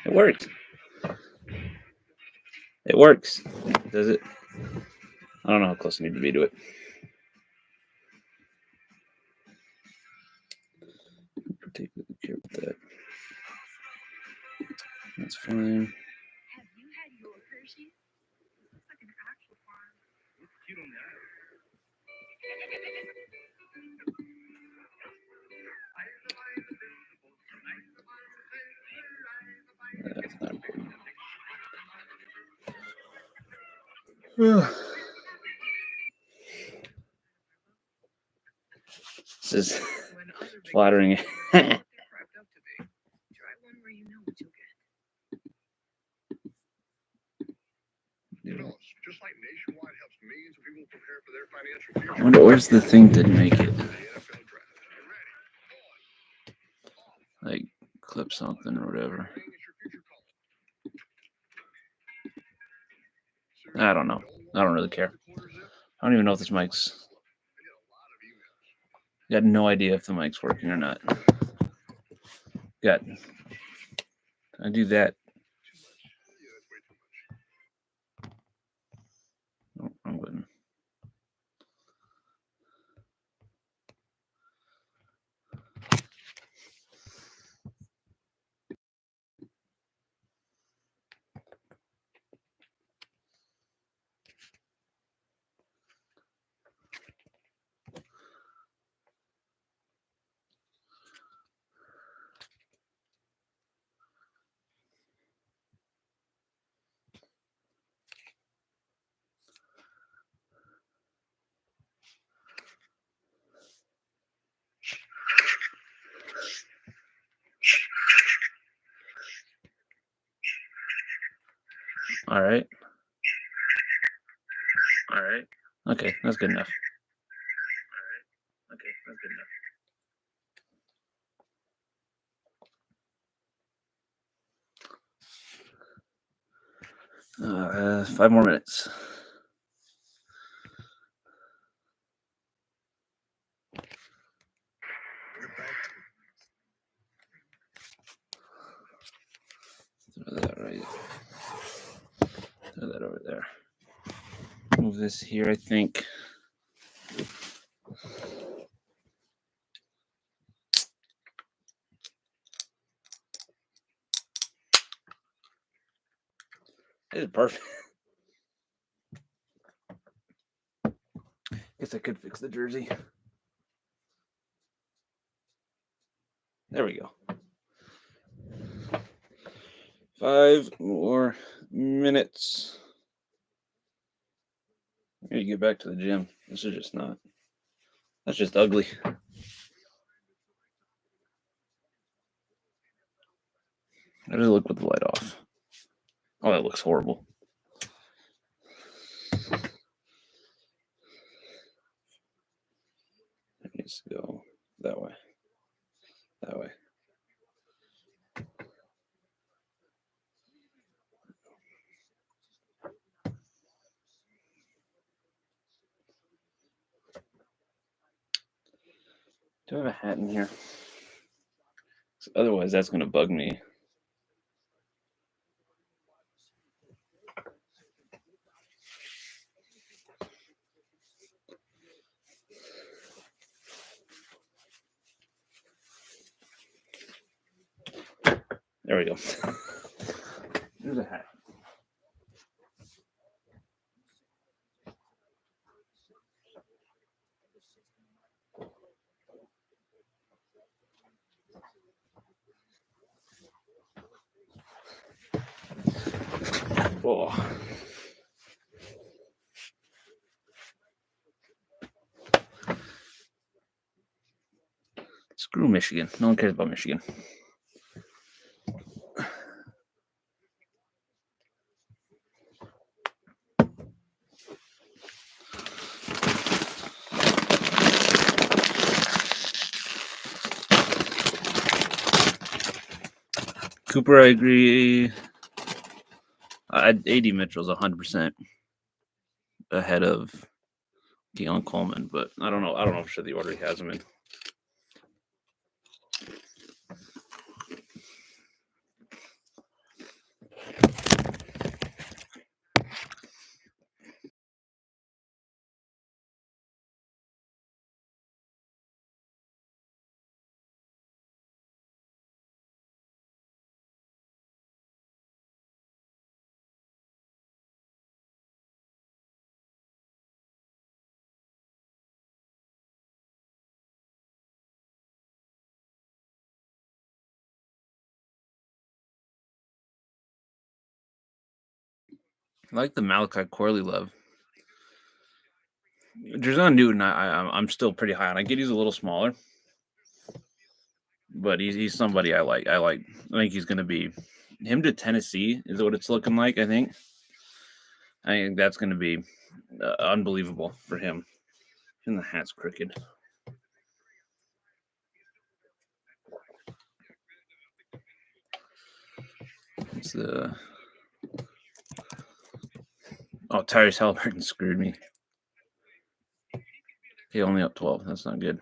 It works. It works. Does it? I don't know how close I need to be to it. Particularly care about that. That's fine. Have you had your Hershey's? Looks like an actual farm. What's cute on that? That's not important. This is flattering. Try one where you know what you'll get. Just like Nationwide helps millions of people prepare for their financial future. I wonder where's the thing to make it. Like clip something or whatever. I don't know. I don't really care. I don't even know if this mic's. Got no idea if the mic's working or not. Got. I do that. Oh, wrong button. All right. Okay, that's good enough. Okay, 5 more minutes. Throw that right. Throw that over there. Move this here, I think. This is perfect. Guess I could fix the jersey. There we go. 5 more minutes. I need to get back to the gym. This is just not. That's just ugly. How does it look with the light off? Oh, that looks horrible. It needs to go that way. That way. Do I have a hat in here? Otherwise, that's going to bug me. There we go. There's a hat. Oh. Screw Michigan. No one cares about Michigan. Cooper, I agree. AD Mitchell's 100% ahead of Keon Coleman, but I don't know. I don't know for sure the order he has him in. I like the Malachi Corley love. Jerson Newton, I'm still pretty high on. I get he's a little smaller, but he's somebody I like. I think he's going to be him to Tennessee is what it's looking like. I think that's going to be unbelievable for him. And the hat's crooked. It's the Tyrese Halliburton screwed me. Okay, only up 12. That's not good.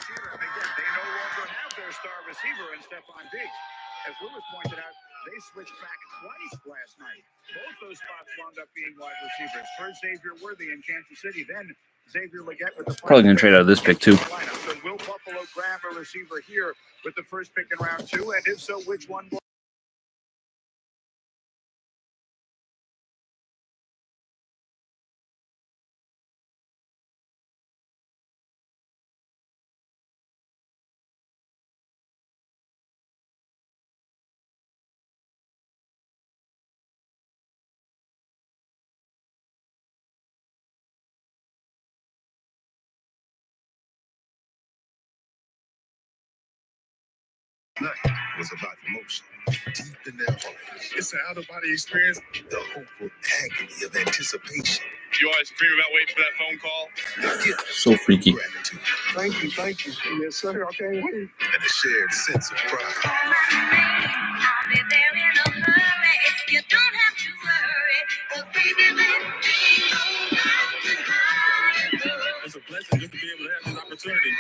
They no longer have their star receiver in Stephon Diggs. As Lewis pointed out, they switched back twice last night. Both those spots wound up being wide receivers. First Xavier Worthy in Kansas City, then Xavier Legette with the probably going to trade out of this pick too. So will Buffalo grab a receiver here with the first pick in round 2? And if so, which one will? Night was about emotion. Deep in their heart. It's an out-of-body experience. The hopeful agony of anticipation. You always dream about waiting for that phone call? The gift So freaky. of gratitude. Thank you. Yes, sir. Okay, wait. And a shared sense of pride. I'll be there in a hurry. You don't have to worry. Oh, baby, let me go. It's a blessing just to be able to have this opportunity.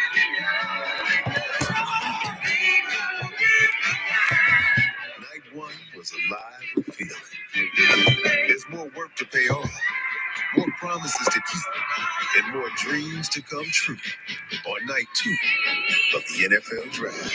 Night 1 was alive with feeling. There's more work to pay off, more promises to keep, and more dreams to come true on night 2 of the NFL Draft.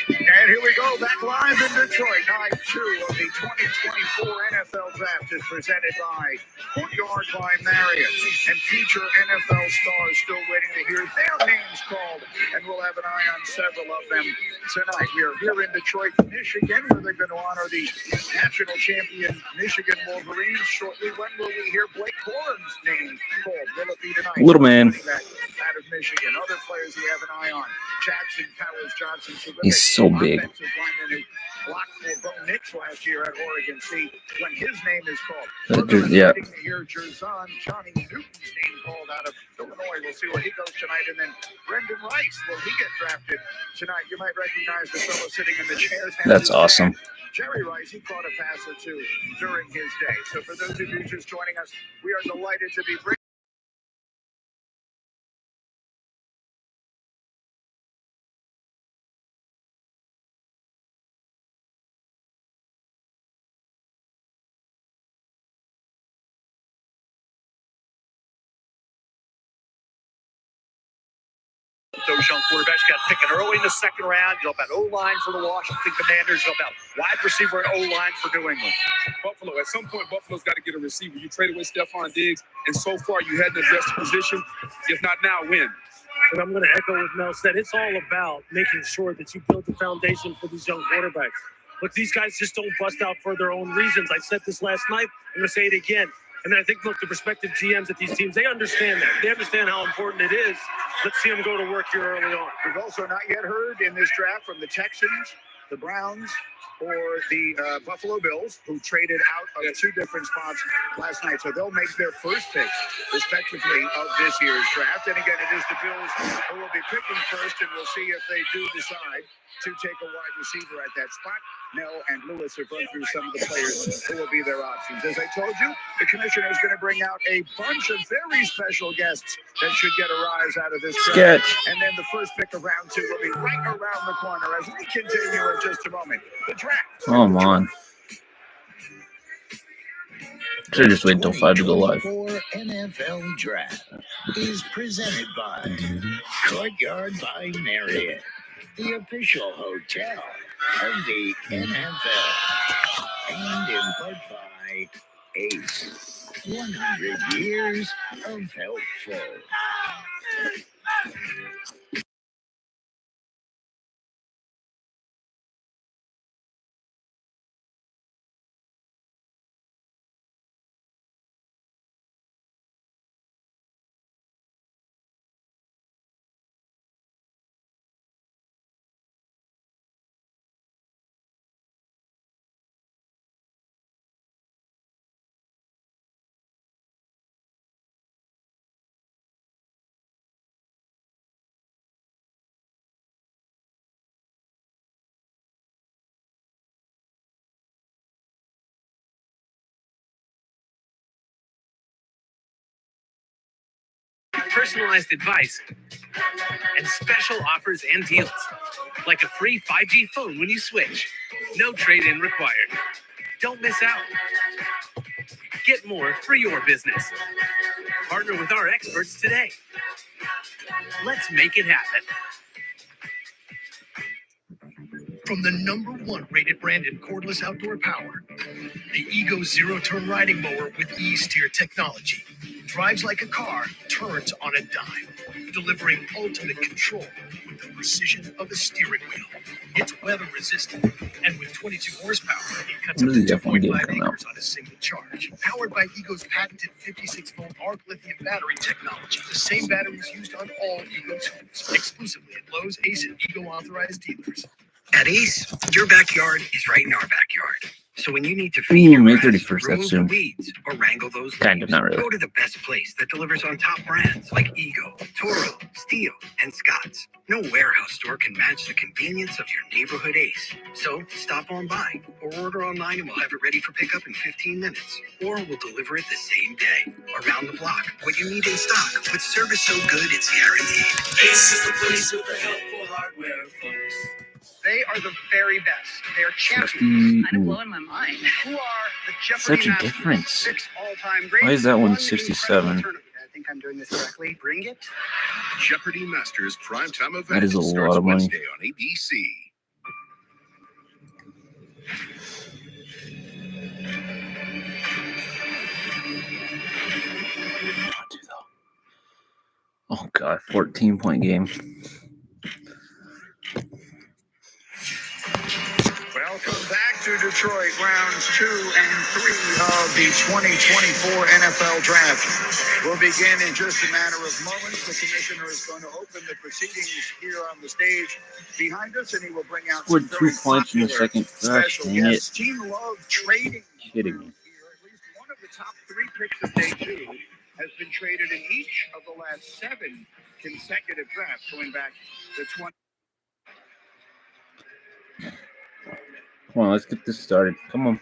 And here we go, back live in Detroit. Night 2 of the 2024 NFL Draft is presented by Courtyard by Marriott. And future NFL stars still waiting to hear their names called. And we'll have an eye on several of them tonight. We are here in Detroit, Michigan, where they're going to honor the national champion Michigan Wolverines shortly. When will we hear Blake Corum's name called? Will it be tonight? Little man. Out of Michigan. Other players we have an eye on. Jackson Powers Johnson. He's so big. Offensive lineman who blocked for Bo Nix last year at Oregon. See, when his name is called. Yeah. To hear Jerson Johnny Newton's name called out of Illinois. We'll see where he goes tonight. And then Brendan Rice, will he get drafted tonight? You might recognize the fellow sitting in the chairs. That's awesome. Jerry Rice, he caught a pass or two during his day. So for those of you just joining us, we are delighted to be bringing those young quarterbacks. You got picking early in the second round. You know about O-line for the Washington Commanders. You know about wide receiver and O-line for New England. Buffalo, at some point, Buffalo's got to get a receiver. You traded with Stephon Diggs, and so far you hadn't addressed the position. If not now, when? And I'm going to echo what Mel said. It's all about making sure that you build the foundation for these young quarterbacks. But these guys just don't bust out for their own reasons. I said this last night. I'm going to say it again. And I think, look, the prospective GMs at these teams, they understand that. They understand how important it is. Let's see them go to work here early on. We've also not yet heard in this draft from the Texans, the Browns, or the Buffalo Bills, who traded out of two different spots last night. So they'll make their first picks, respectively, of this year's draft. And again, it is the Bills who will be picking first, and we'll see if they do decide to take a wide receiver at that spot. Nell and Lewis have run through some of the players who will be their options. As I told you, the commissioner is going to bring out a bunch of very special guests that should get a rise out of this draft. And then the first pick of round 2 will be right around the corner as we continue in just a moment. The draft. Come on. Should've just waited till 5 to go live. 2024 NFL Draft is presented by Courtyard by Marriott, the official hotel of the NFL, and in part by Ace, 100 years of helpful. Personalized advice and special offers and deals, like a free 5G phone when you switch. No trade-in required. Don't miss out. Get more for your business. Partner with our experts today. Let's make it happen. From the #1 rated brand in cordless outdoor power, the Ego zero-turn riding mower with E-steer technology drives like a car, turns on a dime, delivering ultimate control with the precision of a steering wheel. It's weather resistant, and with 22 horsepower, it cuts up to 2.5 acres on a single charge. Powered by Ego's patented 56-volt arc lithium battery technology, the same batteries used on all Ego tools, exclusively at Lowe's, Ace, and Ego authorized dealers. At Ace, your backyard is right in our backyard. So when you need to feed your May grass, 31st, that's remove the soon. weeds, or wrangle those Kind of, leaves, not really. go to the best place that delivers on top brands like Ego, Toro, Steel, and Scott's. No warehouse store can match the convenience of your neighborhood Ace. So stop on by or order online and we'll have it ready for pickup in 15 minutes. Or we'll deliver it the same day. Around the block, what you need in stock with service so good it's guaranteed. Ace is the place with the helpful hardware, folks. They are the very best. They are champions. Kind of blowing my mind. Who are the Jeopardy Such a masters? difference. 6 all-time greats. Why is that one One 67? incredible tournament. I think I'm doing this correctly. Bring it. Jeopardy Masters primetime event That is a starts lot of money. Wednesday on ABC. Oh god, 14-point game. Welcome back to Detroit, rounds 2 and 3 of the 2024 NFL Draft. We'll begin in just a matter of moments. The commissioner is going to open the proceedings here on the stage behind us, and he will bring out Scored some 2 very points in the popular second. Gosh, special dang it. guests. Team Love trading. Kidding me. Here, at least one of the top 3 picks of day 2 has been traded in each of the last 7 consecutive drafts, going back to 20. Come on, let's get this started. Come on.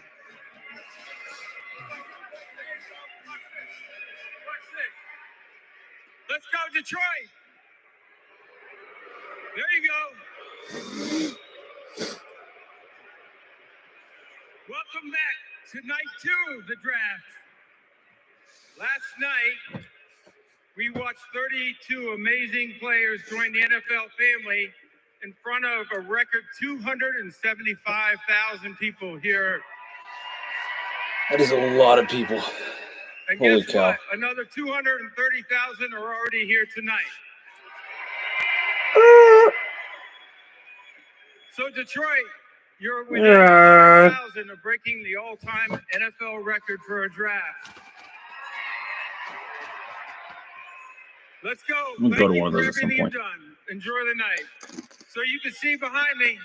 Let's go, Detroit! There you go. Welcome back to night 2 of the draft. Last night, we watched 32 amazing players join the NFL family in front of a record 275,000 people here. That is a lot of people. And Holy guess cow. what? Another 230,000 are already here tonight. So Detroit, you're within 100,000 of breaking the all-time NFL record for a draft. Let's go. I'm gonna go to Thank one of you for those at some everything point. you've done. Enjoy the night. So you can see behind me,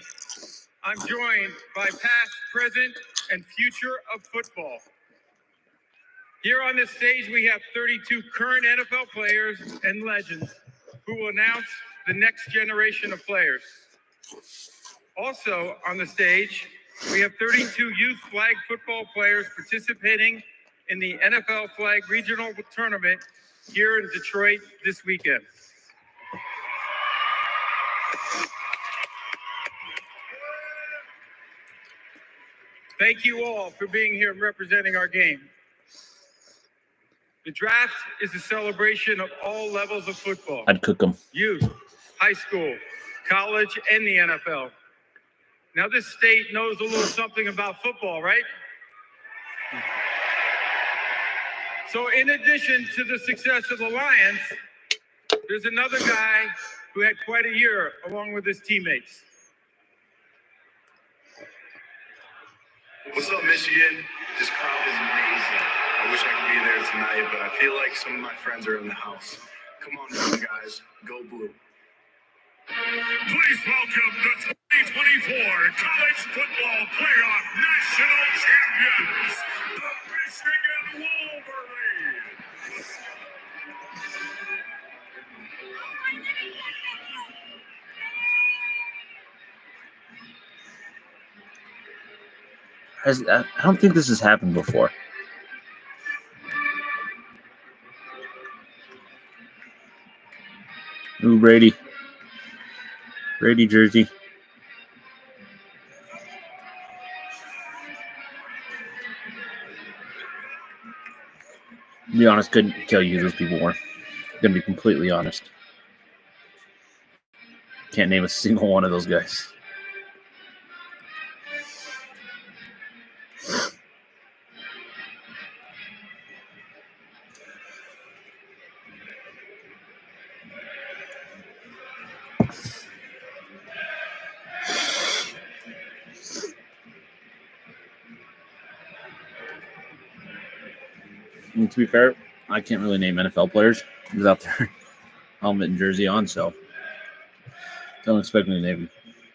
I'm joined by past, present, and future of football. Here on this stage, we have 32 current NFL players and legends who will announce the next generation of players. Also on the stage, we have 32 youth flag football players participating in the NFL Flag Regional Tournament here in Detroit this weekend. Thank you all for being here and representing our game. The draft is a celebration of all levels of football. I'd cook them. Youth, high school, college, and the NFL. Now, this state knows a little something about football, right? So, in addition to the success of the Lions, there's another guy who had quite a year along with his teammates. What's up, Michigan? This crowd is amazing. I wish I could be there tonight, but I feel like some of my friends are in the house. Come on down, guys. Go blue. Please welcome the 2024 College Football Playoff National Champions, the Michigan Wolverines. I don't think this has happened before. Ooh, Brady. Brady jersey. To be honest, couldn't tell you who those people were. Gonna be completely honest. Can't name a single one of those guys. And to be fair, I can't really name NFL players without their helmet and jersey on, so don't expect me to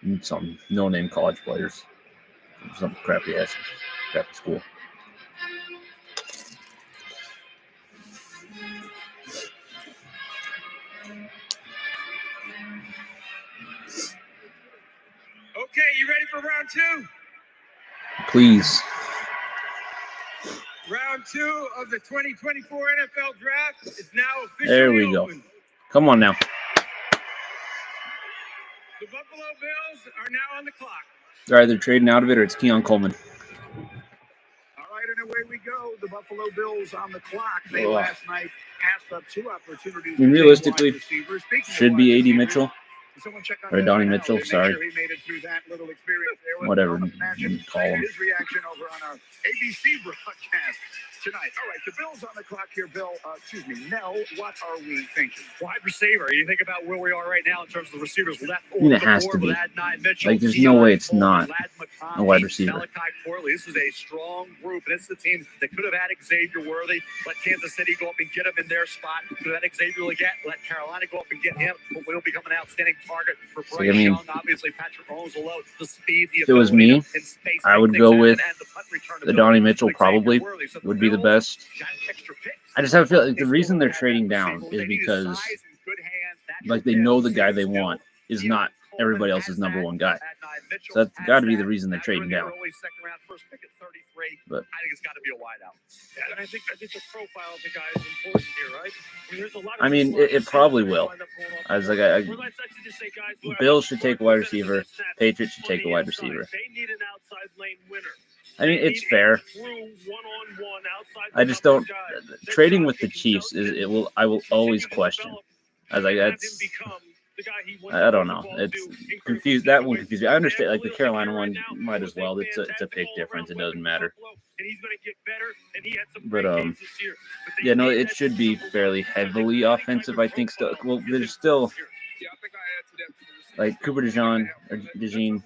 name some no-name college players. Some crappy school. Okay, you ready for round two? Please. Round two of the 2024 NFL Draft is now officially There we go. open. Come on now. The Buffalo Bills are now on the clock. They're either trading out of it or it's Keon Coleman. All right, and away we go. The Buffalo Bills on the clock. They Ugh. last night passed up two opportunities. I mean, to take realistically, wide receivers. Speaking of should wide be A.D. receivers, Mitchell. someone check on Or Desmond Donnie Howard Mitchell, and make sorry. sure he made it through that little experience there with Whatever Don't imagine you call him. his reaction over on our ABC broadcast tonight. All right, the Bills on the clock here. Nell, what are we thinking? Wide receiver. You think about where we are right now in terms of the receivers left I mean, it the has board to be. with Adonai Mitchell, Like, there's no way it's Keon not Coleman, Ladd McConkey, a wide receiver. Malachi Corley. This is a strong group, and it's the team that could have had Xavier Worthy. Let Kansas City go up and get him in their spot. Could have had Xavier Leggett. Let Carolina go up and get him. But will become an outstanding target for Bryce I mean, Young. Obviously, Patrick Mahomes will load the speed, the if it was ability me, and space I would things go happen, with and the punt return the ability. Donnie Mitchell Xavier probably Worthy. So would be the Bills best. got extra picks. I just have a feeling the reason they're trading down is because like they know the guy they want is not everybody else's number one guy. So that's got to be the reason they're trading down. But I think it's got to be a wideout. Yeah, and I think the profile of the guy is important here, right? I mean, there's a lot of I mean, people it probably will. As like Where let's actually just say guys who have Bills should take a wide 40% receiver. of the snaps Patriots should on take a the wide inside. receiver. They need an outside lane winner. I mean, They it's need fair. a true one-on-one outside I just coverage don't. guy. Their Trading job with the is to Chiefs is continue it will. I will always to question. develop I was like, and have that's. him become the guy he wants I to don't throw know. the ball It's to in critical confused. That one situations. confused me. I understand. Like the And Carolina Khalil one Shakir right now might as was a well. It's a fantastic pick difference. It all-around doesn't weapon for matter. Buffalo, and he's going to get better. And he had some But great games this year. But they yeah, no, need it that should be number one fairly because they heavily need that offensive. type I of think still. profile Well, because there's it's still here. Yeah, I think I add to that. like Cooper DeJean or DeJean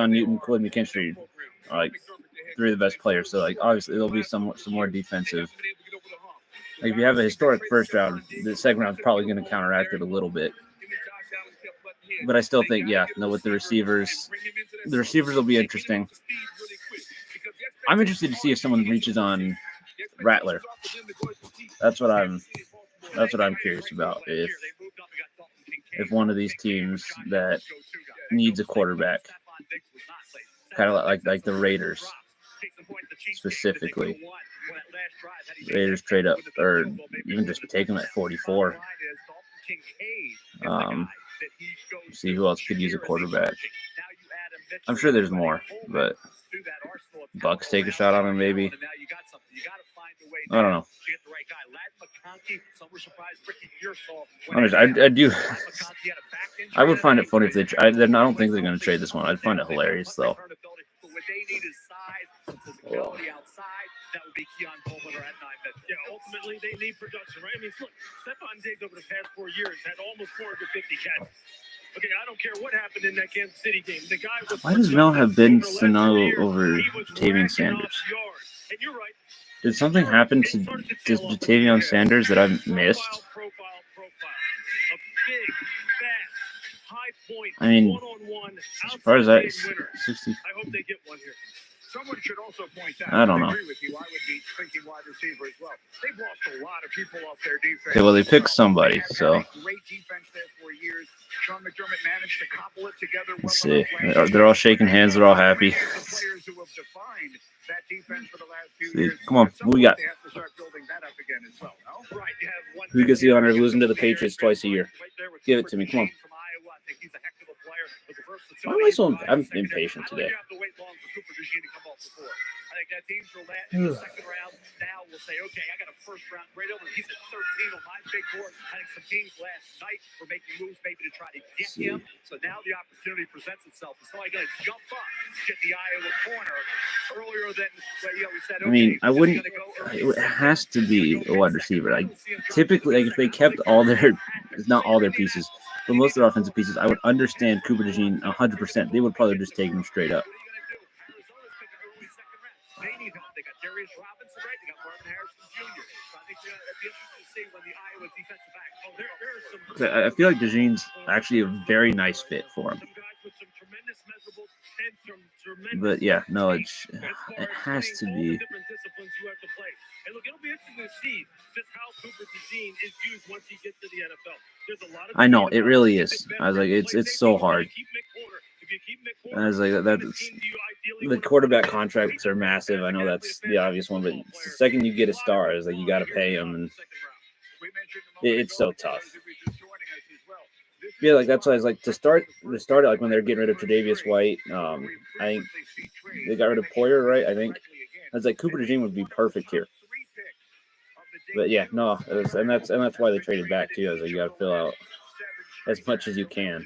Newton, Clay McKinstry, are like three of the best players. So like obviously there'll be some more defensive. Like if you have a historic first round, the second round's probably going to counteract it a little bit. But I still think, yeah, no, with the receivers will be interesting. I'm interested to see if someone reaches on Rattler. That's what I'm curious about. If one of these teams that needs a quarterback, kind of like the Raiders specifically, Raiders trade up or even just take them at 44. See who else could use a quarterback. I'm sure there's more, but Bucks take a shot on him maybe. I don't know. To get the right guy. Ladd McConkey, some were surprised. Ricky Pearsall. I do. I would find it funny if they. I don't think they're going to trade this one. I'd find it hilarious though. What they need is size, some physicality outside. That would be Keon Coleman or at 9 minutes. Yeah, ultimately they need production, right? I mean, look, Stephon Diggs over the past 4 years had almost 450 catches. Okay, I don't care what happened in that Kansas City game. The guy was. Why does Mel have Ben Sano over Jatavian Sanders? And you're right. Did something happen to Jatavian Sanders that I've missed? A big, fast, high point, I mean, one-on-one, as far as that, winner. 60. I hope they get one here. Someone should also point out. I don't know. Agree with you. I would be thinking wide receiver as well. They've lost a lot of people off their defense. Okay, well they picked somebody, so great defense there for years. Sean McDermott managed to cobble it together. let's see. They're all shaking hands. They're all happy. Players who have defined that defense for the last few See, years. come on, who we got? They have to start building that up again as well. No? Right, you have one. Who gets the honor of losing to the Patriots twice a year? Give it to me. Come on. From Iowa. I think he's a heck of a player. Was a versatility. Why am I so? I'm impatient today. I don't think you have to wait long for Cooper DeJean to come off the board. I think that teams will land in the second round. Now we'll say, okay, I got a first round grade over. He's at 13 on my big board. I think some teams last night were making moves maybe to try to get him. So now the opportunity presents itself. It's somebody going to jump up, get the Iowa corner earlier than we said. I mean, I wouldn't. It has to be a wide receiver. Like typically, like if they kept all their, not all their pieces, but most of their offensive pieces, I would understand Cooper DeJean 100%. They would probably just take him straight up. They need help. They got Darius Robinson, right? They got Marvin Harrison Jr. So I think it'd be interesting to see when the Iowa defensive back. Oh, there are some. I feel like DeJean's actually a very nice fit for him. Some guys with some tremendous measurables and some tremendous. But yeah, no, it has to be. Different disciplines you have to play. And look, it'll be interesting to see just how Cooper DeJean is used once he gets to the NFL. There's a lot of. I know it really is. I was like, it's so hard. I was like, that's the quarterback contracts are massive. I know that's the obvious one, but the second you get a star, is like you got to pay him, and it's so tough. Yeah, like that's why I was like to start it, like when they're getting rid of Tre'Davious White. I think they got rid of Poyer, right? I think I was like Cooper DeJean would be perfect here. But yeah, no, and that's why they traded back too. I was like, you got to fill out as much as you can.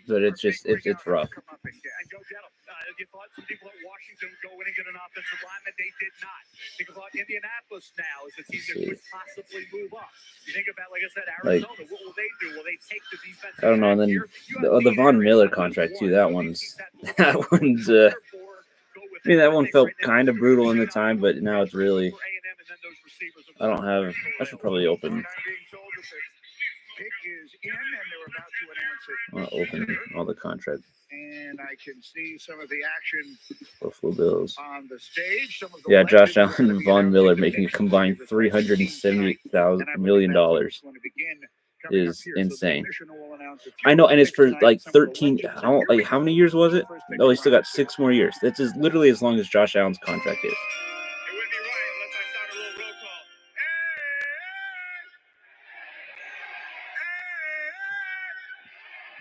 But it's just it's rough. You thought some people at Washington would go in and get an offensive lineman. They did not. Think about Indianapolis now as a team that could possibly move up. You think about, like I said, Arizona. What will they do? Will they take the defense? I don't know. And then the Von Miller contract too. That one's. I mean, that one felt kind of brutal in the time, but now it's really. I don't have. I should probably open. Pick is in, and they're about to announce it. I'll open all the contracts. And I can see some of the action Buffalo Bills on the stage. Some of the yeah, Josh Allen and Von Miller making a combined $378 million is insane. I know, and it's for like 13. How many years was it? Oh, he still got 6 more years. That's literally as long as Josh Allen's contract is.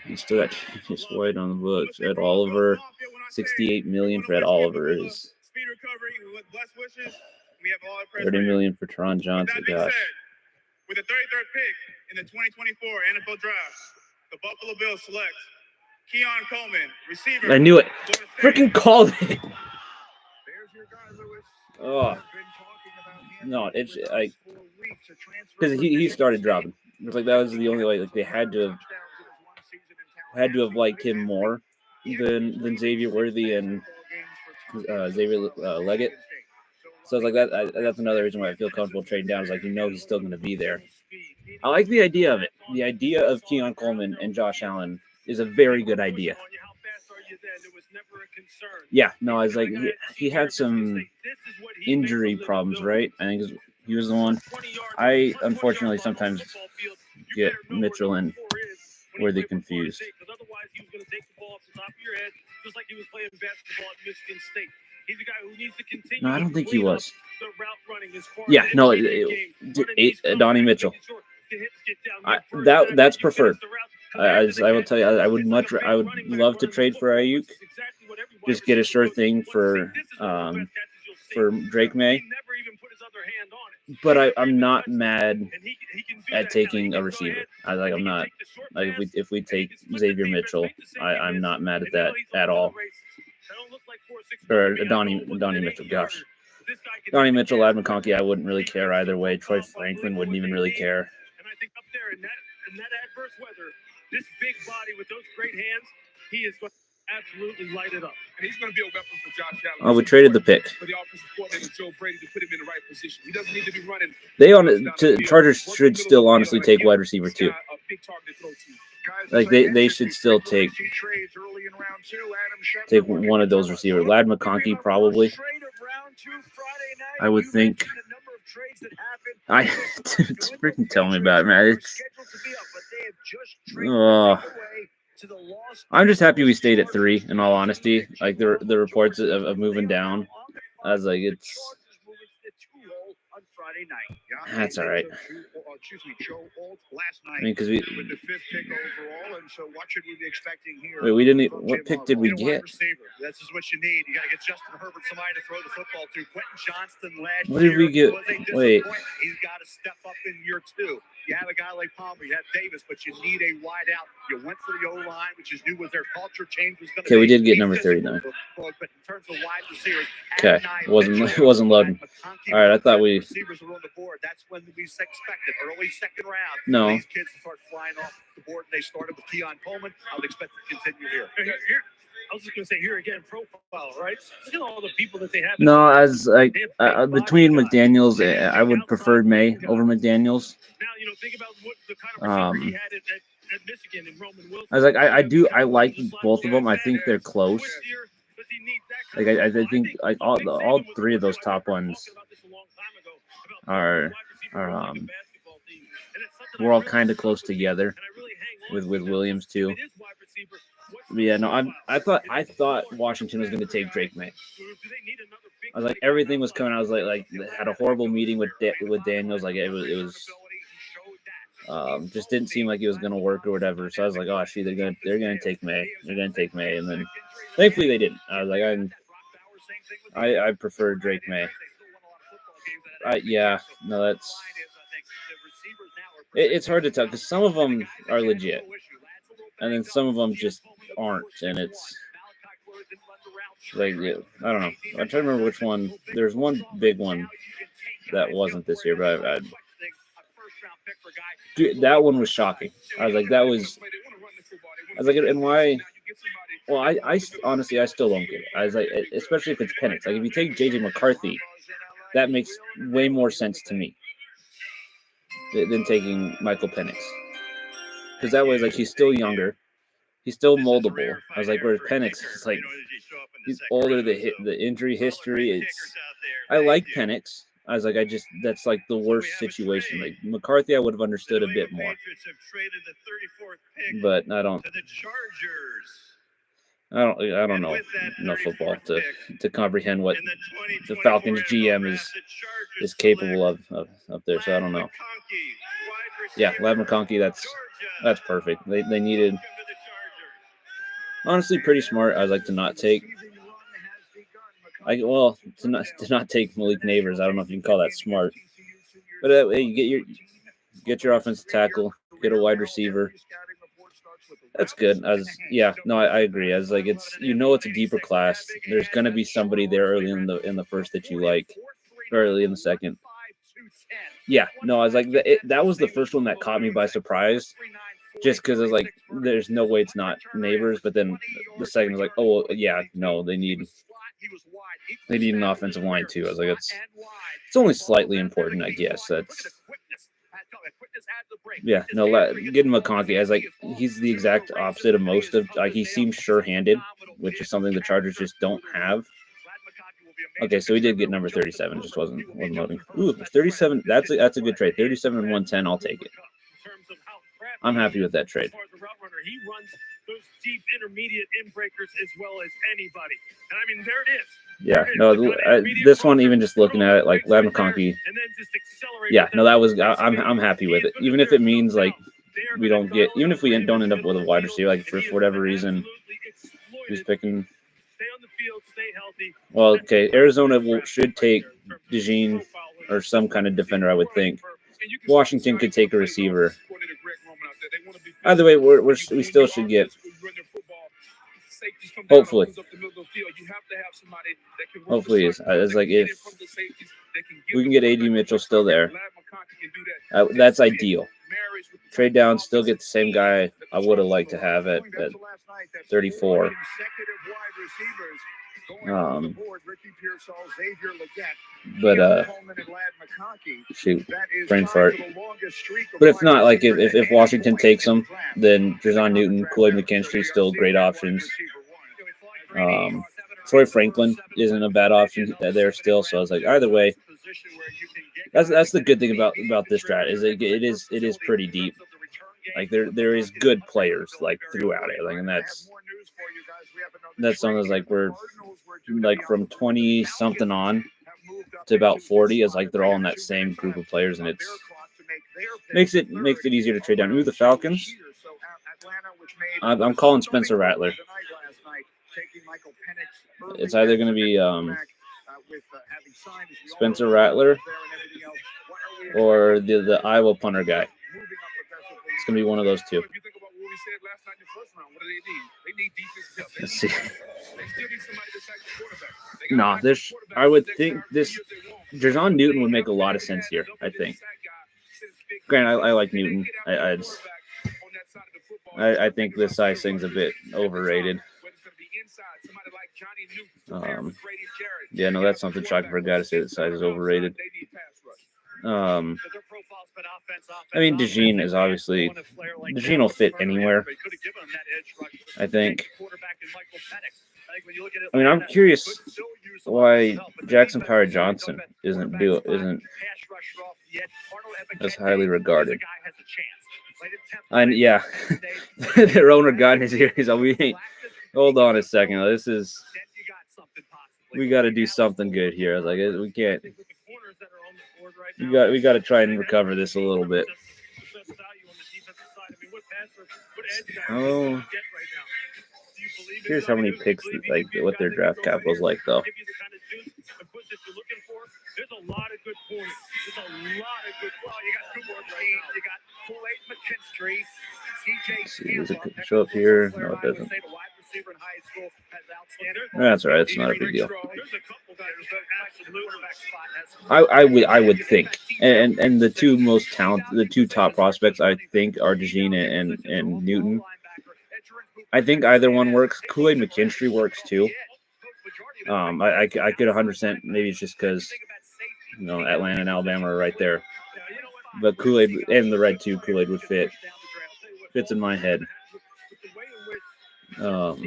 You still got James White on the books. Ed Oliver, $68 million for Ed Oliver is $30 million for Teron Johnson. Gosh. With the 33rd pick in the 2024 NFL Draft, the Buffalo Bills select Keon Coleman, receiver. I knew it. Freaking called it. Oh. No, it's like because he started dropping. It was like that was the only way. Like they had to have liked him more than Xavier Worthy and Xavier Leggett. So it's like that. That's another reason why I feel comfortable trading down. Is like he's still going to be there. I like the idea of it. The idea of Keon Coleman and Josh Allen is a very good idea. Yeah, no, I was like he had some injury problems, right? I think he was the one. I unfortunately sometimes get Mitchell and Worthy confused. Otherwise, he was going to take the ball off the top of your head, just like he was playing basketball at Michigan State. He's a guy who needs to continue. No, I don't think he was. The route running as far yeah, no, Donnie Mitchell. That's preferred. I will tell you, I would love to trade for Ayuk. Just get a sure thing for Drake May. But I'm not mad at taking a receiver. I'm not like if we take Xavier Mitchell, I'm not mad at that at all. Or Donnie Mitchell, gosh. Donnie Mitchell, Lad McConkey, I wouldn't really care either way. Troy Franklin wouldn't even really care. And I think up there in that adverse weather, this big body with those great hands, he is going to absolutely light it up. And he's going to be a weapon for Josh Allen. Oh, we traded the pick. For the offensive coordinator Joe Brady to put him in the right position. He doesn't need to be running. Chargers should still honestly take wide receiver too. A big target to throw to. Like they should still take one of those receivers. Lad McConkey probably. I would think. It's freaking tell me about it, man. I'm just happy we stayed at 3. In all honesty, like the reports of moving down, I was like, it's. That's all right. I mean, because we. With the 5th pick overall, and so what should we be expecting here? Wait, we didn't. What pick did we get? This is what you need. You got to get Justin Herbert somebody to throw the football to. Quentin Johnston last What did we get? Wait. He's got to step up in year 2. You have a guy like Palmer, you have Davis, but you need a wide out. You went for the O-line, which is new with their culture change was going to be. Okay, we did get number 39. But in terms of wide receivers, okay, wasn't loading. All right, I thought we. Receivers are on the board. That's when we expected early 2nd round. No. These kids start flying off the board, and they started with Keon Coleman. I would expect to continue here. I was just going to say here again, profile, right? Look at all the people that they have. No, as like between McDaniels, I would prefer May over McDaniels. Now think about what the kind of receiver he had at Michigan and Roman Wilson. I was like, I like both of them. I think they're close. Like I think like all 3 of those top ones are we're all kind of close together with Williams too. But yeah, no, I thought Washington was going to take Drake May. I was like, everything was coming. I was like had a horrible meeting with Daniels. Like it was just didn't seem like it was going to work or whatever. So I was like, oh shit, they're gonna take May. They're gonna take May, and then thankfully they didn't. I was like, I prefer Drake May. Yeah, no, that's. It's hard to tell because some of them are legit, and then some of them just aren't, and it's like I don't know. I'm trying to remember which one. There's one big one that wasn't this year, but dude, that one was shocking. I was like, and why? Well, I honestly I still don't get it. I was like, especially if it's Penix. Like if you take JJ McCarthy, that makes way more sense to me than taking Michael Penix. Because that way, like, he's still younger. He's still moldable. I was like, whereas Penix is like, he's older, the injury history. I like Penix. I was like, that's like the worst situation. Like McCarthy, I would have understood a bit more. But I don't know enough football to comprehend what the Falcons GM is capable of up there. So I don't know. Yeah, Lad McConkey, that's perfect. They needed, honestly, pretty smart. I'd like to not take. To not take Malik Neighbors. I don't know if you can call that smart, but hey, you get your offensive tackle, get a wide receiver. That's good. I agree. I was like, it's a deeper class. There's gonna be somebody there early in the first that you like, early in the second. Yeah, no, I was like, that was the first one that caught me by surprise, just because I was like, there's no way it's not Neighbors. But then the second was like, oh yeah, no, they need an offensive line too. I was like, it's only slightly important, I guess. That's. Yeah, no, getting McConkey, I was like, he's the exact opposite of most of, like, he seems sure-handed, which is something the Chargers just don't have. Okay, so we did get number 37, just wasn't loading. Ooh, 37, that's a good trade. 37 and 110, I'll take it. I'm happy with that trade. He runs those deep intermediate in-breakers as well as anybody. And I mean, there it is. Yeah, no, this one, even just looking at it, like Lad McConkey. Yeah, no, that was, I'm happy with it. Even if it means, like, we don't get, even if we don't end up with a wide receiver, like, for whatever reason, who's picking. Well, okay, Arizona should take DeJean or some kind of defender, I would think. Washington could take a receiver. Either way, we still should get. Hopefully. Hopefully, it's like if we can get AD Mitchell still there, that's ideal. Trade down, still get the same guy I would have liked to have at 34. But shoot, brain fart. But if not, like if Washington takes them, then Jason Newton, Kool-Aid McKinstry, still great options. Troy Franklin isn't a bad option there still, so I was like, either way, that's the good thing about this draft is it is pretty deep. Like there is good players like throughout it, like, and that's something like we're like from 20 something on to about 40 is like they're all in that same group of players, and it's makes it easier to trade down. Ooh, the Falcons. I'm calling Spencer Rattler. It's either going to be Spencer Rattler or the Iowa punter guy. It's going to be one of those two. Let's see. No, I would think this Jason Newton would make a lot of sense here, I think. Granted, I like Newton. I think this size thing's a bit overrated. Yeah, no, that's something shocking for a guy to say that size is overrated. I mean, DeJean is obviously DeJean will fit anywhere, I think. I mean, I'm curious why Jackson Power Johnson isn't as highly regarded. And yeah, their owner got in his ear. He's like, hold on a second. We got to do something good here. I was like, we can't. We got to try and recover this a little bit. Oh, here's how many picks, like what their draft capital is like, though. There's a lot of good points. There's a lot of good. Well, you got you got Kool-Aid McKinstry, TJ. Does it show up here? No, it doesn't. That's all right. It's not a big deal. I would think, and the two most talented, the two top prospects, I think, are DeJean and Newton. I think either one works. Kool-Aid McKinstry works too. I could 100%. Maybe it's just because Atlanta and Alabama are right there. But Kool-Aid and the red too. Kool-Aid would fit. Fits in my head. No,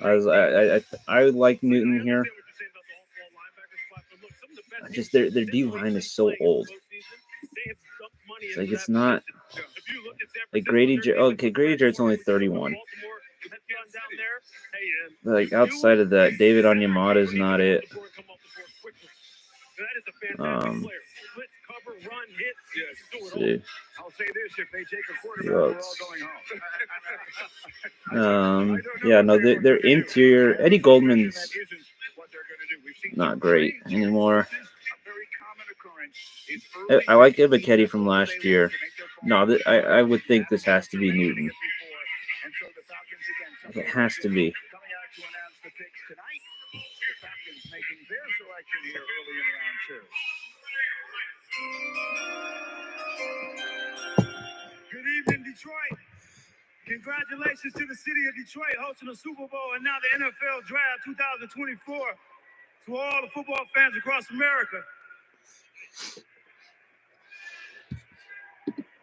I would like Newton here. Just their D line is so old. It's like it's not like Grady. Okay, Grady Jarrett's only 31. Like outside of that, David Onyemata is not it. See. Yeah, no, their interior. Eddie Goldman's not great anymore. I like Ebiketie from last year. No, I would think this has to be Newton. It has to be. Good evening, Detroit. Congratulations to the city of Detroit hosting the Super Bowl and now the NFL Draft 2024. To all the football fans across America.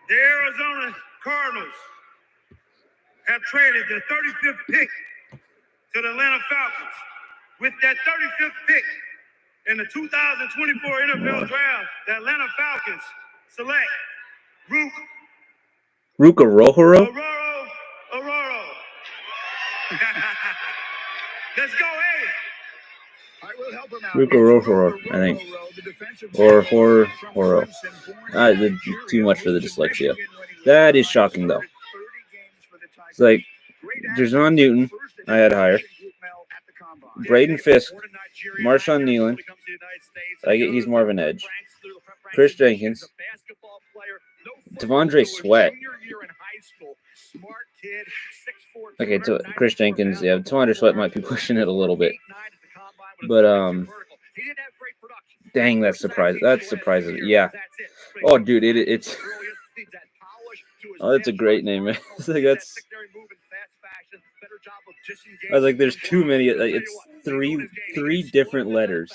The Arizona Cardinals have traded the 35th pick to the Atlanta Falcons. With that 35th pick in the 2024 NFL Draft, the Atlanta Falcons select Ruka Rohoro? Aurora. Let's go, hey! Ruka Rohoro, I think. Or Horo. Too much for the dyslexia. That is shocking, though. It's like, Jason Newton, I had higher. Braden Fisk, Marshawn Nealon, United States. He's more of an edge. Chris Jenkins, Devondre Sweat. Okay, to Chris Jenkins, yeah, Devondre Sweat might be pushing it a little bit, but dang, that's surprising. That's surprising. Yeah. Oh, dude, it's. Oh, that's a great name, man. That's. I was like, there's too many. Like, it's three different letters,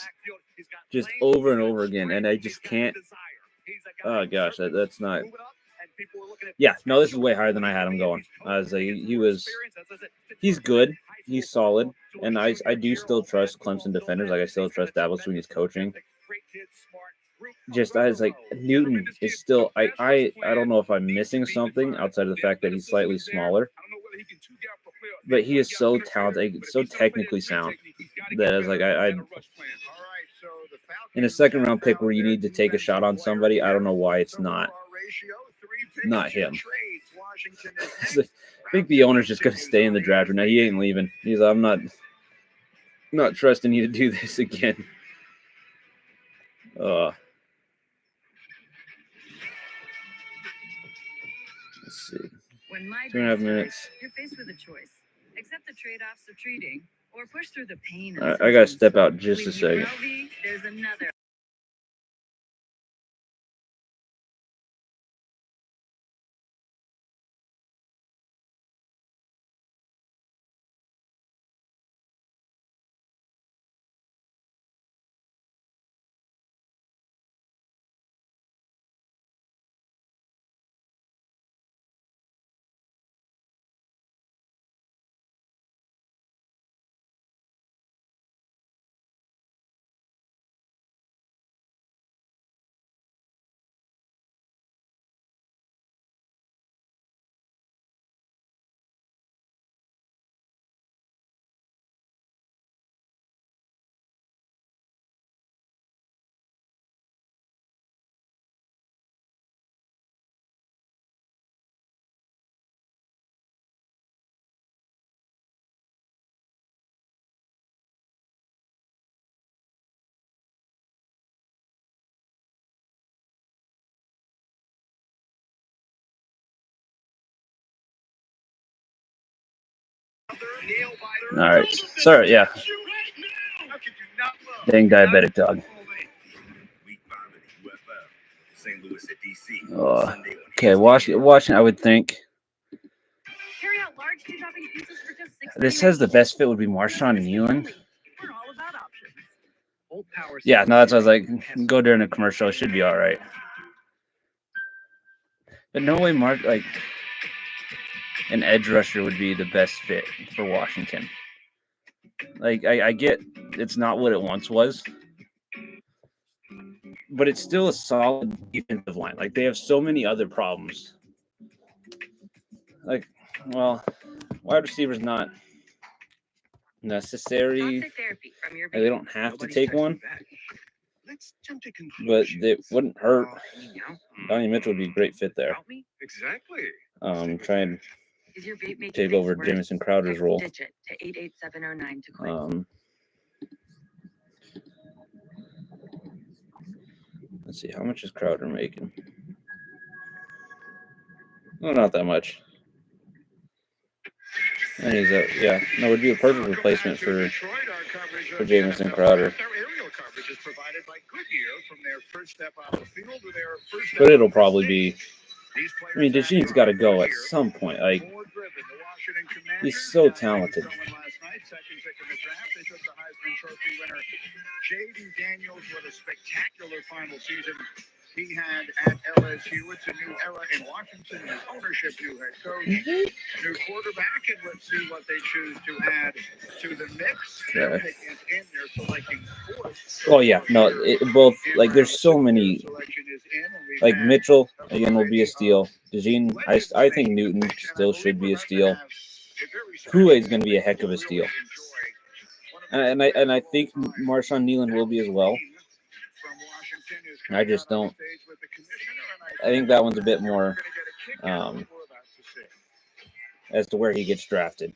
just over and over again, and I just can't. Oh gosh, that's not. Yeah, no, this is way higher than I had him going. I was like, he's good, he's solid, and I do still trust Clemson defenders. Like I still trust Dabo Swinney's coaching. Just I was like, Newton is still. I don't know if I'm missing something outside of the fact that he's slightly smaller, but he is so talented, so technically sound that I was like, I in a second round pick where you need to take a shot on somebody, I don't know why it's not him. I think the owner's just gonna stay in the draft. Now he ain't leaving. He's like, I'm not trusting you to do this again. Let's see. 2.5 minutes. You're faced with a choice. Accept the trade-offs of treating or push through the pain. I gotta step out just a second. There's another. All right. Sorry. Yeah. Dang diabetic dog. Okay. Washington. I would think. This says the best fit would be Marshawn Nealon. Yeah. No, that's what I was like. Go during a commercial. It should be all right. But no way, an edge rusher would be the best fit for Washington. Like I get it's not what it once was, but it's still a solid defensive line. Like they have so many other problems. Like, well, wide receivers not necessary. Like, they don't have to take one, but it wouldn't hurt. Donnie Mitchell would be a great fit there. Exactly. Try and take over Jamison Crowder's role. Let's see, how much is Crowder making? No, not that much. And he's no, would be a perfect replacement for Jamison Crowder. But it'll probably be. I mean, Dejean's got to go at some point. Like, he's so talented. Jaden Daniels, what a spectacular final season he had at LSU. It's a new era in Washington. New ownership, new head coach, new quarterback, and let's see what they choose to add to the mix. Their pick is in. They're selecting fourth. Oh yeah, no, both like there's so many. Like Mitchell again will be a steal. Dejean, I think Newton still should be a steal. Kool-Aid's going to be a heck of a steal. And I think Marshawn Nealon will be as well. I just don't. I think that one's a bit more as to where he gets drafted.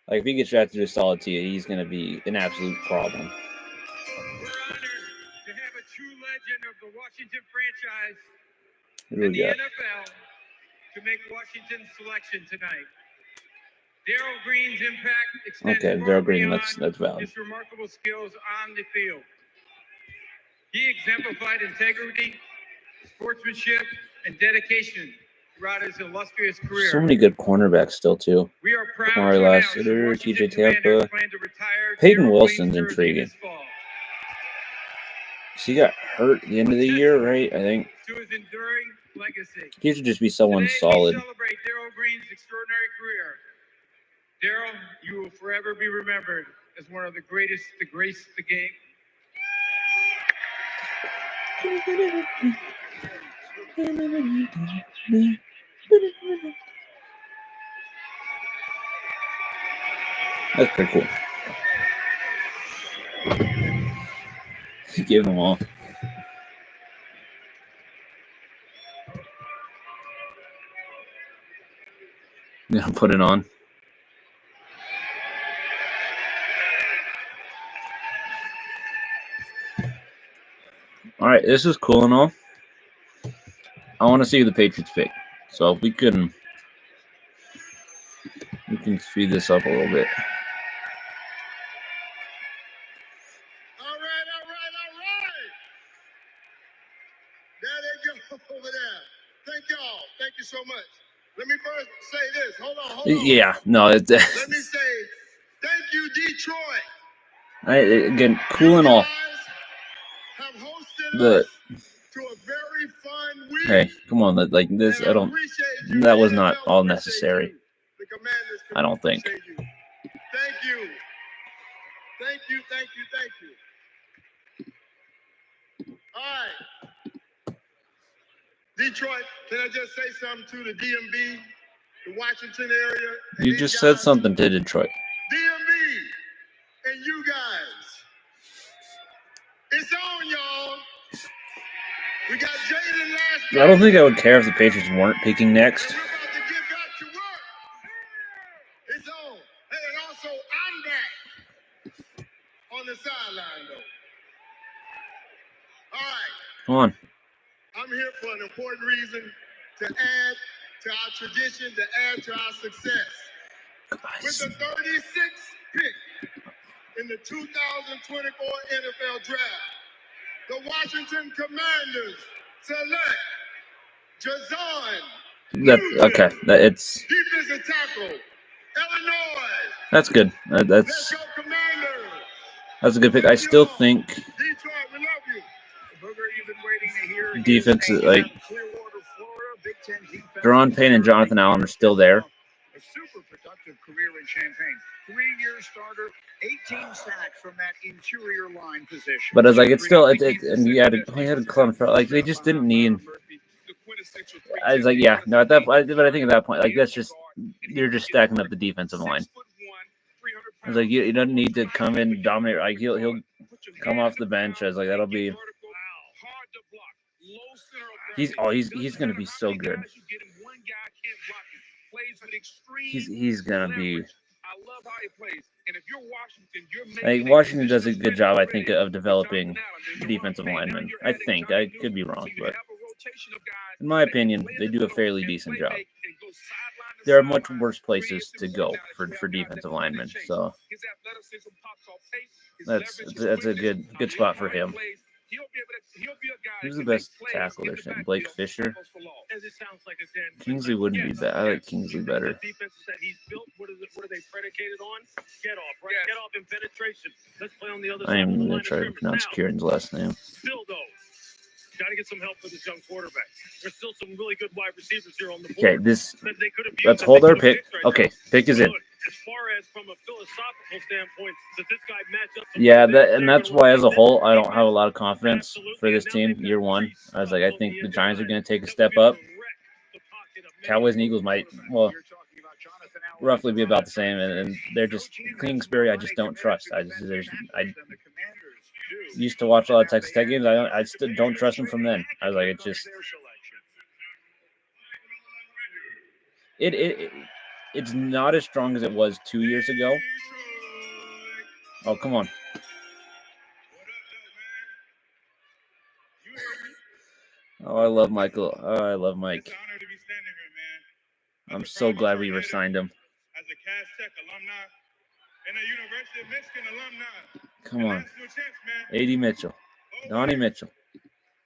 Like if he gets drafted to a solid tier, he's going to be an absolute problem. the Washington franchise Who do and we the got? NFL to make Washington's selection tonight. Darryl Green's impact extends Okay, far Darryl Green. beyond That's valid. his remarkable skills on the field. He exemplified integrity, sportsmanship, and dedication throughout his illustrious career. So many good cornerbacks still too. We are proud Kamari to announce Lassiter, the Washington TJ Tampa. Commanders plan to retire Peyton Darryl Wilson's Green's jersey intriguing. this fall. He got hurt at the end of the year, right? I think To his enduring legacy. he should just be someone Today, solid. we celebrate Darryl Green's extraordinary career. Darryl, you will forever be remembered as one of the greatest to grace the game. That's pretty cool. He gave them all. Gonna put it on. All right, this is cool and all. I want to see who the Patriots pick, so we can speed this up a little bit. All right. There they go over there. Thank y'all. Thank you so much. Let me first say this. Hold on. Yeah, no, it's Let me say thank you, Detroit. again cool and all. You guys have hosted The us to a very fun week. hey, come on, like this. And I don't. appreciate you. That The was not NFL all appreciates necessary. you. The Commanders I don't think. appreciate you. Thank you. Thank you. All right. Detroit, can I just say something to the DMV, the Washington area? and You these just said guys? something to Detroit. DMV and you guys. It's on, y'all. We got Jaden last I don't think I would care if the Patriots weren't picking next. and we're about to get back to work. It's on. Hey, and also, I'm back on the sideline, though. All right. Come on. I'm here for an important reason, to add to our tradition, to add to our success. With the 36th pick in the 2024 NFL Draft, the Washington Commanders select Jazon. That's okay. It's Defensive tackle, Illinois. that's good. Let's That's go, Commanders. a good pick. I still think Detroit, we love you. Booger, you've been waiting to hear his defense is name like out of Clearwater, Florida. Big Ten defense. Deron Payne and Jonathan Allen are still there. A super productive career in Champaign. 3-year starter, 18 sacks from that interior line position. But it's like it's still and he had a clone for like they just didn't need. I was like, yeah, no, at that point, but I think at that point, like that's just you're just stacking up the defensive line. I was like, you don't need to come in and dominate. Like he'll come off the bench. I was like, that'll be. He's gonna be so good. He's gonna be. Like Washington does a good job, I think, of developing defensive linemen. I think I could be wrong, but in my opinion, they do a fairly decent job. There are much worse places to go for defensive linemen, so that's a good spot for him. Who's the best tackle they're saying? Blake Fisher? Kingsley wouldn't be bad. I like Kingsley better. The defenses that he's built, what are they predicated on? Get off, right? Get off and penetration. Let's play on the other I side. am of the going line to try to of pronounce scrimmage. Kieran's last name. Still, though, got to get some help for this young quarterback. There's still some really good wide receivers here on the board. Okay, this. that they could have used, Let's that hold they our could have pick. picked right Okay, now. pick is in. Good. As far as from a philosophical standpoint, does this guy match up? to Yeah, what they're and gonna that's why, as a look like whole, this I don't have a defense? lot of confidence for this team year one. I was like, I think the Giants are going to take a step That would up. be able to wreck the pocket of many Cowboys and Eagles might, well, You're talking about Jonathan Allen. roughly be about the same, and they're just Kingsbury. I just don't trust. I used to watch a lot of Texas Tech games. I still don't trust them from then. I was like, it's just it's not as strong as it was 2 years ago. Oh, come on. Oh, I love Michael. Oh, I love Mike. It's an honor to be standing here, man. I'm As a so proud glad we Detroit re-signed native, him. As a Cass Tech alumni and a University of Michigan alumni. Come and on. national champs, man. 80 Mitchell. Donnie Mitchell.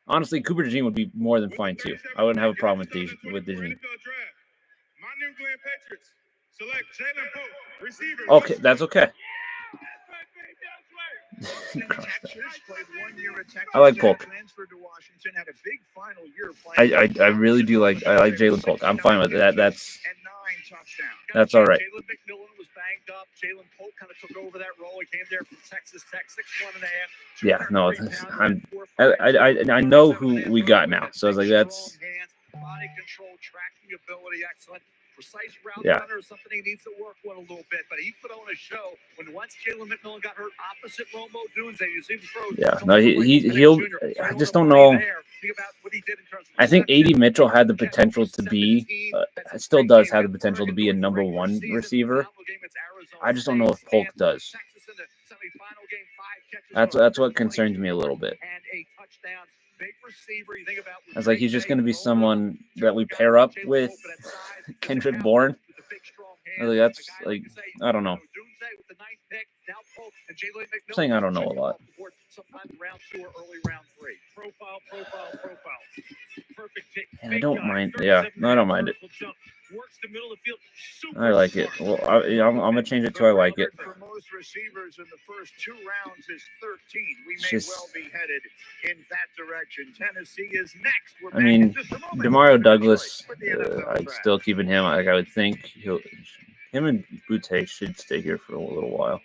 Honestly, Cooper DeJean would be more than fine too. I wouldn't have a problem with DeJean. NFL draft, my New England Patriots select Jalen Pope, receiver. Okay, that's okay. Texas played 1 year at Texas. I like Tech, Polk. transferred to Washington, had a big final year playing. I really do like Jalen Polk. I'm fine with that. That's and 9 touchdowns. That's all right. Jalen McMillan was banged up. Jalen Polk kind of took over that role. He came there from Texas Tech, 6'1.5". Yeah, no, I know who we got now. So I was like, that's body control, tracking ability, excellent. Precise route Yeah. runner is something he needs to work on a little bit, but he put on a show when once Jalen McMillan got hurt opposite Romo Dunze. You see the throws. Yeah, no, he'll. I just don't know. I think 80 Mitchell had the potential to be, still does have the potential to be a number one receiver. I just don't know if Polk does. That's what concerns me a little bit. I was like, he's just going to be someone that we pair up with Kendrick Bourne. I was like, that's like, I don't know. I'm saying I don't know a lot. And I don't mind. Yeah, no, I don't mind it. I like it. Well, I'm gonna change it to I like it. For most receivers in the first 2 rounds is 13. We may Just- well be headed in that direction. Tennessee is next. We're I mean, back in just a moment. Demario Douglas, For the NFL I'm draft. still keeping him. Like I would think him and Butte should stay here for a little while.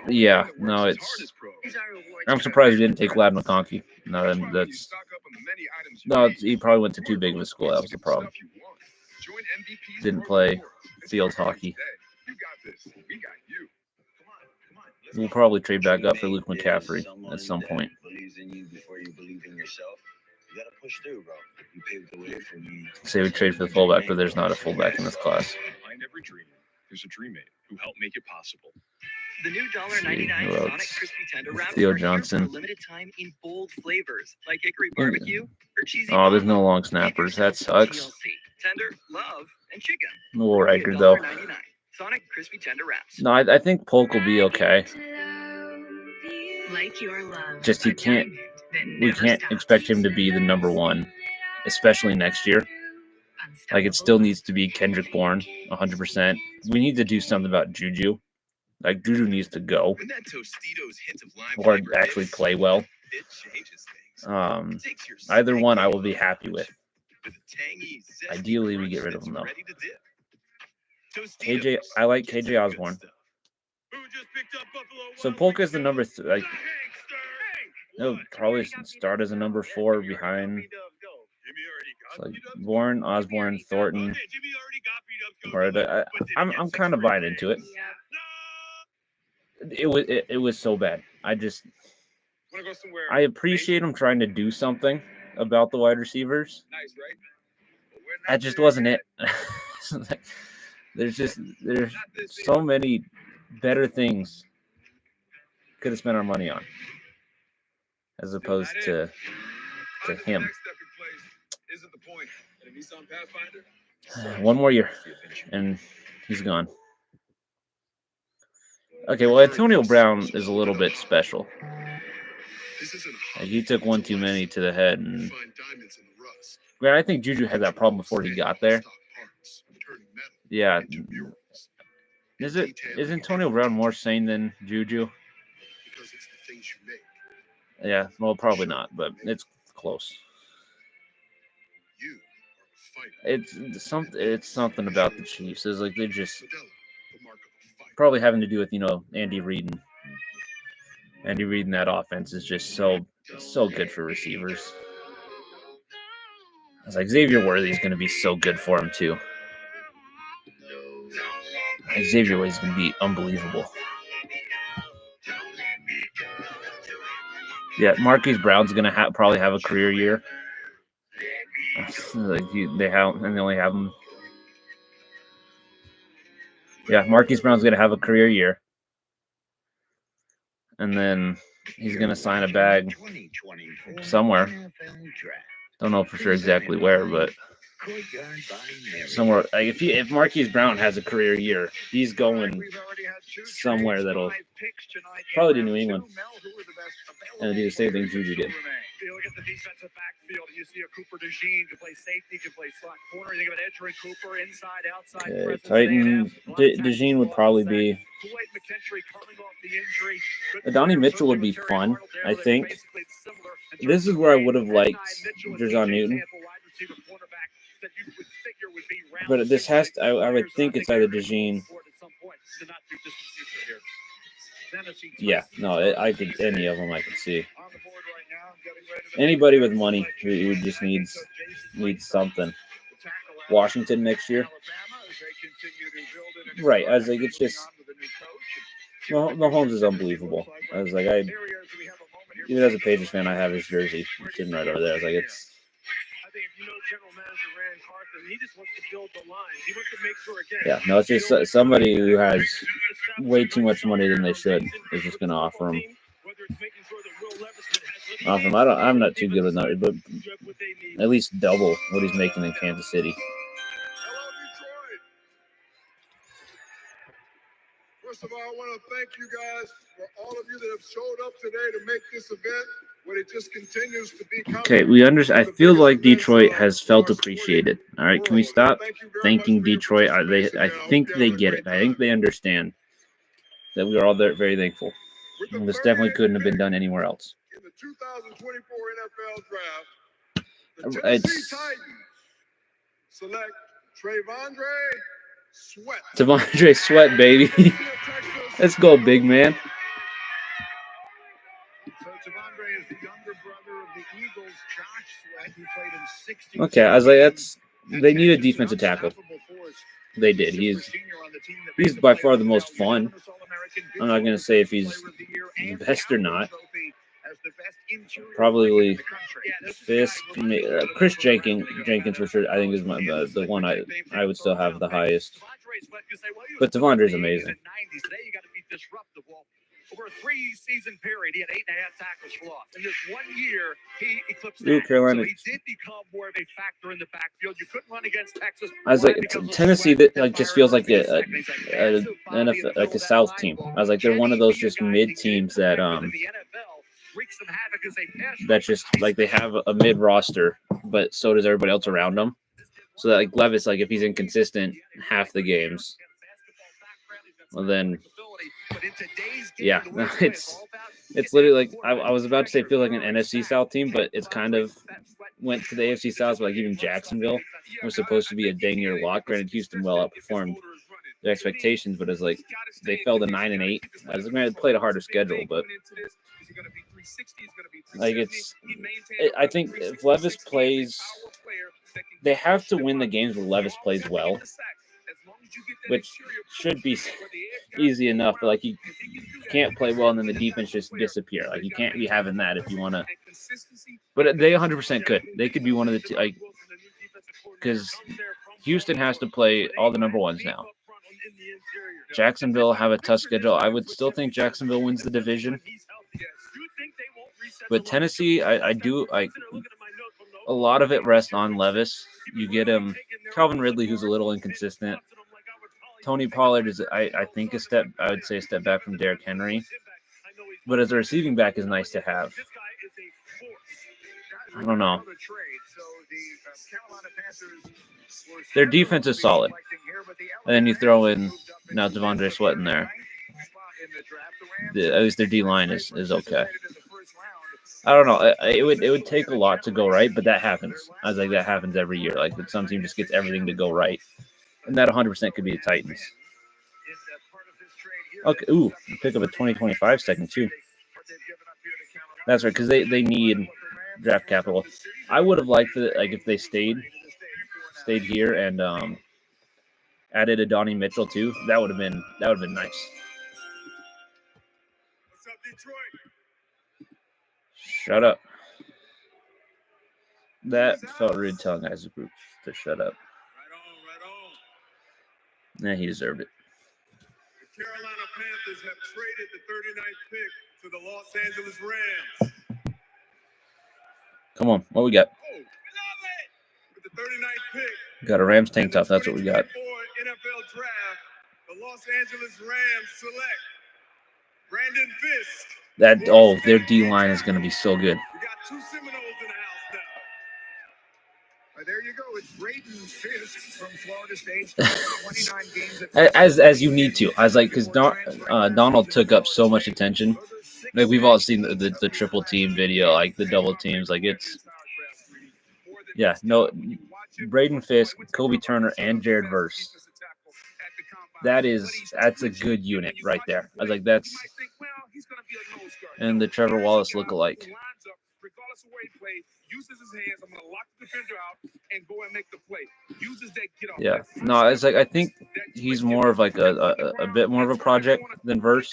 Yeah, no, it's. I'm surprised he didn't take Lad McConkey. No, that's. No, he probably went to too big of a school. That was the problem. Didn't play field hockey. We'll probably trade back up for Luke McCaffrey at some point. Believes in you before you believe in yourself. You gotta push through, bro. You paved the way for me. Say we trade for the fullback, but there's not a fullback in this class. Behind every dreamer, there's a dreammate who helped make it possible. The new $1.99 who else? Sonic Crispy Tender Wraps Theo are here Johnson. for a limited time in bold flavors like hickory barbecue or cheesy. Oh, there's no gumbo. long Give snappers. That yourself sucks. TLC, tender, love, and chicken. No Only record though. $1.99. Sonic Crispy Tender Wraps. No, I think Polk will be okay. Like your love, Just he a can't. diamond that We never can't stops. expect him to be the number one, especially next year. Like it still needs to be Kendrick Bourne, 100%. We need to do something about Juju. Like Juju needs to go When that Tostitos hint of lime or flavor actually hits, play well. it changes things. It takes your Either snack one I game will be up a happy notch with. with a tangy, zesty Ideally, we crunch get rid of that's him though. ready to dip. KJ, Tostitos, I like get some KJ good Osborne. stuff. So Polk is the number like he'll probably start as a number 4 behind. It's like Bourne, Osborne, Thornton. I'm kind of buying into it. It was so bad. I appreciate him trying to do something about the wide receivers. That just wasn't it. There's so many better things could have spent our money on, as opposed to him. One more year, and he's gone. Okay, well, Antonio Brown is a little bit special. Like, he took one too many to the head, and man, I think Juju had that problem before he got there. Yeah, is Antonio Brown more sane than Juju? Yeah, well, probably not, but it's close. It's something about the Chiefs. It's like they just probably having to do with Andy Reid and that offense is just so good for receivers. I was like, Xavier Worthy is going to be so good for him too. Like, Xavier Worthy is going to be unbelievable. Yeah, Marquise Brown's going to probably have a career year. Like they only have him. Yeah, Marquise Brown's going to have a career year. and then he's gonna sign a bag somewhere. Don't know for sure exactly where, but somewhere. Like if Marquise Brown has a career year, he's going somewhere that'll probably do New England, and do the same thing Juju did. You look at the defensive backfield, you see a Cooper DeJean can play safety, can play slot corner. You think of an Edgerrin Cooper inside, outside. Titan DeJean would probably be. Adonai Mitchell would be fun, I think. This is where I would have liked Jerjon Newton. But this has to, I would think it's either DeJean. Yeah, no, I could, any of them I could see. Anybody with money who just needs something. Washington next year. Right, I was like, it's just, Mahomes is unbelievable. I was like, even as a Patriots fan, I have his jersey sitting right over there. I was like, it's. I think if you know general manager Rand Carthon, he just wants to build the lines. He wants to make sure, again. Yeah, no, it's just somebody who has way too much money than they should is just going to offer him. I'm not too good with numbers, but at least double what he's making in Kansas City. First of all, I want to thank you guys for all of you that have showed up today to make this event. It just continues to be. Okay, I feel like Detroit has felt appreciated. All right, can we stop thanking Detroit? I think they get it. I think they understand that we are all very thankful. And this definitely couldn't have been done anywhere else. In the 2024 NFL Draft, the Tennessee Titans select T'Vondre Sweat, baby. Let's go, big man. T'Vondre is the younger brother of the Eagles, Josh Sweat, who played in 60. Okay, I was like, they need a defensive tackle. They did. He's by far the most fun. I'm not going to say if he's the best or not. Probably fifth. Chris Jenkins for sure. I think is the one I would still have the highest. But T'Vondre is amazing. Over a 3-season period, he had 8.5 tackles for loss. In this 1 year, he eclipsed that. Carolina. So he did become more of a factor in the backfield. You couldn't run against Texas. I was like, Tennessee that just feels like a NFL, like a South team. I was like, they're one of those just mid teams that that's just like they have a mid roster, but so does everybody else around them. So that like Levis, like if he's inconsistent half the games, well then. Yeah, it's literally like I was about to say feel like an NFC South team, but it's kind of went to the AFC South. So like even Jacksonville was supposed to be a dang near lock. Granted, Houston well outperformed their expectations, but it's like they fell to 9-8. I was like, man, they played a harder schedule, but like I think if Levis plays, they have to win the games where Levis plays well. Which should be easy enough, but like you can't play well and then the defense just disappear. Like you can't be having that if you want to. But they 100% could. They could be one of the like because Houston has to play all the number ones now. Jacksonville have a tough schedule. I would still think Jacksonville wins the division, but Tennessee, I a lot of it rests on Levis. You get him Calvin Ridley, who's a little inconsistent. Tony Pollard is, I think, I would say a step back from Derrick Henry. But as a receiving back is nice to have. I don't know. Their defense is solid. And then you throw in now T'Vondre Sweat in there. At least their D-line is okay. I don't know. It would take a lot to go right, but that happens. I was like, that happens every year. Like some team just gets everything to go right. And that 100% could be the Titans. Okay, ooh, pick up a 2025 second too. That's right, because they need draft capital. I would have liked it, like if they stayed here and added Adonai Mitchell too. That would have been nice. What's up, Detroit? Shut up. That felt rude telling guys group to shut up. Right on. Yeah, he deserved it. Carolina Panthers have traded the 39th pick to the Los Angeles Rams. Come on, what we got? With the 39th pick, Got a Rams tank top. That's what we got. NFL draft, the Los Angeles Rams select Brandon Fisk. Their D line is going to be so good. We got two Seminoles in the house now. There you go. It's Braden Fisk from Florida State. 29 games As you need to. I was like, because Donald took up so much attention. Like we've all seen the triple team video, like the double teams. Like Braden Fisk, Kobe Turner, and Jared Verse. That's a good unit right there. I was like, and the Trevor Wallace lookalike. Regardless of where he plays, uses his hands. I'm going to lock the defender out and go and make the play. Uses that get off. Yeah, no, it's like I think he's more of like a bit more of a project than Verse.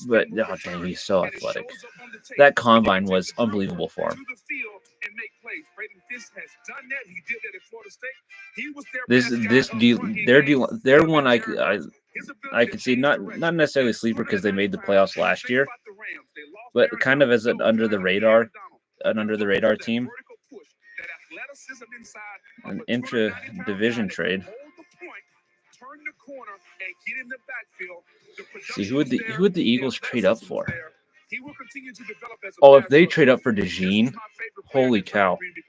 But oh dang, he's so athletic. That combine was unbelievable for him. Their one I could see not necessarily a sleeper because they made the playoffs last year, but kind of as an under the radar team, an intra-division trade. See who would the Eagles trade up for? Oh, if they trade up for DeJean, holy cow! He's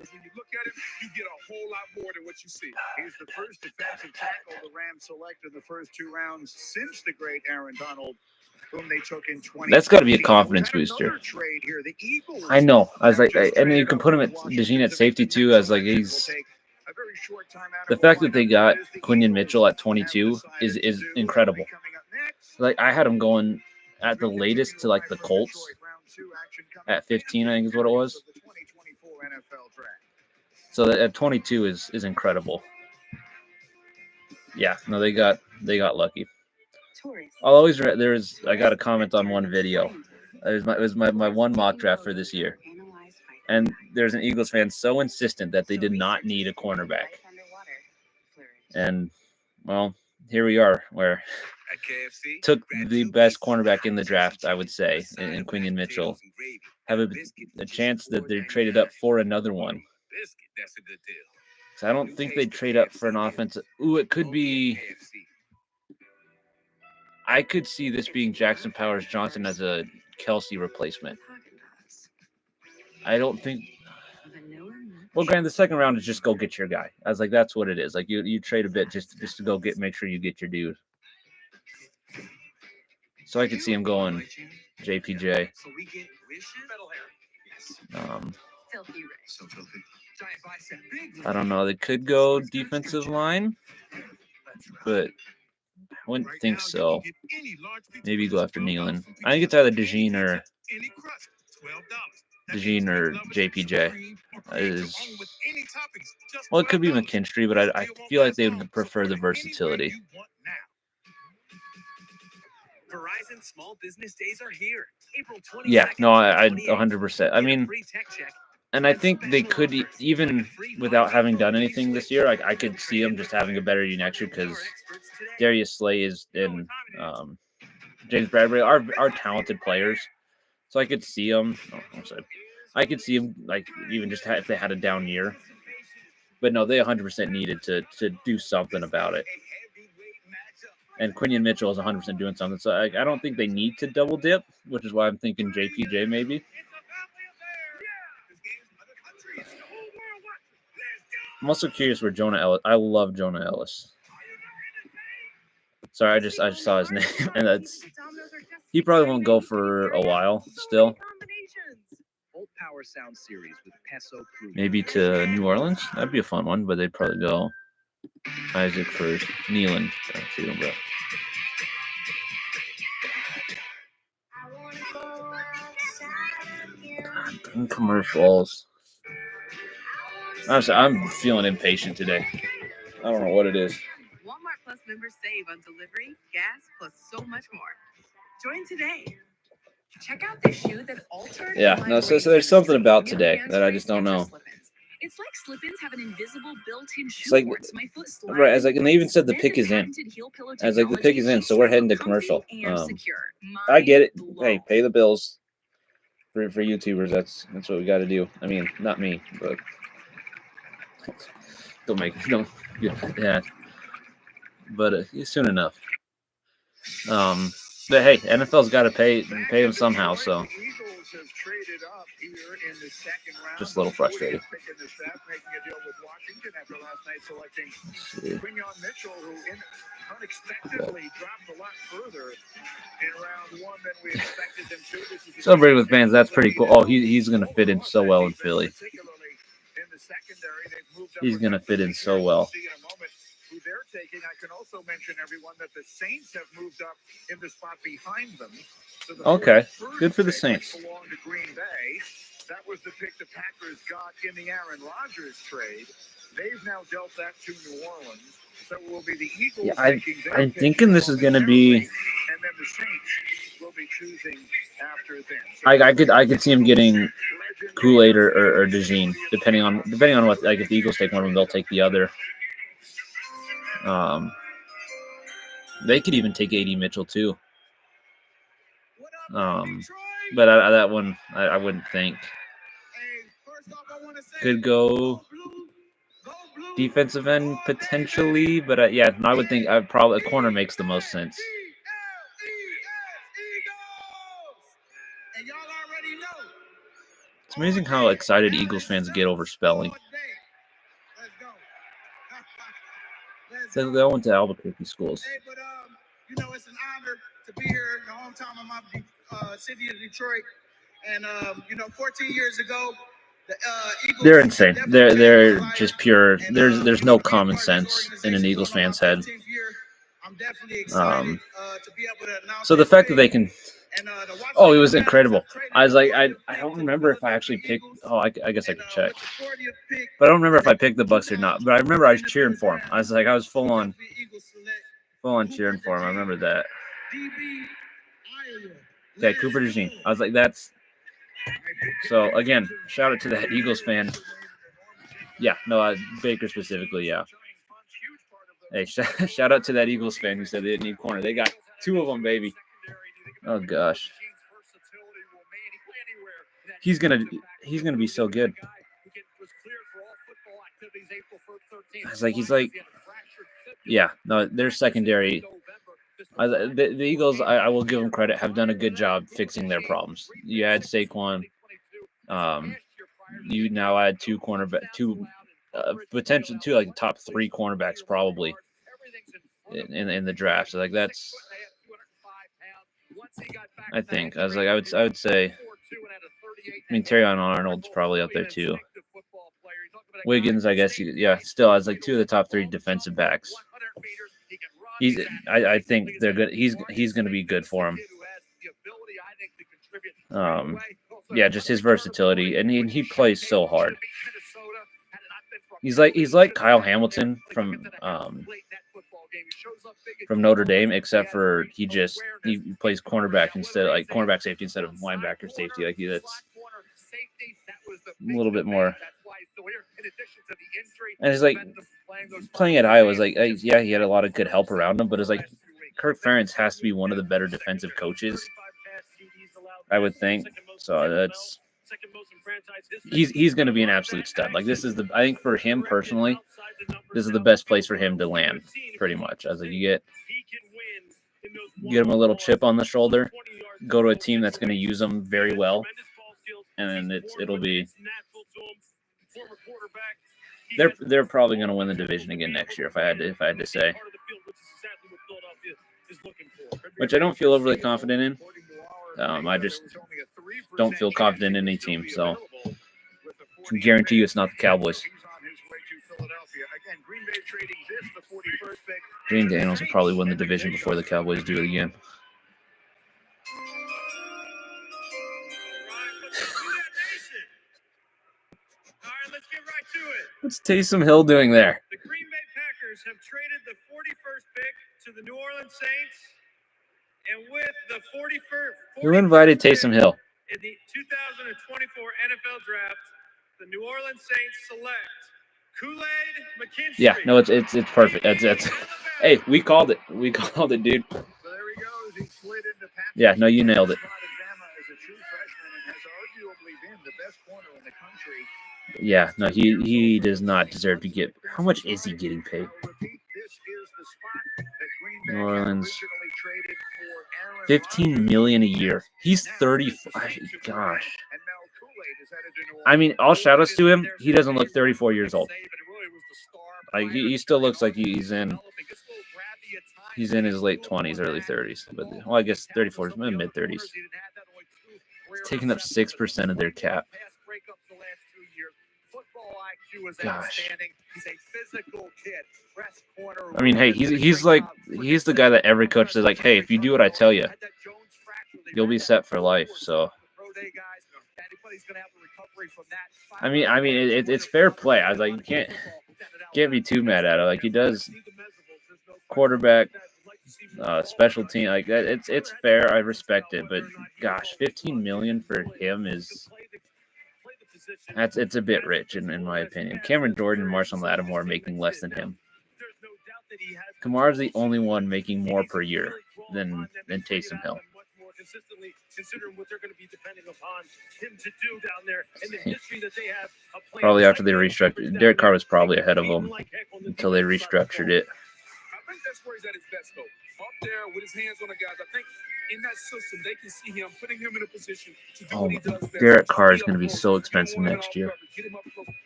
the first defensive tackle the Rams select in the first two rounds since the great Aaron Donald, whom they took in 20. That's got to be a confidence booster. I know. I was like, and then you can put him at DeJean at safety too. I was like, he's. The fact that they got Quinion Mitchell at 22 is incredible. Like I had him going at the latest to like the Colts at 15, I think is what it was. So that at 22 is incredible. Yeah, no, they got lucky. I got a comment on one video. It was my one mock draft for this year. And there's an Eagles fan so insistent that they did not need a cornerback. And well, here we are, where took the best cornerback in the draft, I would say, in Quinion Mitchell. Have a chance that they're traded up for another one. So I don't think they'd trade up for an offensive. Ooh, it could be. I could see this being Jackson Powers Johnson as a Kelsey replacement. I don't think. Well, granted, the second round is just go get your guy. I was like, that's what it is. Like you trade a bit just to go make sure you get your dude. So I could see him going JPJ. I don't know. They could go defensive line, but I wouldn't think so. Maybe go after Nealon. I think it's either DeJean or JPJ. Well, it could be McKinstry, but I feel like they would prefer the versatility. Verizon Small Business Days are here. April 22nd. Yeah, no, I 100%. I mean, and I think they could, even without having done anything this year, I could see them just having a better year next year because Darius Slay and James Bradbury are talented players. So I could see them. I could see them like even just if they had a down year. But no, they 100% needed to do something about it. And Quinion Mitchell is 100% doing something. So I don't think they need to double dip, which is why I'm thinking JPJ maybe. I'm also curious where Jonah Ellis. I love Jonah Ellis. Sorry, I just saw his name, and he probably won't go for a while still. Maybe to New Orleans. That'd be a fun one, but they'd probably go Isaac first. Nealon. Commercials. I'm feeling impatient today. I don't know what it is. Walmart Plus members save on delivery, gas, plus so much more. Join today. Check out this shoe that's altered. Yeah, no. So there's something about today that I just don't know. It's like slip-ins have an invisible built-in shoe like port, so my foot slides right. As in like, and they even place. said the Then pick is in. patented heel pillow As like the pick is in, technology so we're keeps heading to your foot commercial. comfy and secure. I get it. Mind Hey, blown. pay the bills for YouTubers. That's what we got to do. I mean, not me, but don't yeah. But soon enough. But hey, NFL's got to pay them somehow. So just a little frustrating. Unexpectedly dropped a lot further in round one than we expected them to. Celebrating with fans, that's pretty cool. Oh, he's gonna fit in so well in Philly. He's gonna fit in so well. Who they're taking. I can also mention everyone that the Saints have moved up in the spot behind them. So the Okay, good for the Saints. belonged to Green Bay. That was the pick the Packers got in the Aaron Rodgers trade. They've now dealt that to New Orleans. So it will be the Eagles. Yeah, I'm thinking this is gonna be. And then the Saints will be choosing after them. So I could see him getting Kool-Aid or DeJean, depending on what. Like if the Eagles take one of them, they'll take the other. They could even take A.D. Mitchell too. But that one I wouldn't think. Could go defensive end potentially, but yeah, I would think probably a corner makes the most sense. It's amazing how excited Eagles fans get over spelling. So they went to Albuquerque schools. Hey, but it's an honor to be here in the hometown of my city of Detroit. And 14 years ago, the Eagles. They're insane. They're just pure. There's no common sense in an Eagles fan's head. I'm definitely excited to be able to announce. So the fact that they can. Oh, it was incredible. I was like, I don't remember if I actually picked. Oh, I guess I could check. But I don't remember if I picked the Bucks or not. But I remember I was cheering for him. I was full on cheering for him. I remember that. Okay, Cooper DeJean. I was like, that's. So again, shout out to that Eagles fan. Yeah, no, Baker specifically. Yeah. Hey, shout out to that Eagles fan who said they didn't need corner. They got two of them, baby. Oh gosh. He's gonna be so good. He's like, yeah, no, their secondary. The Eagles, I will give them credit, have done a good job fixing their problems. You had Saquon, you now add two potential two like top three cornerbacks probably in the draft. So like that's. I think I would say. I mean, Terrion Arnold's probably up there too. Wiggins, I guess, still has like two of the top three defensive backs. I think they're good. He's going to be good for him. Yeah, just his versatility, and he plays so hard. He's like Kyle Hamilton from Notre Dame, except for he plays cornerback instead, like cornerback safety instead of linebacker safety. Like that's a little bit more. And it's like playing at Iowa is like, yeah, he had a lot of good help around him, but it's like Kirk Ferentz has to be one of the better defensive coaches, I would think. So that's he's going to be an absolute stud. Like this is I think for him personally, this is the best place for him to land, pretty much. As like you get him a little chip on the shoulder, go to a team that's going to use him very well, and then it'll be. They're probably going to win the division again next year if I had to say, which I don't feel overly confident in. I just don't feel confident in any team, so I can guarantee you it's not the Cowboys. Green Daniels will probably win the division before the Cowboys do it again. Let's get right to it. What's Taysom Hill doing there? The Green Bay Packers have traded the 41st pick to the New Orleans Saints, and with the 41st Who invited Taysom Hill? in the 2024 NFL Draft, The New Orleans Saints select Kool-Aid McKinstry. Yeah, no, it's perfect. That's hey, we called it. We called it, dude. So there he goes. He slid into Patrick. Yeah, no, you nailed it. Bama as a true freshman and has arguably been the best corner in the country. Yeah, no, he does not deserve to get. How much is he getting paid? New Orleans, $15 million a year. He's 35. Gosh. I mean, all shout outs to him. He doesn't look 34 years old. Like he still looks like he's in his late 20s, early 30s. But well, I guess 34 is mid 30s. He's taking up 6% of their cap. Gosh. I mean, hey, he's the guy that every coach says like, hey, if you do what I tell you, you'll be set for life. So, I mean, it's fair play. I was like, you can't be too mad at it. Like he does quarterback, special team, like that. It's fair. I respect it, but gosh, $15 million for him is. It's a bit rich in my opinion. Cameron Jordan and Marshall Lattimore are making less than him. Kamara's the only one making more per year than Taysom Hill. Probably after they restructured, Derek Carr was probably ahead of him until they restructured it. I think that's where he's at his best, though. Up there with his hands on the guys. I think in that system, they can see him, putting him in a position to do what he does best. Derek Carr is going to be so expensive next year.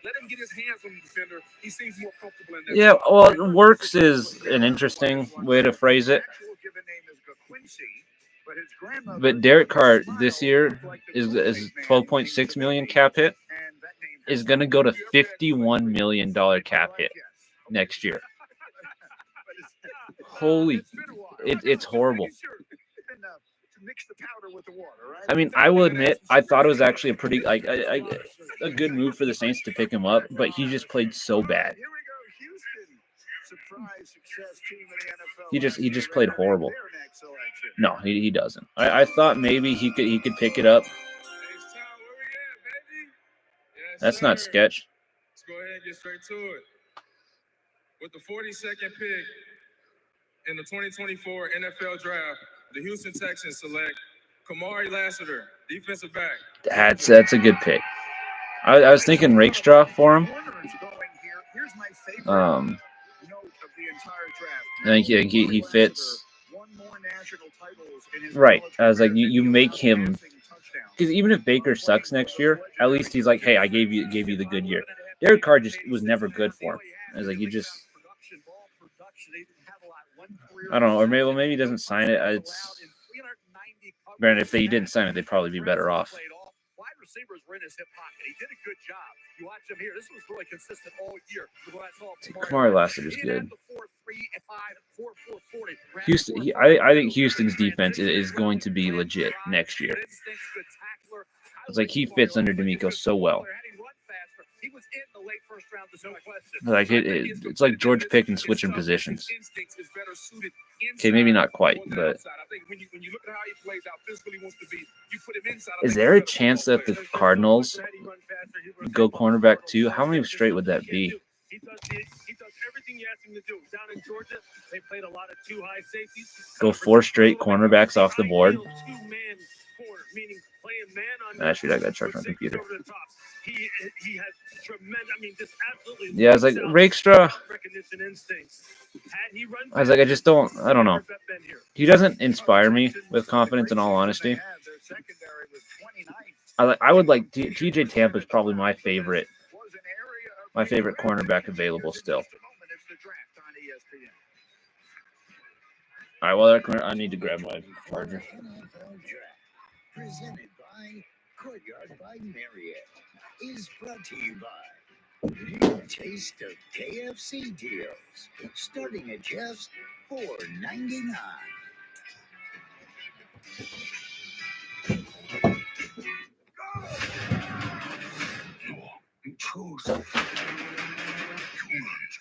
Let him get his hands on the defender. He seems more comfortable in that. Yeah, well, works is an interesting way to phrase it. But Derek Carr this year is 12.6 million cap hit. Is going to go to $51 million cap hit next year. Holy, it's horrible. I mean, I will admit, I thought it was actually a pretty a good move for the Saints to pick him up, but he just played so bad. He just played horrible. No, he doesn't. I thought maybe he could pick it up. That's not sketch. Let's go ahead and get straight to it. With the 42nd pick in the 2024 NFL Draft, the Houston Texans select Kamari Lassiter, defensive back. That's a good pick. I was thinking Rakestraw for him. I think he fits. Right. I was like, you make him, because even if Baker sucks next year, at least he's like, hey, I gave you the good year. Derek Carr just was never good for him. I was like, you just, I don't know, or maybe he doesn't sign it. It's granted, if he didn't sign it, they'd probably be better off. Wide receivers were in his hip pocket. He did a good job. You watch him here. This was really consistent all year. Kamari Lassiter is good. Houston, I think Houston's defense is going to be legit next year. It's like he fits under D'Amico so well. Like it's like George Pickens switching positions. Okay, maybe not quite, but is there a chance that the Cardinals go cornerback too? How many straight would that be? He does everything you ask him to do. Down in Georgia, they played a lot of two high safeties. Go 4 straight cornerbacks off the board. Actually, I got to charge my computer. He has tremendous. I mean, just absolutely. Yeah, I was like Rakestraw. I was like, I don't know. He doesn't inspire me with confidence. In all honesty, I would like TJ Tampa is probably my favorite cornerback available still. All right, well, I need to grab my charger. Presented by Courtyard by Marriott is brought to you by New Taste of KFC deals, starting at just $4.99. You chose humans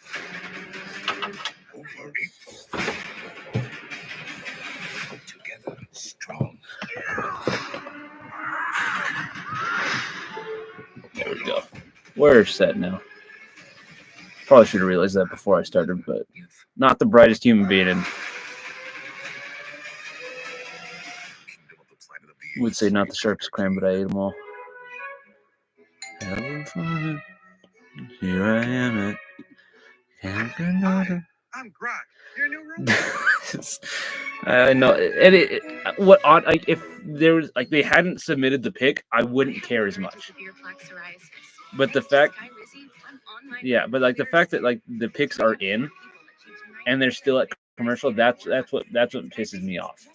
over evil. Together, strong. There we go. We're set now. Probably should have realized that before I started, but not the brightest human being in. I would say not the sharpest cram, but I ate them all. Here I am at I'm Grok, your new roommate. I know. And what odd, like if there was like they hadn't submitted the pick, I wouldn't care as much. But the fact, yeah, but like the fact that like the picks are in and they're still at commercial, that's what pisses me off.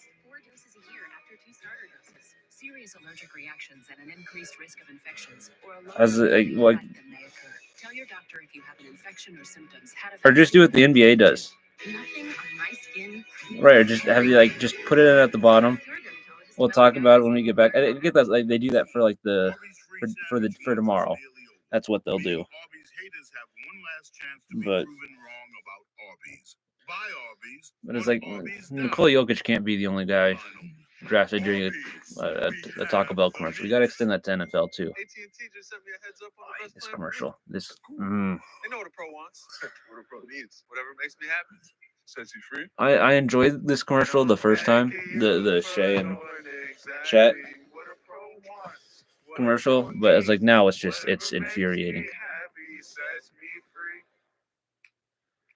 Serious allergic reactions and an increased risk of infections or As like, tell your doctor if you have an infection or symptoms. or just do what the NBA does. Nothing on my skin. Right, or just have you like just put it in at the bottom. We'll talk about it when we get back. I get that like they do that for like for tomorrow. That's what they'll do. But it's like Nikola Jokic can't be the only guy drafted during a Taco Bell commercial. We got to extend that to NFL too. AT&T just sent me a heads up on the best This plan. commercial. This. They know what a pro wants. What a pro needs. Whatever makes me happy. Sets you free. I enjoyed this commercial the first time. The Shay and Chet commercial, but it's like now it's infuriating.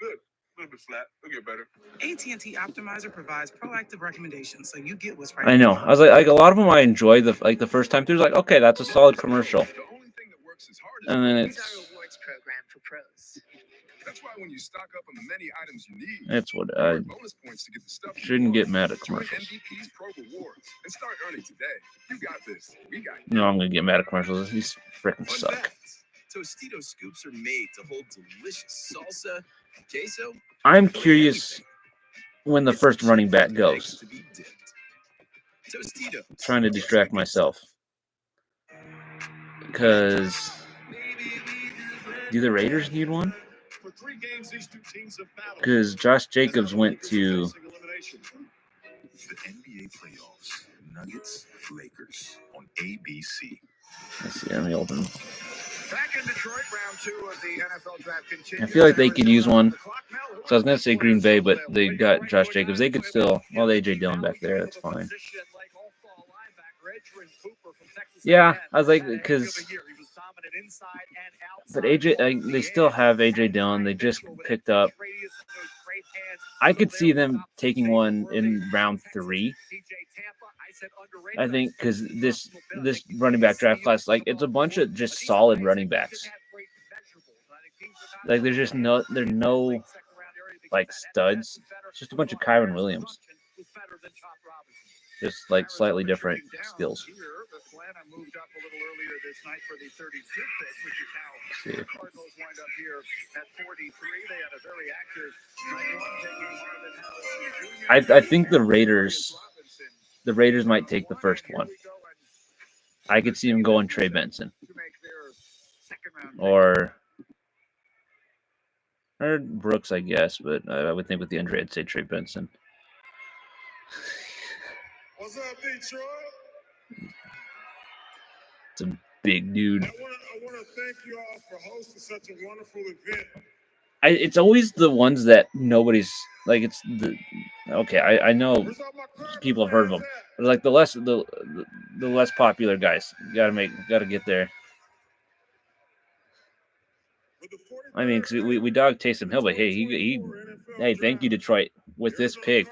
Good. A little bit flat. It'll get better. AT&T Optimizer provides proactive recommendations so you get what's right. I know. I was like a lot of them I enjoy the first time through. Like okay, that's a solid commercial. And then it's. Program for pros. That's why when you stock up on the many items you need, That's what I bonus points to get the stuff shouldn't get mad at commercials. MVP's Pro Rewards and start earning today. You got this. We got No, I'm gonna get mad at commercials. These freaking suck. Tostito scoops are made to hold delicious salsa and queso. I'm curious when the first running back goes. Trying to distract myself. Because do the Raiders need one? Because Josh Jacobs went to The NBA playoffs, Nuggets, Lakers on ABC. let's see, let me open. Back in Detroit, round 2 of the NFL draft continues. I feel like they could use one. So I was gonna say Green Bay, but they got Josh Jacobs. They could still AJ Dillon back there, that's fine. Yeah, I was like because but they still have AJ Dillon. They just picked up. I could see them taking one in round 3. I think because this running back draft class, like it's a bunch of just solid running backs. Like there's no like studs. It's just a bunch of Kyron Williams. Just like slightly different skills. Atlanta moved up a little earlier this night for the 35th pick, which is how the Cardinals wind up here at 43. They had a very active night one, taking Marvin Harrison Jr. I think the Raiders might take the first one. I could see them going Trey Benson or Brooks, I guess, but I would think with the injury, I'd say Trey Benson. What's up, Detroit? It's a big dude. I want to thank you all for hosting such a wonderful event. It's always the ones that nobody's like. It's the okay. I know people have heard of them, but like the less popular guys. Gotta get there. I mean, because we dog Taysom Hill, but hey, hey, thank you Detroit with this pick.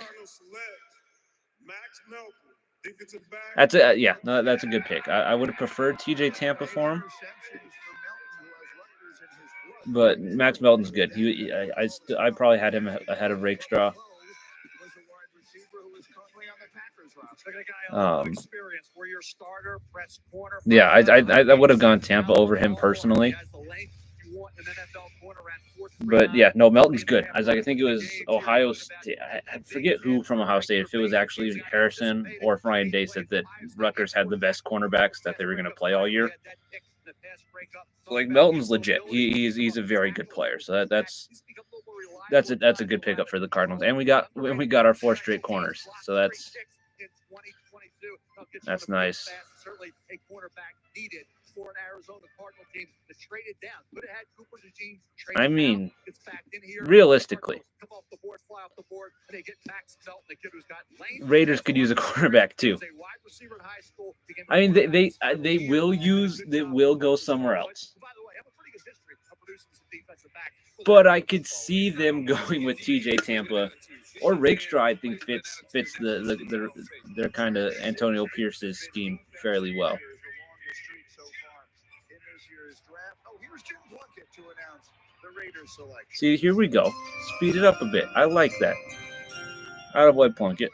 That's a that's a good pick. I would have preferred TJ Tampa for him, but Max Melton's good. I probably had him ahead of Rakestraw. Yeah, I would have gone Tampa over him personally. But yeah, no, Melton's good. I think it was Ohio State. I forget who from Ohio State, if it was actually Harrison or if Ryan Day said that Rutgers had the best cornerbacks that they were going to play all year. So like Melton's legit. He's a very good player. So that's a good pickup for the Cardinals. And we got our 4 straight corners. So that's nice. for an Arizona Cardinal team that traded down. Could have had Cooper DeJean trade I mean, out, gets back in here. realistically, Come off the board, fly off the board, and they get Max Felton, the kid who's got lane. Raiders could use a quarterback too. He was a wide receiver in high school, became a I mean, quarterback they will use, they will go somewhere else. By the way, have a pretty good history of producing some defensive backs. But I could see them going with TJ Tampa or Rakestraw. I think fits their kind of Antonio Pierce's scheme fairly well. See, here we go. Speed it up a bit. I like that. Attaboy Plunkett.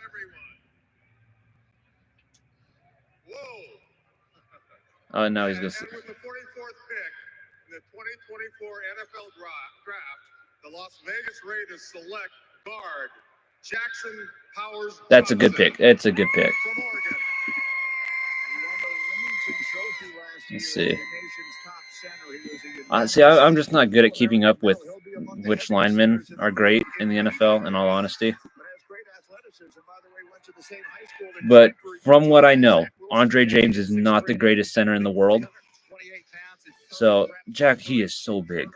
Oh, now he's going to... With the 44th pick in the 2024 NFL draft, the Las Vegas Raiders select guard Jackson Powers. That's a good pick. That's a good pick. From Oregon. Let's see. See, I'm just not good at keeping up with which linemen are great in the NFL, in all honesty. But from what I know, Andre James is not the greatest center in the world. So, Jack, he is so big.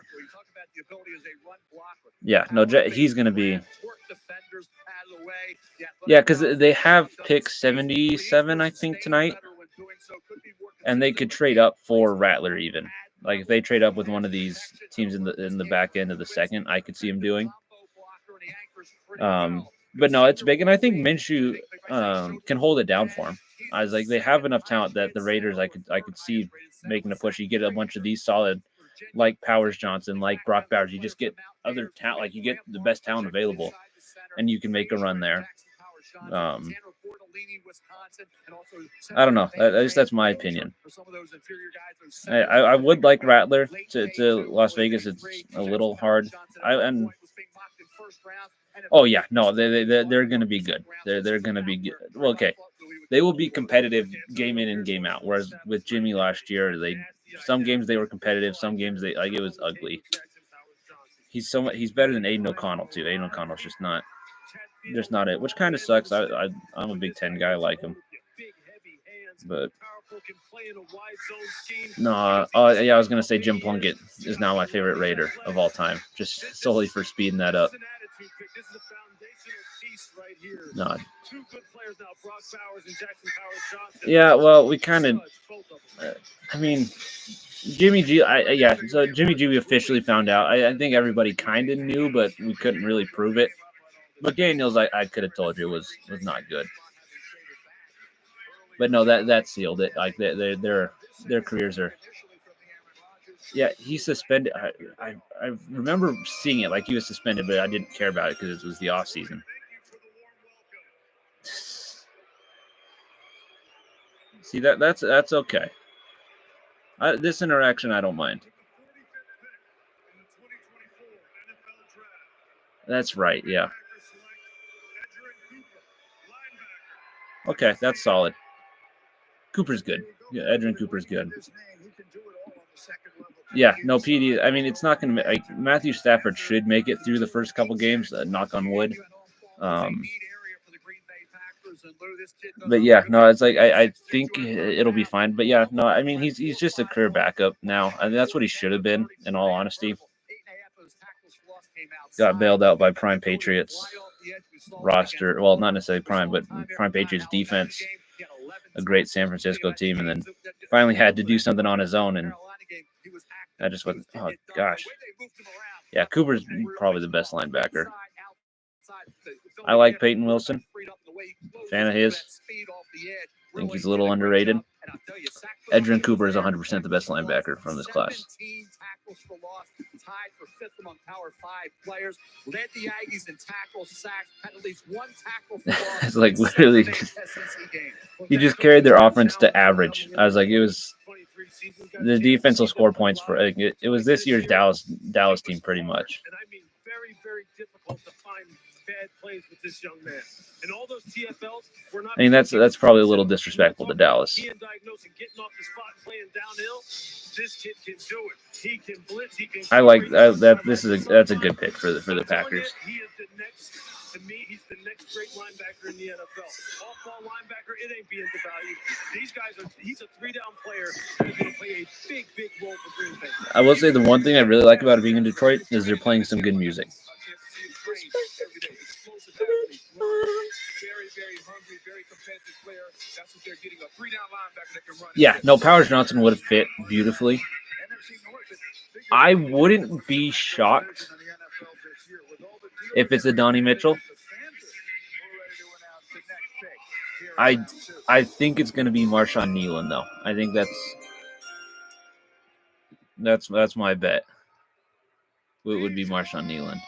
Yeah, no, he's going to be... Yeah, because they have pick 77, I think, tonight. And they could trade up for Rattler even. Like, if they trade up with one of these teams in the back end of the second, I could see him doing. But no, it's big. And I think Minshew can hold it down for him. I was like, they have enough talent that the Raiders, I could see making a push. You get a bunch of these solid, like Powers Johnson, like Brock Bowers. You just get other talent, like you get the best talent available, and you can make a run there. I don't know. At least that's my opinion. I would like Rattler to Las Vegas. It's a little hard. Oh yeah, no, they're going to be good. They're going to be good. Well, okay, they will be competitive game in and game out. Whereas with Jimmy last year, some games they were competitive, some games it was ugly. He's better than Aiden O'Connell too. Aiden O'Connell's just not it, which kind of sucks. I'm a Big Ten guy, I like him, but no. Yeah, I was gonna say Jim Plunkett is now my favorite Raider of all time, just solely for speeding that up. No. Yeah, well, we kind of. I mean, Jimmy G. So Jimmy G. We officially found out. I think everybody kind of knew, but we couldn't really prove it. But Daniels, I could have told you was not good. But no, that sealed it. Like their careers are. Yeah, he's suspended. I remember seeing it like he was suspended, but I didn't care about it because it was the off season. See that's okay. This interaction I don't mind. That's right. Yeah. Okay, that's solid. Cooper's good. Yeah, Edrin Cooper's good. Yeah, no, PD. I mean, it's not going to like Matthew Stafford should make it through the first couple games. Knock on wood. But yeah, no, it's like I think it'll be fine. But yeah, no, I mean he's just a career backup now. I mean that's what he should have been. In all honesty, got bailed out by Prime Patriots roster. Well, not necessarily Prime, but Prime Patriots defense. A great San Francisco team, and then finally had to do something on his own, and I just went, oh gosh, yeah, Cooper's probably the best linebacker. I like Peyton Wilson, fan of his. Think he's a little underrated. Edrin Cooper is 100% the best linebacker from this class. Tied for fifth among Power 5 players. Led the Aggies in tackles, sacks, had at least one tackle for loss. It's like literally, he just carried their offense to average. I was like, it was the defense will score points for it. It was this year's Dallas team pretty much. And I mean, very, very difficult to find bad plays with this young man. And all those TFLs were not. I mean, that's probably a little disrespectful to Dallas. He and diagnosing, getting off the spot and playing downhill. This kid can do it. He can blitz. He can. I like that. That's a good pick for the Packers. He is the next To me, he's the next great linebacker in the NFL. Off-ball linebacker, it ain't being devalued. These guys he's a 3-down player who's going to play a big, big role for Green Bay. I will say the one thing I really like about it being in Detroit is they're playing some good music. Very, very hungry, very competitive player. That's what they're getting. A 3-down linebacker that can run. Yeah, no, Powers Johnson would have fit beautifully. I wouldn't be shocked if it's a Donnie Mitchell. I think it's going to be Marshawn Nealon, though. I think that's my bet. It would be Marshawn Nealon.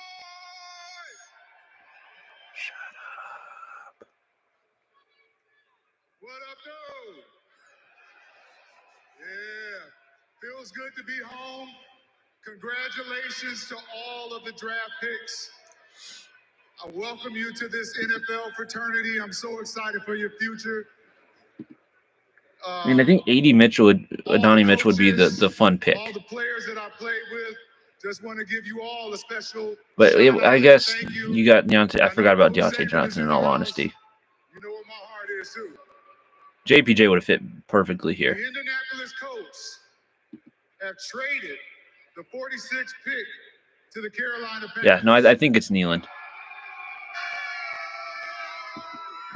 What up, though? Yeah, feels good to be home. Congratulations to all of the draft picks. I welcome you to this NFL fraternity. I'm so excited for your future. I mean, I think Donnie Mitchell would be the fun pick. All the players that I played with, just want to give you all a special. But I guess you got Deontay. I forgot about Deontay Johnson, in all honesty. You know what my heart is, too. JPJ would have fit perfectly here. The Indianapolis Colts have traded the 46th pick to the Carolina Panthers. Yeah, no, I think it's Nealon.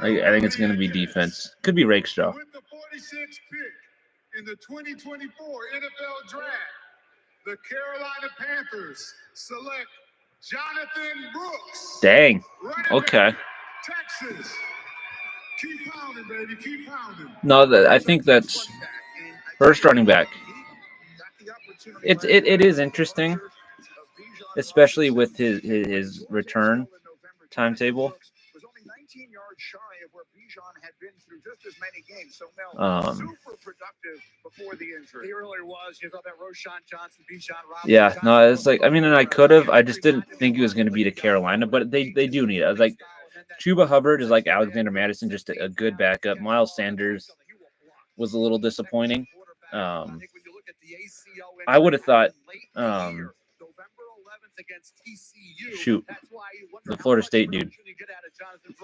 I think it's going to be defense. Could be Rakestraw. With the 46th pick in the 2024 NFL Draft, the Carolina Panthers select Jonathan Brooks. Dang. Okay. Texas. Keep pounding, baby. Keep pounding. No, I think that's first running back. It is interesting, especially with his return timetable. Was only 19 yards shy of where Bijan had been through just as many games. So Mel, super productive before the injury. He really was. You thought that Roshan Johnson, Bijan Robinson. Yeah, no, it's like, I mean, and I could have. I just didn't think he was going to be to Carolina, but they do need it. I was like, Chuba Hubbard is like Alexander Madison, just a good backup. Miles Sanders was a little disappointing. I would have thought, shoot, the Florida State dude,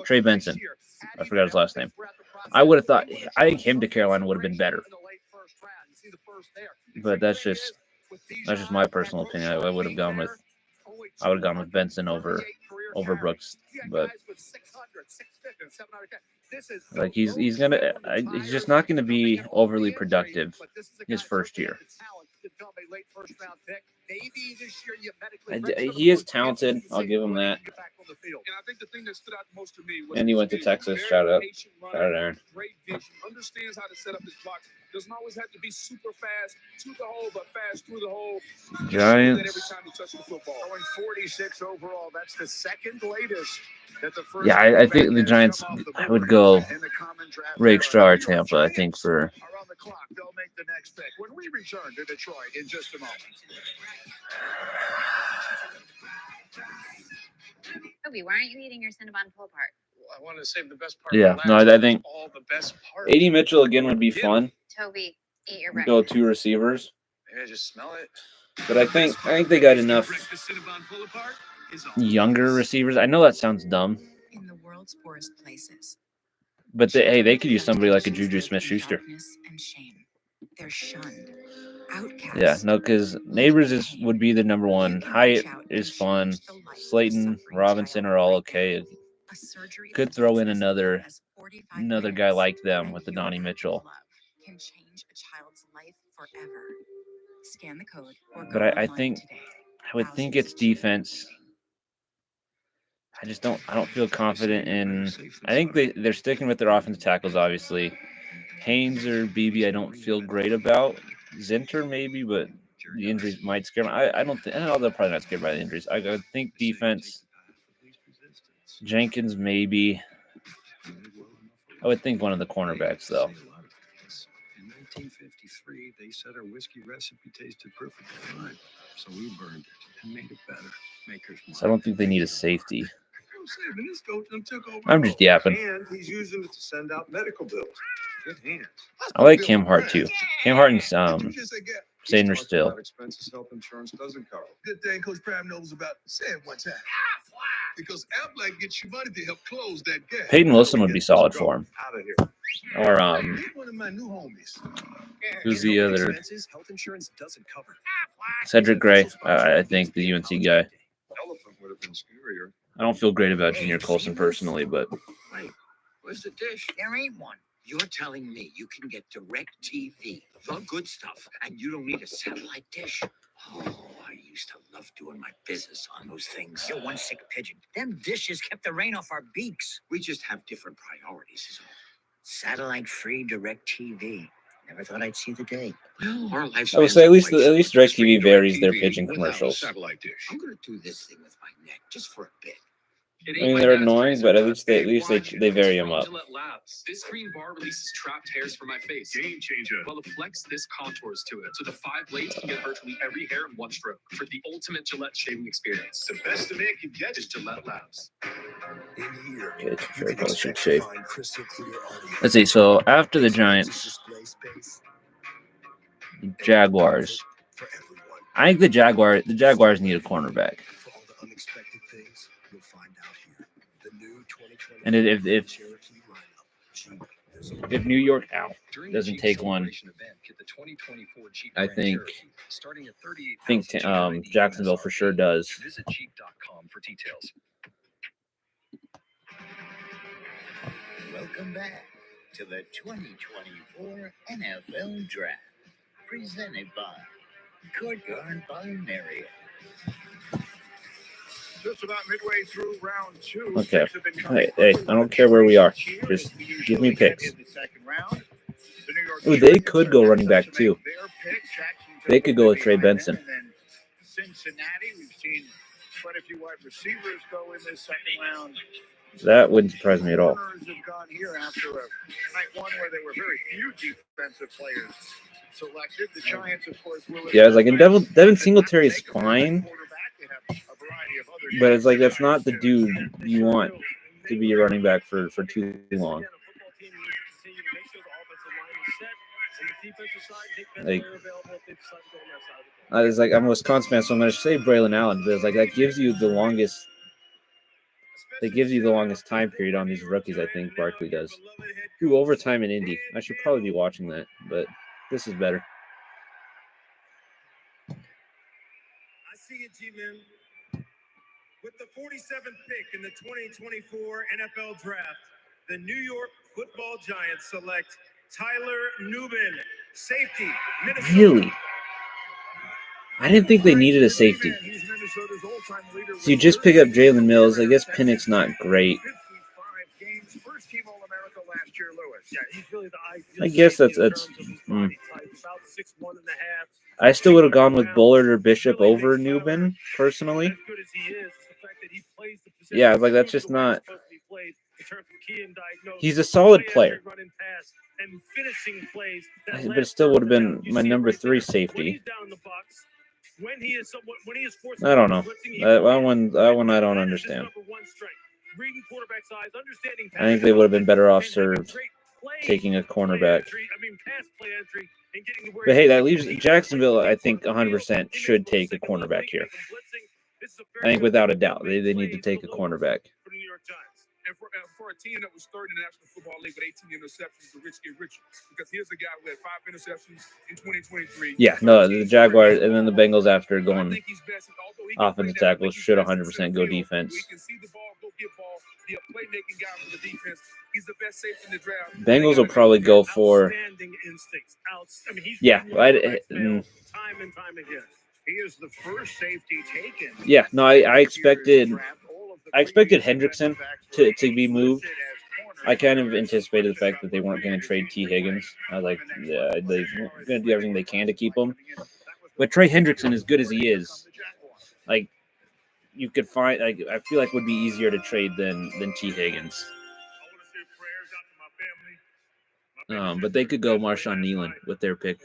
Trey Benson. I forgot his last name. I would have thought, I think him to Carolina would have been better. But that's just my personal opinion. I would have gone with Benson over Brooks, but like he's just not going to be overly productive his first year. He is talented. I'll give him that. And he went to Texas. Shout out, Aaron. Great vision. Understands how to set up his blocks. Doesn't always have to be super fast to the hole, but fast through the hole. Giants. Every time he touches the football. Going 46 overall. That's the second latest. Yeah, I think the Giants would go Rakestraw or Tampa, I think, for. Around the clock, they'll make the next pick. When we return to Detroit in just a moment. Toby, why aren't you eating your Cinnabon pull apart? I want to save the best part. Yeah, no, I think all the best parts. AD Mitchell again would be fun. Toby, eat your Go breakfast. 2 receivers. Maybe I just smell it. But I think they got enough younger receivers. I know that sounds dumb. In the world's poorest places. But they could use somebody like a Juju Smith-Schuster. And shame. They're shunned. Outcast. Yeah, no, because Neighbors would be the number one. Hyatt is fun. Slayton, Robinson are all okay. Could throw in another guy like them with the Donnie Mitchell. Can change a child's life forever. Scan the code. But I would think it's defense. I don't feel confident in. I think they're sticking with their offensive tackles, obviously. Haynes or Beebe, I don't feel great about. Zinter maybe, but the injuries might scare me. I don't think. I know they're probably not scared by the injuries. I think defense. Jenkins maybe. I would think one of the cornerbacks though. In 1953, they said our whiskey recipe tasted perfectly fine, so we burned it and made it better. Maker's Mark. So I don't think they need a safety. I'm just yapping. And he's using it to send out medical bills. Good hands. I like Cam Hart too. Cam Hart and Sanders still. Expenses health insurance doesn't cover. Good thing Coach Prime knows about. Say it one time. Because Aflac gets you money to help close that gap. Peyton Wilson would be solid for him. Out of here. Or Meet one of my new homies. who's the other? Expenses health insurance doesn't cover. Cedric Gray. I think the UNC guy. Elephant would have been scarier. I don't feel great about Junior Colson personally, but Wait, where's the dish? There ain't one. You're telling me you can get direct TV, the good stuff, and you don't need a satellite dish? Oh, I used to love doing my business on those things. You're one sick pigeon. Them dishes kept the rain off our beaks. We just have different priorities, is all. Satellite-free direct TV. Never thought I'd see the day. Well, our life. I would say at least DirecTV varies their pigeon commercials. Satellite dish. I'm gonna do this thing with my neck just for a bit. I mean, they're annoying, but at least they vary them up. Gillette Labs. This green bar releases trapped hairs from my face. Game changer. While the Flex, this contours to it. So the 5 blades can get virtually every hair in one stroke for the ultimate Gillette shaving experience. The best a man can get is Gillette Labs. In here, Okay, you sure, can probably should expect shave. to find crystal clear audio. Let's see. So after the Giants, Display space Jaguars. for everyone. I think the Jaguars need a cornerback. For all the unexpected things you'll find out here. The new 2020 And if Cherokee lineup. Jeep, there's a if New York During the doesn't Jeep take one, celebration event, get the 2024 Jeep I Grand think Cherokee, starting at think $38,290 Jacksonville for sure does. Visit Jeep.com for details. Welcome back to the 2024 NFL Draft, presented by Courtyard by Marriott. Just about midway through round 2. Okay. Picks have been coming Hey, quickly I don't with care where we are. here, Just as we give me usually get picks. in the second round. The New York Ooh, they Giants could are go next running up back to too. make their pick. Jacksonville They could go with Trey behind Benson. them, and then Cincinnati, we've seen quite a few wide receivers go in this second round. That wouldn't surprise me at all. Corners have gone here after a night one where there were very few defensive players selected. The Giants, of course, will. Yeah, it's like and Devin Singletary is fine, but it's like that's not the dude you want to be your running back for too long. Like, it's like I'm a Wisconsin fan, so I'm going to say Braylon Allen, but it's like that gives you the longest. That gives you the longest time period on these rookies. I think Barkley does. Do overtime in Indy. I should probably be watching that, but this is better. I see it, G-Man. With the 47th pick in the 2024 NFL Draft, the New York Football Giants select Tyler Nubin, safety, Minnesota. Really? I didn't think they needed a safety. So you just pick up Jalen Mills. I guess Pinnock's not great. I guess that's. I still would have gone with Bullard or Bishop over Nubin personally. Yeah, like that's just not. He's a solid player, but it still would have been my number 3 safety. I don't know. That one I don't understand. I think they would have been better off served taking a cornerback. But hey, that leaves Jacksonville, I think 100% should take a cornerback here. I think without a doubt, they need to take a cornerback. And for a team that was third in the National Football League with 18 interceptions, the rich get richer. Because here's a guy who had 5 interceptions in 2023. Yeah, no, the Jaguars and then the Bengals after going offensive tackles should 100% go defense. Bengals will probably go for. Yeah, time and time again. He is the first safety taken. Yeah, no, I expected Hendrickson to be moved. I kind of anticipated the fact that they weren't going to trade T. Higgins. I was like, yeah, they're going to do everything they can to keep him. But Trey Hendrickson, as good as he is, like you could find, like I feel like would be easier to trade than T. Higgins. But they could go Marshawn Nealon with their pick,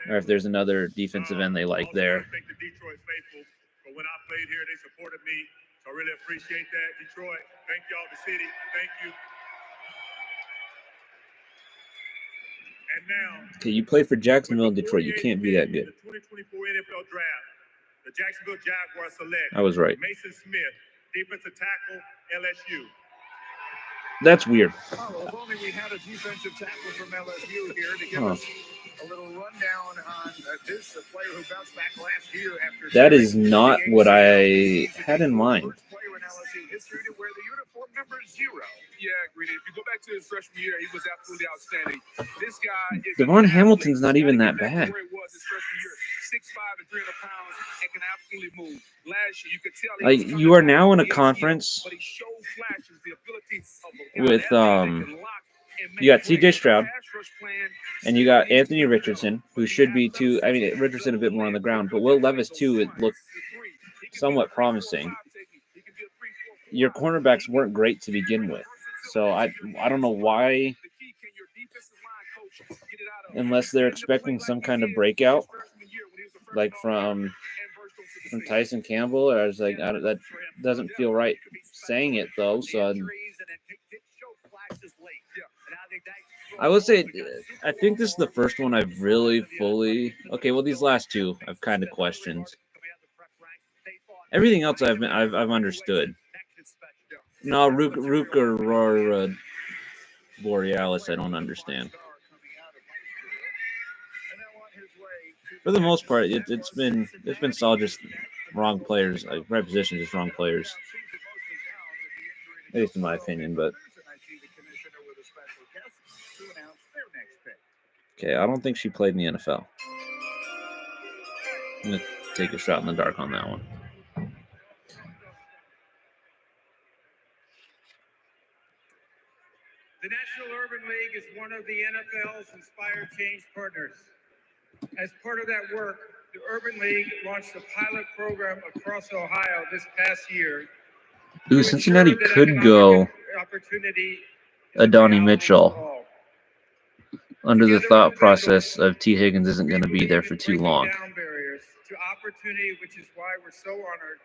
or if there's another defensive end they like there. Thank the Detroit faithful for when I played here, they supported me. So I really appreciate that. Detroit, thank y'all, the city. Thank you. And now, Okay, you play for Jacksonville and Detroit. You can't be that good. The 2024 NFL Draft, the Jacksonville Jaguars select I was right. Mason Smith, defensive tackle, LSU. That's weird. Oh, if only we had a defensive tackle from LSU here to give Huh. us a little rundown on this player who bounced back last year after That is suffering not the what I ACL. had in mind. First player in LSU history to wear the uniform number 0. Yeah, Greedy. If you go back to his freshman year, he was absolutely outstanding. This guy is Devon Hamilton's not even that bad. where he was his freshman year. 6'5" and 300 pounds and can absolutely move. Last year, you could tell he Like, was coming you are back now in a from the ACL, conference but he showed flashes, the ability of a guy with that big that can lock and you got make CJ plays. Stroud, Pass rush plan, and you got Anthony Richardson, who should be too. I mean, Richardson a bit more on the ground, but Will Levis too would look somewhat promising. Your cornerbacks weren't great to begin with, so I don't know why, unless they're expecting some kind of breakout, like from Tyson Campbell. Or I was like, that doesn't feel right saying it though. So I would say I think this is the first one I've really fully. Okay, well these last two I've kind of questioned. Everything else I've understood. No, Rook or Borealis, I don't understand. For the most part, it's been solid, just wrong players, like right position, just wrong players. At least in my opinion, but okay, I don't think she played in the NFL. I'm gonna take a shot in the dark on that one. The National Urban League is one of the NFL's Inspired Change partners. As part of that work, the Urban League launched a pilot program across Ohio this past year. Ooh, Cincinnati could go Adonai Mitchell under the thought process of T. Higgins isn't going to be there for too long. To opportunity, which is why we're so honored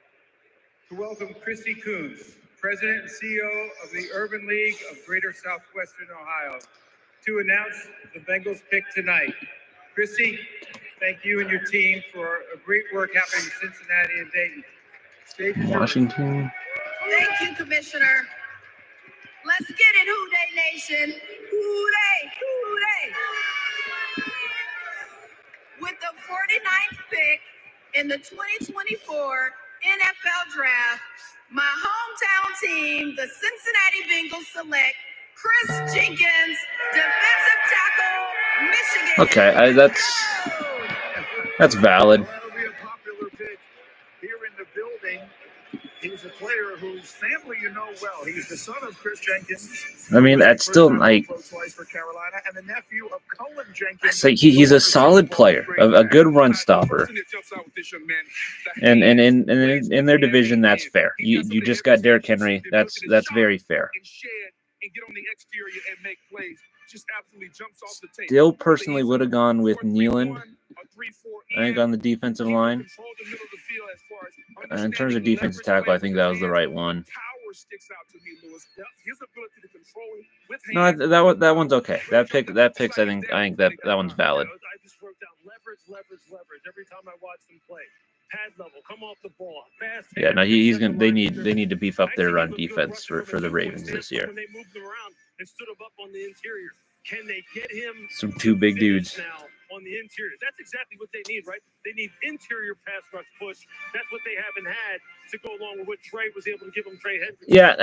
to welcome Christy Coons, President and CEO of the Urban League of Greater Southwestern Ohio, to announce the Bengals pick tonight. Christy, thank you and your team for a great work happening in Cincinnati and Dayton. Stage is yours. Washington. Thank you, Commissioner. Let's get it, Who Dey Nation. Who Dey, Who Dey. With the 49th pick in the 2024 NFL Draft, my hometown team, the Cincinnati Bengals, select Chris Jenkins, defensive tackle, Michigan. Okay, that's valid. That'll be a popular pick here in the building. He's a player whose family you know well. He's the son of Chris Jenkins. I mean, that's still like. Twice for Carolina, and the nephew of Cullen Jenkins. It's like he's a solid player, a good run stopper, and in their division, that's fair. You just got Derrick Henry. That's very fair. And get on the exterior and make plays. Just absolutely jumps off the tape. Still personally would have gone with Nealand, I think, on the defensive line. And in terms of defensive tackle, I think that was the right one. No, that one's okay. That picks. I think that one's valid. I just wrote down leverage every time I watch them play. Pad level, come off the ball, fast. Yeah, no, he's gonna. They need to beef up their run defense for the Ravens this year. When they moved him around and stood him up on the interior, can they get him Some two big dudes now on the interior? That's exactly what they need, right? They need interior pass rush push. That's what they haven't had to go along with what Trey was able to give them. Trey Hendricks. Yeah,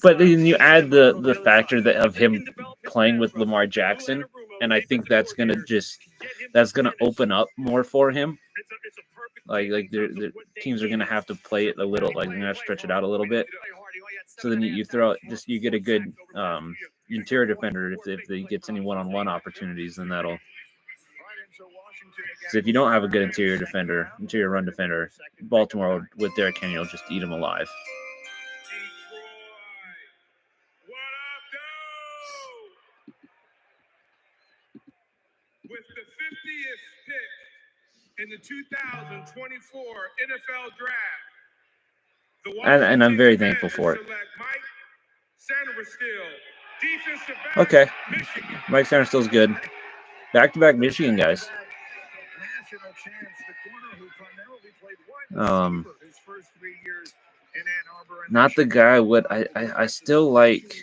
but then you add the factor of him playing with Lamar Jackson, and I think that's gonna open up more for him. Like the teams are gonna have to play it a little, like they're gonna have to stretch it out a little bit. So then you throw you get a good interior defender if he gets any one-on-one opportunities, then that'll. Because if you don't have a good interior run defender, Baltimore with Derrick Henry will just eat him alive. With the 50th pick in the 2024 NFL Draft, And I'm very thankful for it. Okay, Mike Sanderstill's good. Back-to-back Michigan guys. National champs, the corner who primarily played wide receiver his first 3 years Not the guy. I still like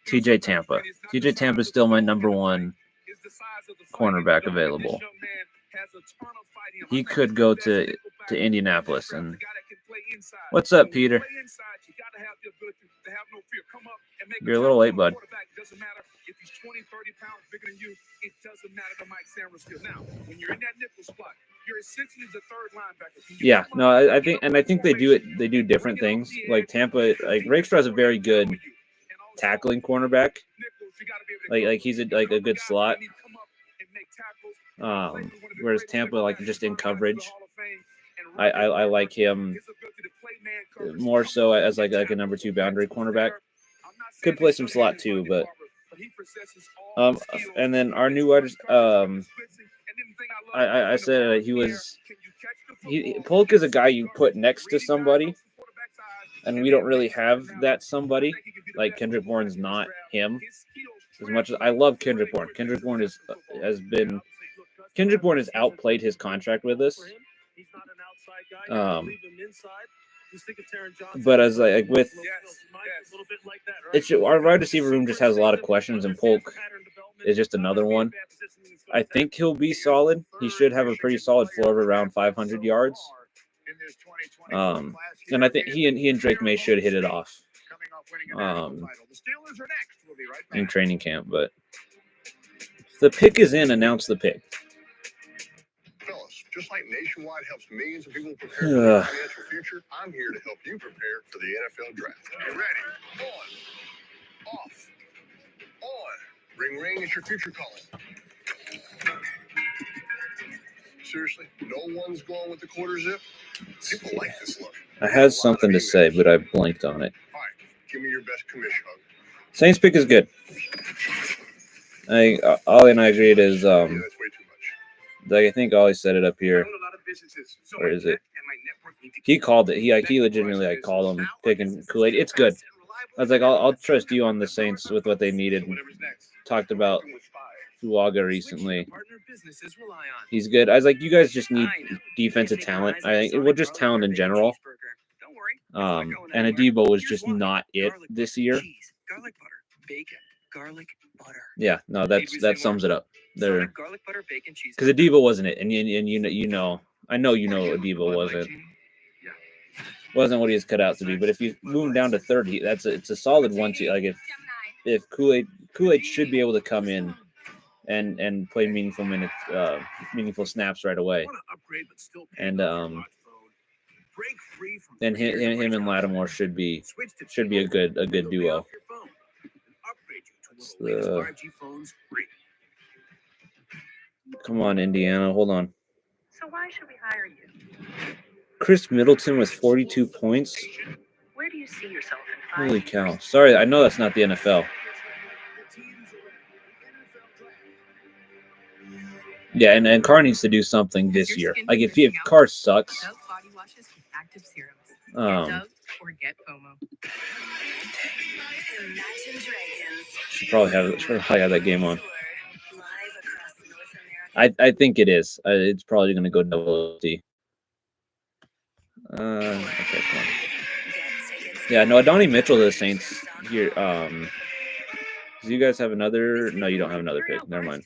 TJ Tampa. TJ Tampa is still my number one cornerback available. He could go to Indianapolis. And what's up, Peter? You're a little late, bud. If he's 20, 30 pounds bigger than you, it doesn't matter to Mike Sanders. Now, when you're in that nickel spot, you're essentially the third linebacker. Yeah, no, I think they do different things. Like Tampa, like Rakestraw is a very good tackling cornerback. Like he's a good slot. Whereas Tampa, like just in coverage, I like him more so as like a number 2 boundary cornerback. Could play some slot too, but and then our new wide, I said Polk is a guy you put next to somebody, and we don't really have that somebody. Like Kendrick Bourne's not him. As much as I love Kendrick Bourne, Kendrick Bourne has outplayed his contract with us. But as like with our wide receiver room just has a lot of questions, and Polk is just another one. I think he'll be solid. He should have a pretty solid floor of around 500 yards. And I think he and Drake May should hit it off in training camp. But the pick is in. Announce the pick. Fellas, just like Nationwide helps millions of people prepare for their financial future, I'm here to help you prepare for the NFL draft. Get ready. On. Off. On. Ring, ring, it's your future calling. Seriously, no one's going with the quarter zip? People like this look. I had something to say, but I blanked on it. All right, give me your best commission. Saints pick is good. Ollie and I agreed is like I think Ollie said it up here. Or is it? He called it. He legitimately called him picking Kool-Aid. It's good. I was like, I'll trust you on the Saints with what they needed. Talked about Fuaga recently. He's good. I was like, you guys just need defensive talent. I think we're just talent in general. And Adebo was just not it this year. Garlic butter, bacon, garlic butter. Yeah, no, that sums it up. There, because Adebo wasn't it, and you know, I know you know Adebo wasn't what he was cut out to be. But if you move him down to 30, it's a solid 1-2. Like if Kool-Aid should be able to come in and play meaningful minutes, meaningful snaps right away, and then him and Lattimore should be a good duo. Come on, Indiana, hold on. So why should we hire you? Chris Middleton with 42 points. Where do you see yourself in 5 Holy years? cow! Sorry, I know that's not the NFL. Yeah, and Carr needs to do something this year. Like if Carr sucks, Dove body washes with active serums. Get um, Dove or get FOMO. should probably have that game on. I think it is. It's probably going to go double T. Okay, come on. Yeah, no, Adonai Mitchell to the Saints here. Do you guys have another? No, you don't have another pick. Never mind.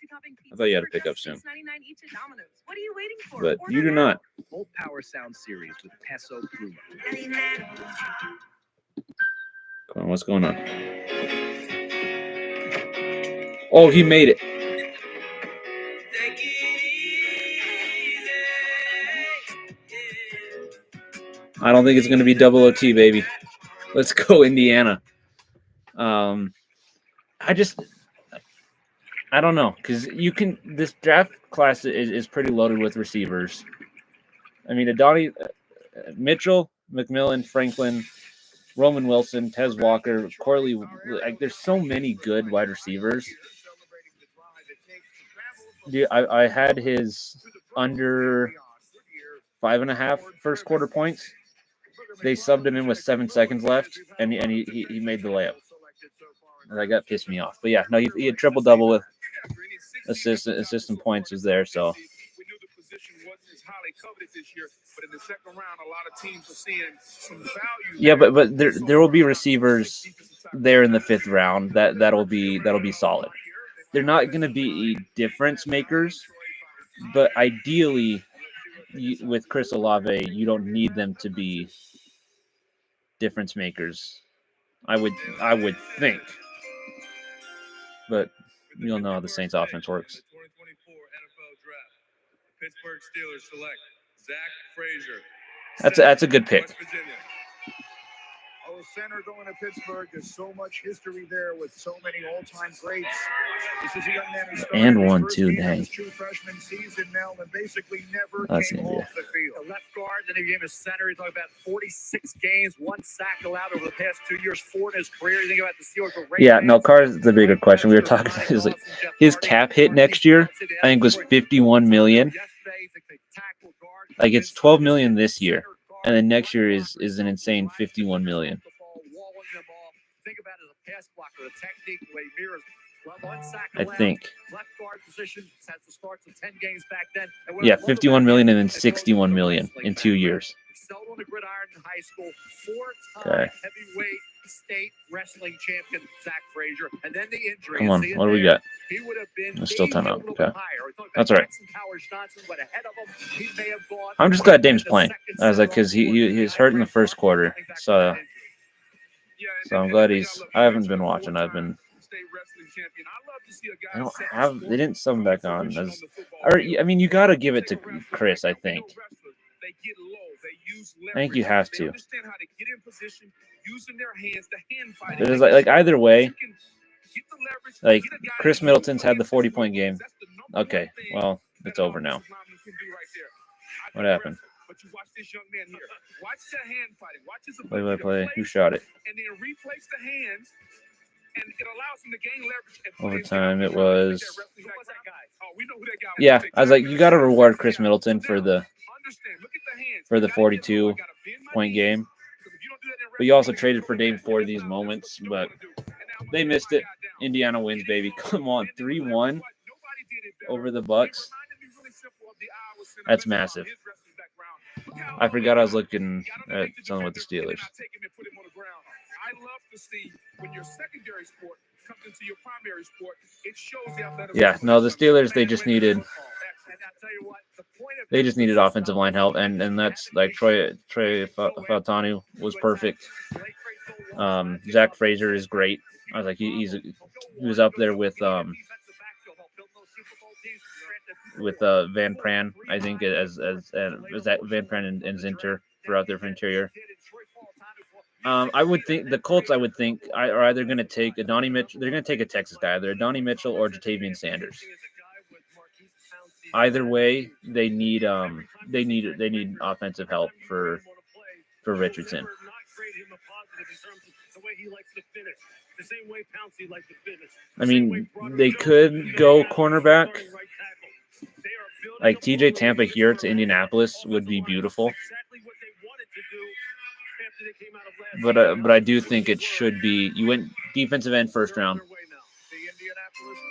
I thought you had to pick up soon. What are you waiting for? But you do not. Full power sound series with Peso Pluma. Come on, what's going on? Oh, he made it. I don't think it's going to be double OT, baby. Let's go, Indiana. I don't know, because this draft class is pretty loaded with receivers. I mean, Adonai Mitchell, McMillan, Franklin, Roman Wilson, Tez Walker, Corley. Like, there's so many good wide receivers. Dude, I had his under 5.5 first quarter points. They subbed him in with 7 seconds left, and he made the layup. And that pissed me off. But yeah, no, he had triple double with assist and points is there. So highly coveted this year, but in the second round, a lot of teams are seeing some value. Yeah, but there will be receivers there in the 5th round that'll be solid. They're not going to be difference makers, but ideally, with Chris Olave, you don't need them to be difference makers. I would think, but you'll know how the Saints offense works. 2024 NFL Draft. Pittsburgh Steelers select Zach Frazier. That's a good pick. West Virginia. Oh, center going to Pittsburgh. There's so much history there with so many all-time greats. This is a young man who started And his one, first too, game of dang. his true freshman season, Mel, and basically never That's came India. off the field. A left guard, then he became a center. He's talking about 46 games, 1 sack allowed over the past 2 years, 4 in his career. You think about the Steelers with Ray Yeah, no, Lance, Carr's the bigger question. We were talking about his cap hit next year. I think was 51 million. Like it's 12 million this year, and then next year is an insane 51 million. Think about it as a pass blocker, the technique, the way he mirrors. 1 sack I allowed. think. Left guard position has to start to 10 games back then. Yeah, 51 million and then 61 million in 2 years. Excelled on the gridiron in high school. 4-time Okay. heavyweight state wrestling champion Zach Frazier, and then the injury. Come on, See it what do we there? got? He would have been There's still time maybe a out. little Okay. bit higher. We're talking about That's all right. Jackson Powers Johnson, but ahead of him, he may have gone. I'm just glad Dame's the playing. second I was like, center because he was hurt in the first quarter, so I'm glad he's. I haven't been watching. I've been. I don't have. They didn't sub him back on. Or I mean, you got to give it to Chris. I think. I think you have to. It is like either way. Like Chris Middleton's had the 40-point game. Okay, well it's over now. What happened? But you watch this young man here. Watch the hand fighting. Watch his Play ability by play. to Who place shot it? and then replace the hands, and it allows him to gain leverage. And Overtime. It was. Who was that guy? Oh, we know who that guy was. Yeah, I was like, you got to reward Chris Middleton for the 42-point game. But you also traded for Dame for these moments, but they missed it. Indiana wins, baby. Come on, 3-1 over the Bucks. That's massive. I forgot I was looking at something with the Steelers. I love to see when your secondary sport comes into your primary sport, it shows the athleticism. Yeah, no, the Steelers, they just needed offensive line help, and that's like Troy Fautanu was perfect. Zach Frazier is great. I was like, he was up there with Van Pran, I think, as Van Pran and Zinter throughout their interior. I would think the Colts. I would think are either going to take Adonai Mitchell. They're going to take a Texas guy, either Adonai Mitchell or Jatavian Sanders. Either way, they need offensive help for Richardson. I mean, they could go cornerback. Like TJ Tampa here to Indianapolis would be beautiful. But I do think it should be. You went defensive end first round.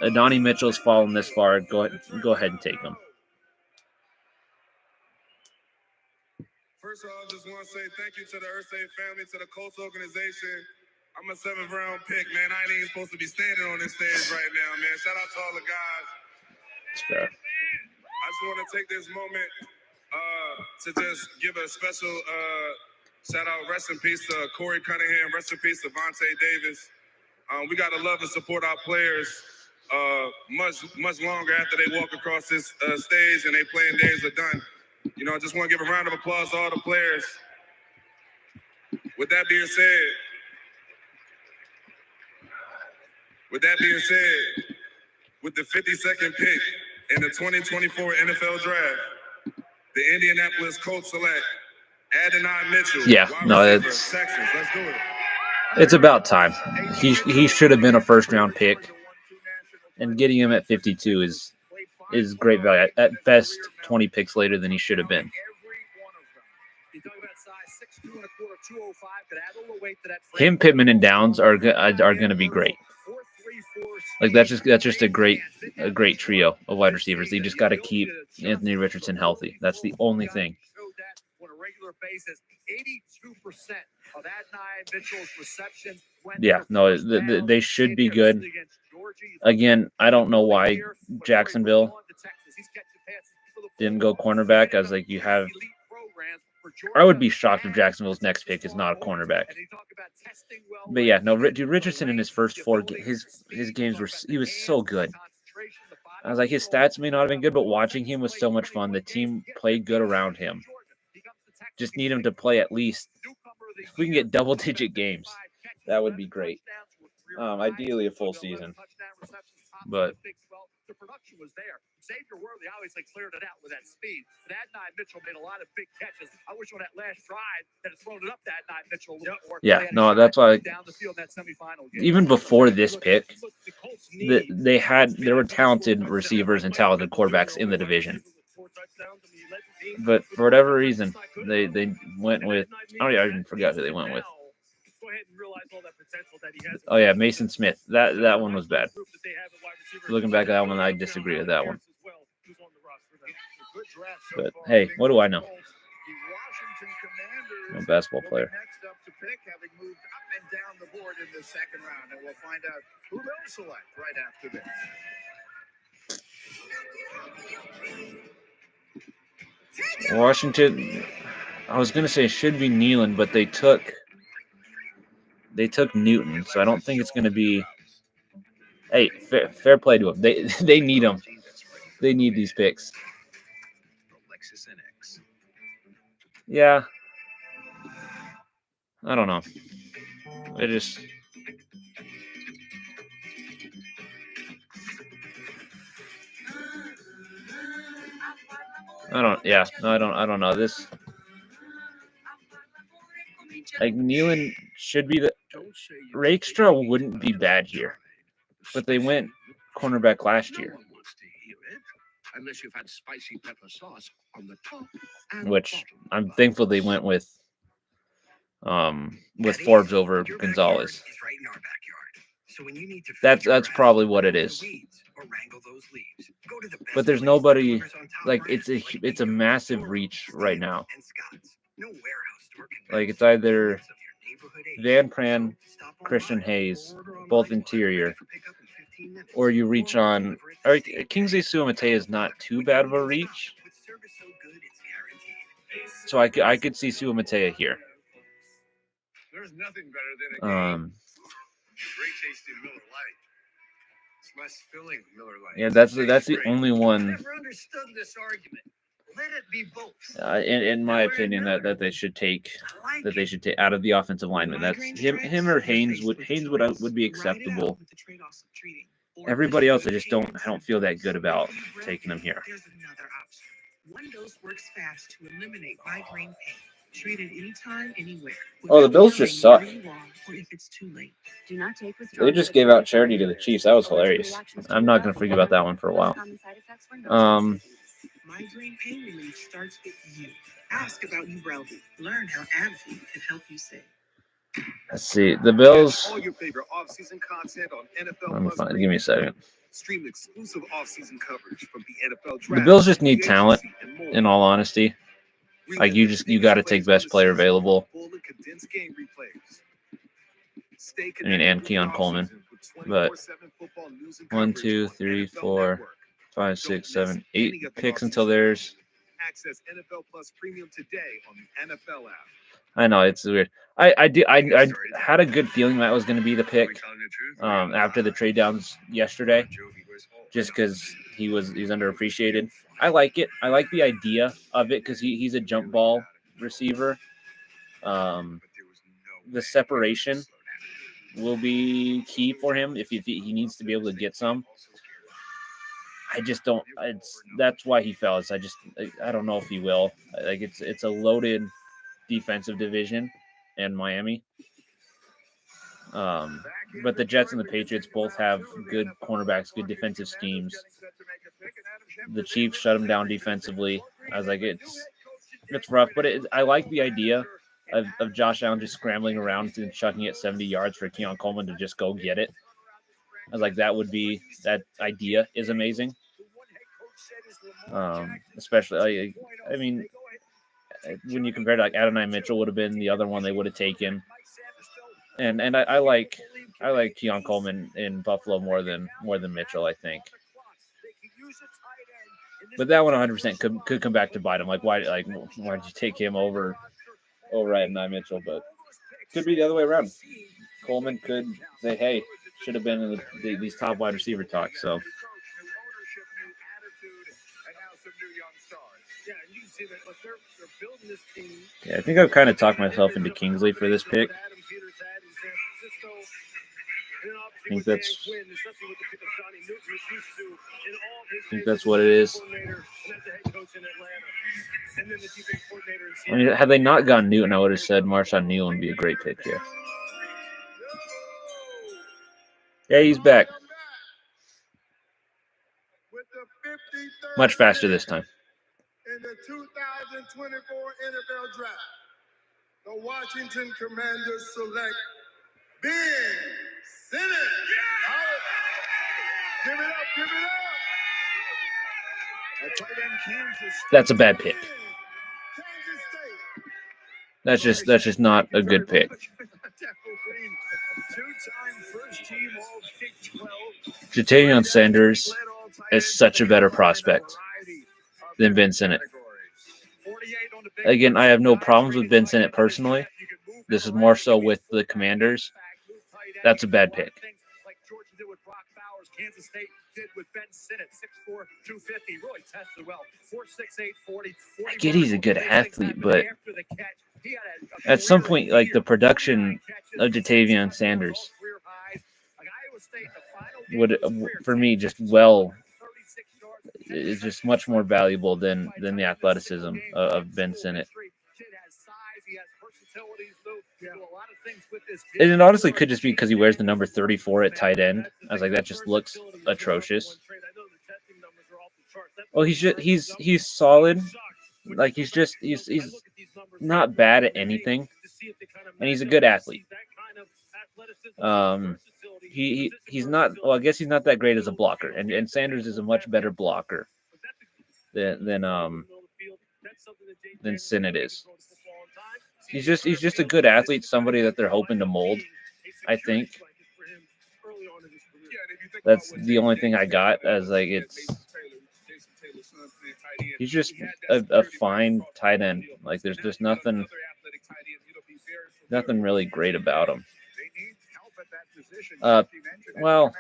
Adonai Mitchell's fallen this far. Go ahead and take him. First of all, I just want to say thank you to the Ursay family, to the Colts organization. I'm a 7th round pick, man. I ain't even supposed to be standing on this stage right now, man. Shout out to all the guys. It's fair. I just want to take this moment to just give a special shout out, rest in peace to Corey Cunningham, rest in peace to Vontae Davis. We got to love and support our players much longer after they walk across this stage and their playing days are done. You know, I just want to give a round of applause to all the players. With that being said, with the 52nd pick in the 2024 NFL Draft, the Indianapolis Colts select Adonai Mitchell. Yeah, no, it's Texas. Let's do it. It's about time. He should have been a first round pick, and getting him at 52 is great value. At best, 20 picks later than he should have been. Him, Pittman, and Downs are going to be great. Like that's just a great trio of wide receivers. You just got to keep Anthony Richardson healthy. That's the only thing. On a regular basis, 82% of Adonai Mitchell's receptions went Yeah, for no, first downs. they should be Same good. yesterday against Georgia. He's Again, I don't know why here, but very Jacksonville on to Texas. He's catching passes for the didn't full go cornerback. I was like, you have. elite programs for I would Georgia be shocked if and Jacksonville's next pick is not a cornerback. and they talk about testing well. But yeah, no, dude, Richardson in his first four his games he was so good. I was like, his stats may not have been good, but watching him was so much fun. The team played good around him. Just need him to play at least. If we can get double-digit games, that would be great. Ideally, a full season. But the production was there. Xavier Worthy obviously cleared it out with that speed. But Adonai Mitchell made a lot of big catches. I wish on that last drive that had thrown it up to Adonai Mitchell a little more. yeah, no, that's why. Down the field in that semifinal game. Even before this pick, there were talented receivers and talented quarterbacks in the division. But for whatever reason, they went with. Oh yeah, I even forgot who they went with. Oh yeah, Mason Smith. That one was bad. Looking back at that one, I disagree with that one. But hey, what do I know? I'm a basketball player. Next up to pick, having moved up and down the board in the second round, and we'll find out who they'll select right after this. Washington. I was gonna say it should be Nealon, but they took Newton, so I don't think it's gonna be. Hey, fair play to them. They need them. They need these picks. Yeah. I don't know. I don't know. This like Nealon should be the Rakestraw wouldn't be bad here. But they went cornerback last year. Unless you've had spicy pepper sauce on the top. Which I'm thankful they went with Forbes over Gonzalez. That's probably what it is. But there's nobody like it's a massive reach right now. Like it's either Van Pran, Christian Hayes, both interior, or you reach on. Kingsley Suamate is not too bad of a reach, so I could see Suamate here. There's nothing better than a great tasting Miller Lite. It's less filling Miller Lite. Yeah, that's the only one. Never understood this argument. Let it be both. In my opinion, that they should take out of the offensive lineman. That's him or Haynes would be acceptable. Everybody else, I don't feel that good about taking them here. There's another option. One dose works fast to eliminate migraine pain. Treat it anytime, anywhere. Oh, the Bills just suck. Or if it's too late. Do not take They just gave out charity to the Chiefs. That was hilarious. I'm not going to forget about that one for a while. Migraine pain relief starts with you. Ask about Ubrelvy. Learn how AbbVie can help you save. Let's see. The Bills. All your favorite off-season content on NFL. Give me a second. Stream exclusive off-season coverage from the NFL The draft. Bills just need talent, in all honesty. Like you got to take best player available. I mean, and Keon Coleman. But 1, 2, 3, 4, 5, 6, 7, 8 picks until there's. Access NFL Plus Premium today on the NFL app. I know it's weird. I had a good feeling that was going to be the pick after the trade downs yesterday, just because he's underappreciated. I like it. I like the idea of it because he's a jump ball receiver. The separation will be key for him if he needs to be able to get some. I just don't. That's why he fell. I don't know if he will. Like it's a loaded defensive division in Miami. But the Jets and the Patriots both have good cornerbacks, good defensive schemes. The Chiefs shut them down defensively. I was like, it's rough, but I like the idea of Josh Allen just scrambling around and chucking it 70 yards for Keon Coleman to just go get it. I was like, that idea is amazing. Especially, I mean, when you compare to like Adonai Mitchell would have been the other one they would have taken, and I like Keon Coleman in Buffalo more than Mitchell, I think. But that one 100% could come back to bite him. Like why did you take him over Adonai Mitchell? But could be the other way around. Coleman could say, "Hey, should have been in these top wide receiver talks." So. Yeah, I think I've kind of talked myself into Kingsley for this pick. I think that's what it is. I mean, had they not gone Newton, I would have said Marshawn Newell would be a great pick here. Yeah, he's back. Much faster this time. In the 2024 NFL Draft, the Washington Commanders select Ben Simmons. Give it up, give it up. That's a bad pick. That's just not a good pick. Jatavion Sanders is such a better prospect than Ben Sinnott. Again, I have no problems with Ben Sinnott personally. This is more so with the Commanders. That's a bad pick. Kansas State did with Ben Sinnott, 6'4", 250, really tested well. 4'6", 840. I get he's a good athlete, but at some point, like the production of Jatavion Sanders would, for me, is just much more valuable than the athleticism of Ben Sinnott. And it honestly could just be because he wears the number 34 at tight end. I was like, that just looks atrocious. Well, he's solid. Like he's not bad at anything, and he's a good athlete. He's not. Well, I guess he's not that great as a blocker, and Sanders is a much better blocker than Sinnott is. He's just a good athlete, somebody that they're hoping to mold. I think that's the only thing I got as like he's just a fine tight end. Like there's just nothing really great about him. Well,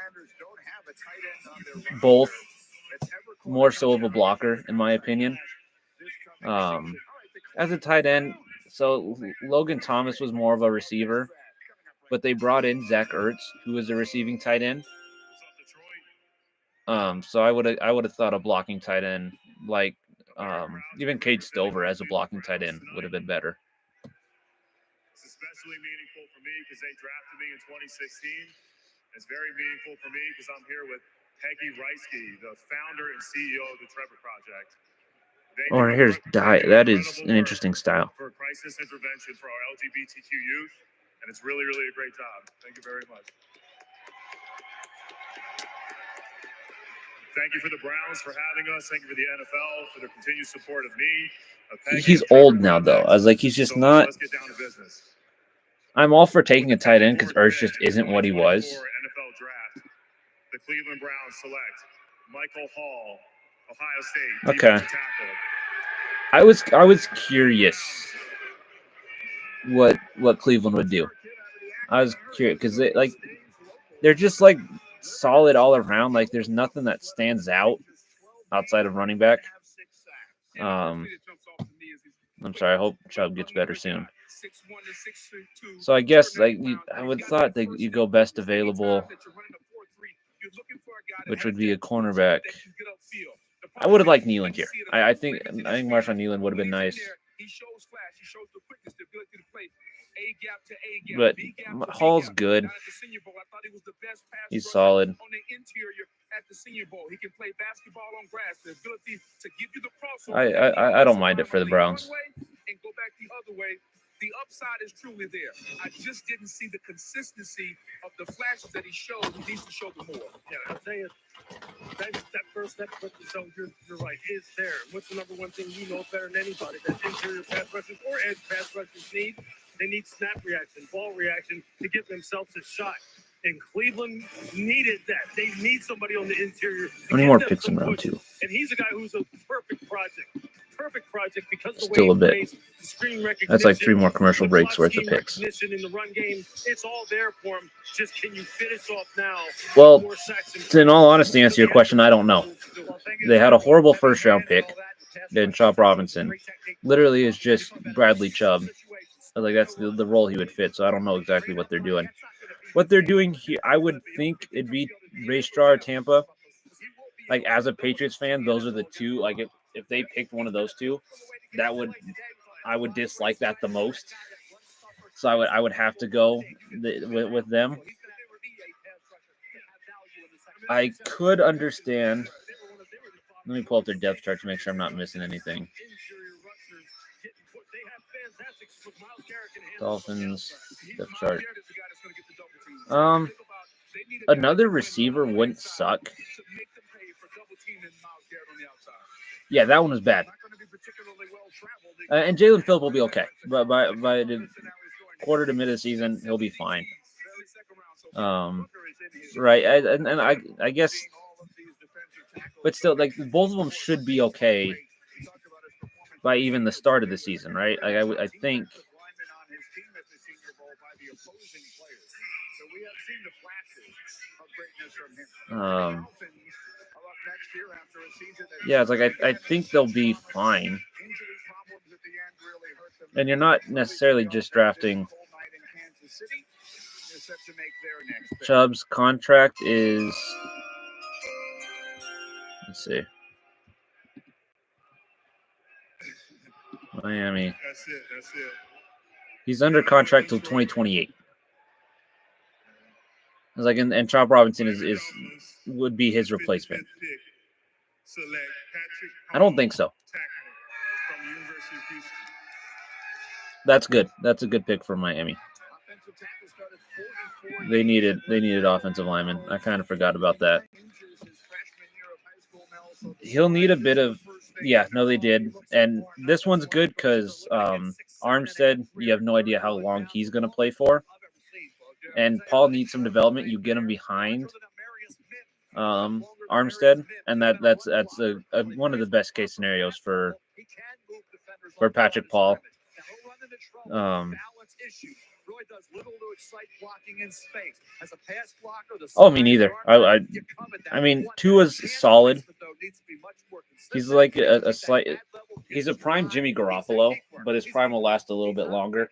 both more so of a blocker in my opinion. As a tight end, so Logan Thomas was more of a receiver, but they brought in Zach Ertz, who was a receiving tight end. So I would have thought a blocking tight end like even Cade Stover as a blocking tight end would have been better. It's especially meaningful for me because they drafted me in 2016. It's very meaningful for me because I'm here with Peggy Reisky, the founder and CEO of the Trevor Project. Or here's Diet. That is an interesting style. For crisis intervention for our LGBTQ youth, and it's really, really a great job. Thank you very much. Thank you for the Browns for having us. Thank you for the NFL for their continued support of me. He's old now, though. I was like, he's just not. Let's get down to business. I'm all for taking a tight end because Ertz just isn't what he was. NFL draft. The Cleveland Browns select Michael Hall, Ohio State. Okay. I was curious what Cleveland would do. I was curious because they're just like solid all around. Like there's nothing that stands out outside of running back. I'm sorry. I hope Chubb gets better soon. So I guess I would thought that you go best available, which would be a cornerback. I would have liked Nealand here. I think Marshawn Nealand would have been nice. But Hall's good. He's solid. I don't mind it for the Browns. The upside is truly there. I just didn't see the consistency of the flashes that he showed. He needs to show them more. Yeah, I'll tell you, that first step, so you're right, is there. What's the number one thing you know better than anybody that interior pass rushers or edge pass rushers need? They need snap reaction, ball reaction to give themselves a shot. And Cleveland needed that. They need somebody on the interior. How many more picks in round 2? And he's a guy who's a perfect project. Perfect project because of the Still way a bit. he plays, the screen recognition. That's like 3 more commercial breaks worth of picks. In the run game, it's all there for him. Just can you finish off now? Well, to in all honesty, answer your question, I don't know. They had a horrible first-round pick. Then Chop Robinson. Literally is just Bradley Chubb. Like, that's the role he would fit, so I don't know exactly what they're doing. What they're doing here, I would think it'd be Ray Star or Tampa. Like, as a Patriots fan, those are the two. Like, if they picked one of those two, I would dislike that the most. So I would have to go with them. I could understand. Let me pull up their depth chart to make sure I'm not missing anything. Dolphins depth chart. Another receiver wouldn't suck. Yeah, that one was bad. And Jalen Phillip will be okay. But by the quarter to mid of the season, he'll be fine. Right. I guess, but still, like, both of them should be okay by even the start of the season, right? I think. Yeah, it's like I think they'll be fine. And you're not necessarily just drafting. Chubb's contract is, let's see, Miami. That's it. He's under contract till 2028. It's like, and Chop Robinson would be his replacement. I don't think so. That's good. That's a good pick for Miami. They needed offensive linemen. I kind of forgot about that. He'll need a bit of, yeah, no, they did. And this one's good because Armstead, you have no idea how long he's going to play for. And Paul needs some development. You get him behind Armstead, and that's one of the best case scenarios for Patrick Paul. Oh, me neither. I mean, Tua's solid. He's like a slight. He's a prime Jimmy Garoppolo, but his prime will last a little bit longer.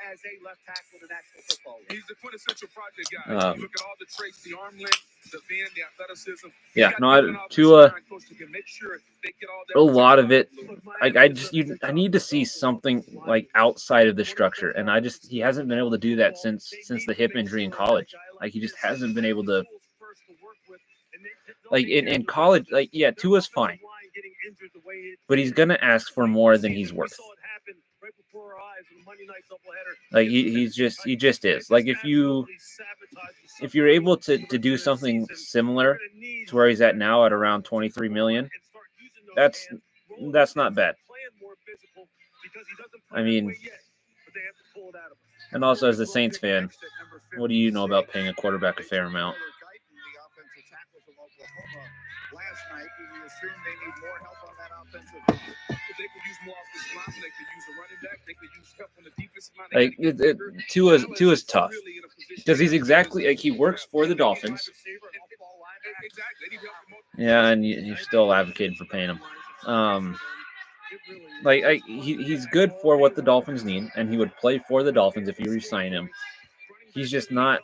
As a left tackle in actual football. He's the quintessential project guy. You look at all the traits, the arm length, the bend, the athleticism. Yeah, no, Tua. A lot of it, like I need to see something like outside of the structure, and he hasn't been able to do that since the hip injury in college. Like, he just hasn't been able to. Like in college, like, yeah, Tua's fine, but he's gonna ask for more than he's worth. Like he just is. Like, if you're able to do something similar to where he's at now at around 23 million, that's not bad. I mean, and also as a Saints fan, what do you know about paying a quarterback a fair amount? Last night, we assume they need more help on that offensive line. They could use more offensive line. They could use a running back. They could use help on the defensive line. Like, Tua's tough because he's exactly like, he works for the Dolphins. Yeah, and you're still advocating for paying him. He's good for what the Dolphins need, and he would play for the Dolphins if you re-sign him. He's just not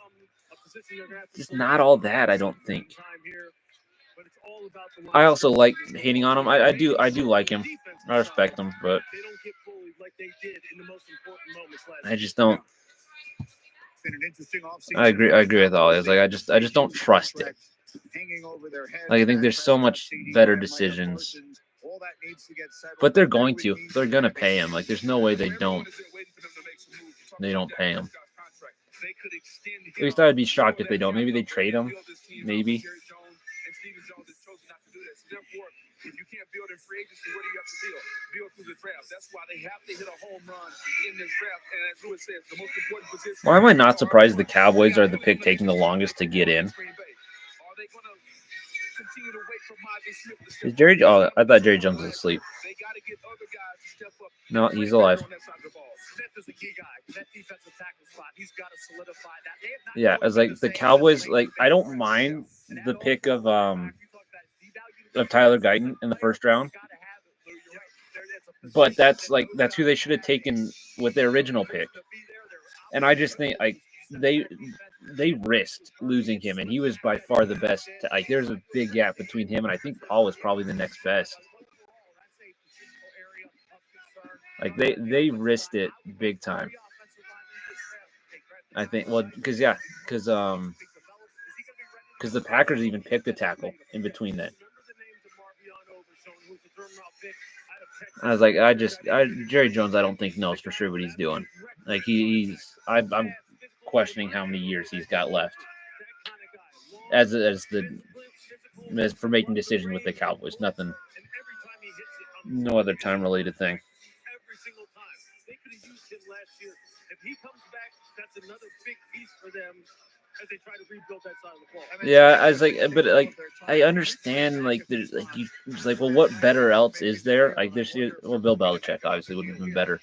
all that, I don't think. I also like hating on him. I do like him. I respect him, but I just don't. I agree with all this. Like, I just don't trust it. Like, I think there's so much better decisions that needs to get settled. But they're going to. They're going to pay him. Like, there's no way they don't. They don't pay him. At least I would be shocked if they don't. Maybe they trade him. Maybe. If you can't build in free agency, what do you have to build? Build through the draft. That's why they have to hit a home run in this draft. And as Lewis says, the most important position. Why am I not surprised the Cowboys are the pick taking the longest to get in? Is Jerry? Oh, I thought Jerry Jones was asleep. No, he's alive. Yeah, I was like the Cowboys. Like, I don't mind the pick of Tyler Guyton in the first round, but that's who they should have taken with their original pick. And I just think like they risked losing him, and he was by far the best. Like, there's a big gap between him and I think Paul was probably the next best. Like they risked it big time. I think because the Packers even picked a tackle in between that. I was like, Jerry Jones, I don't think knows for sure what he's doing. Like I'm questioning how many years he's got left as for making decisions with the Cowboys. Nothing, no other time related thing. Every single time they could have used him last year. If he comes back, that's another big piece for them as they try to rebuild that side of the ball. Yeah, I was like, but like I understand, like there's like you just like, well, what better else is there? Like there's Bill Belichick obviously would have been better.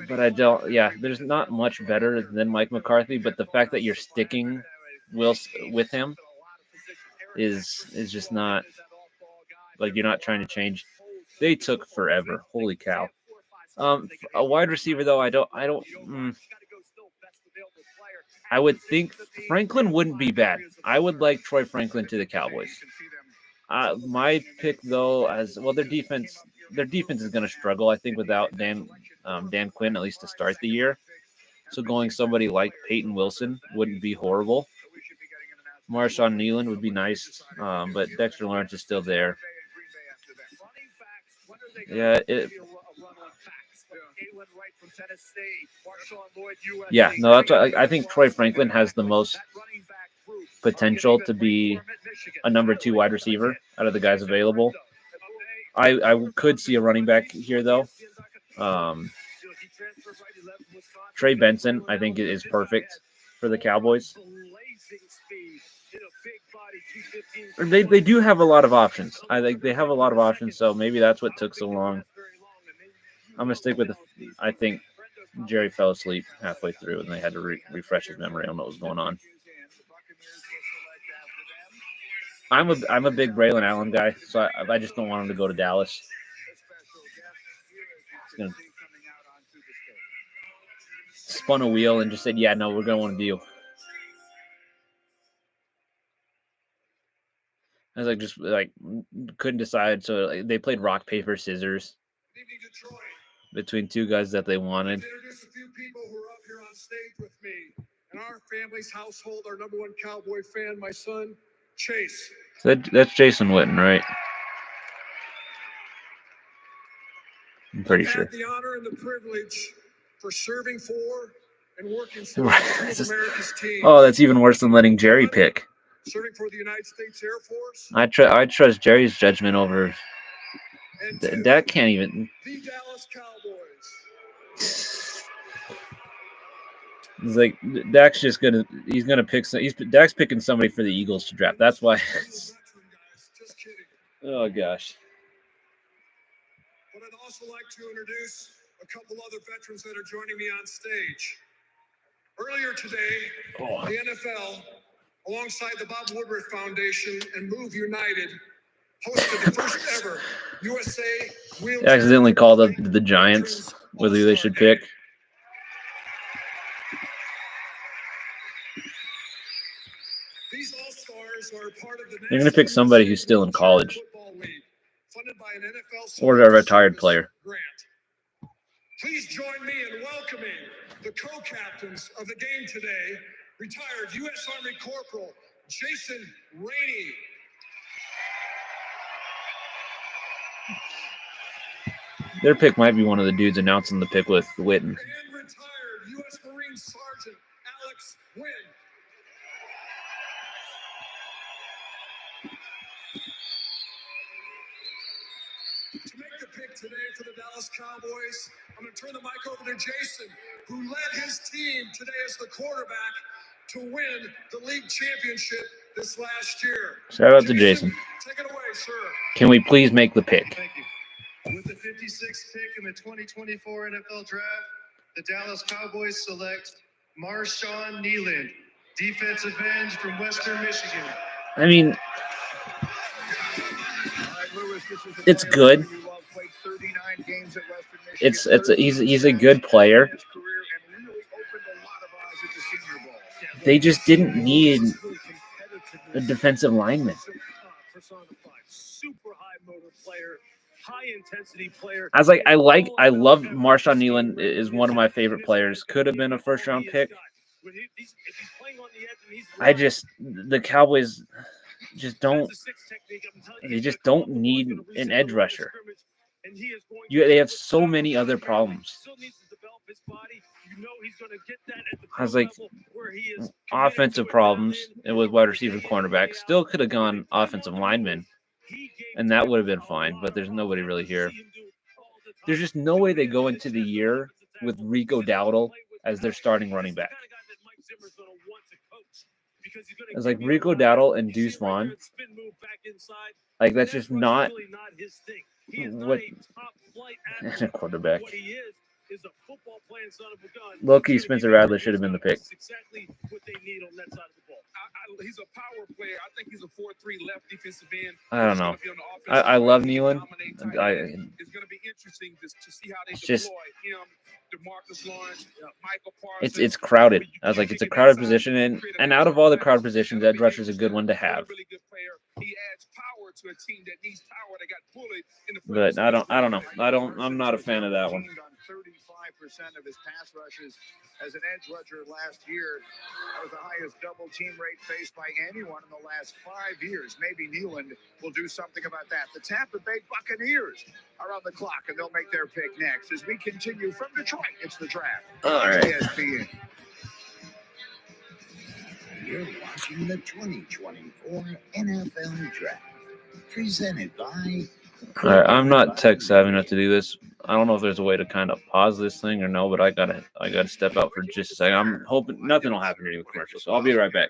But I don't. Yeah, there's not much better than Mike McCarthy. But the fact that you're sticking with him is just not like you're not trying to change. They took forever. Holy cow. A wide receiver though, I don't. I would think Franklin wouldn't be bad. I would like Troy Franklin to the Cowboys. My pick though, as well, their defense is going to struggle. I think without Dan Quinn at least to start the year. So going somebody like Peyton Wilson wouldn't be horrible. Marshawn Nealon would be nice, but Dexter Lawrence is still there. Yeah, no, that's what, I think Troy Franklin has the most potential to be a number 2 wide receiver out of the guys available. I could see a running back here though. Trey Benson, I think, is perfect for the Cowboys. They do have a lot of options. I think they have a lot of options, so maybe that's what took so long. I'm gonna stick with I think Jerry fell asleep halfway through, and they had to refresh his memory on what was going on. I'm a big Braylon Allen guy, so I just don't want him to go to Dallas. Spun a wheel and just said, "Yeah, no, we're going to want a deal." I was like, just like couldn't decide, so they played rock paper scissors between 2 guys that they wanted. Introduce a few people who are up here on stage with me. In our family's household, our number 1 Cowboy fan, my son, Chase. So that's Jason Witten, right? I'm pretty sure. I've had the honor and the privilege for serving for and working for America's team. Oh, that's even worse than letting Jerry pick. Serving for the United States Air Force. I trust Jerry's judgment over. That can't even. The Dallas Cowboys. He's like Dak's just gonna. He's gonna pick. Dak's picking somebody for the Eagles to draft. That's why. Oh gosh. But I'd also like to introduce a couple other veterans that are joining me on stage. Earlier today, the NFL, alongside the Bob Woodward Foundation and Move United, hosted the first ever USA Wheelchair. They accidentally called the Giants whether they should pick. These all-stars are part of the They're going to pick somebody who's still in college funded by an NFL or a retired player. Grant. Please join me in welcoming the co-captains of the game today, retired U.S. Army Corporal Jason Rainey Their pick might be one of the dudes announcing the pick with Witten. And retired U.S. Marine Sergeant Alex Wynn. To make the pick today for the Dallas Cowboys, I'm going to turn the mic over to Jason, who led his team today as the quarterback to win the league championship this last year. Shout out to Jason. Take it away, sir. Can we please make the pick? Thank you. With the 56th pick in the 2024 NFL Draft, the Dallas Cowboys select Marshawn Kneeland, defensive end from Western Michigan. I mean, it's good. He's a good player. They just didn't need a defensive lineman. Super high motor player, high intensity player. I love Marshawn Kneeland is one of my favorite players. Could have been a first round pick. The Cowboys they just don't need an edge rusher. They have so many other problems. Has offensive problems and with wide receiver, cornerback. Still could have gone offensive lineman, and that would have been fine. But there's nobody really here. There's just no way they go into the year with Rico Dowdle as their starting running back. It's like Rico Dowdle and Deuce Vaughn. Like, that's just not what a quarterback. Low-key, Spencer Rattler should have been the pick. He's a power player. I think he's a 4-3 left defensive end. I don't know. I love Kneeland. It's going to be interesting to see how they deploy him, DeMarcus Lawrence, Michael Parsons. It's crowded. I was like, it's a crowded position, and out of all the crowded positions, edge rusher is a good one to have. He adds power to a team that needs power. They got bullied in the But I don't know. I'm not a fan of that one. 35% of his pass rushes as an edge rusher last year. That was the highest double team rate faced by anyone in the last 5 years. Maybe Kneeland will do something about that. The Tampa Bay Buccaneers are on the clock, and they'll make their pick next. As we continue from Detroit, it's the draft. All right. ESPN. You're watching the 2024 NFL Draft, presented by... All right, I'm not tech savvy enough to do this. I don't know if there's a way to kind of pause this thing or no, but I gotta step out for just a second. I'm hoping nothing will happen during the commercial, so I'll be right back.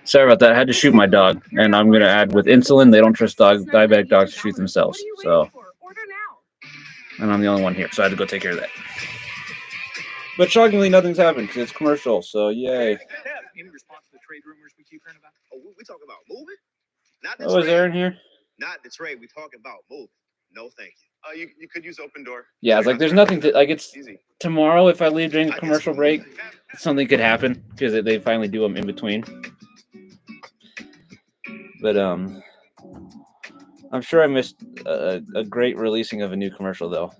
Sorry about that. I had to shoot my dog, and I'm gonna add with insulin. They don't trust diabetic dogs to shoot themselves. So, and I'm the only one here, so I had to go take care of that. But shockingly, nothing's happened because it's commercial. So yay. Any response to the trade rumors we keep hearing about? Oh, we talking about moving? Not the Oh, is trade. Aaron here? Not the trade. We talking about moving. No, thank you. You could use open door. Yeah, it's like there's nothing to like. It's tomorrow. If I leave during the commercial break, something could happen because they finally do them in between. But I'm sure I missed a great releasing of a new commercial though.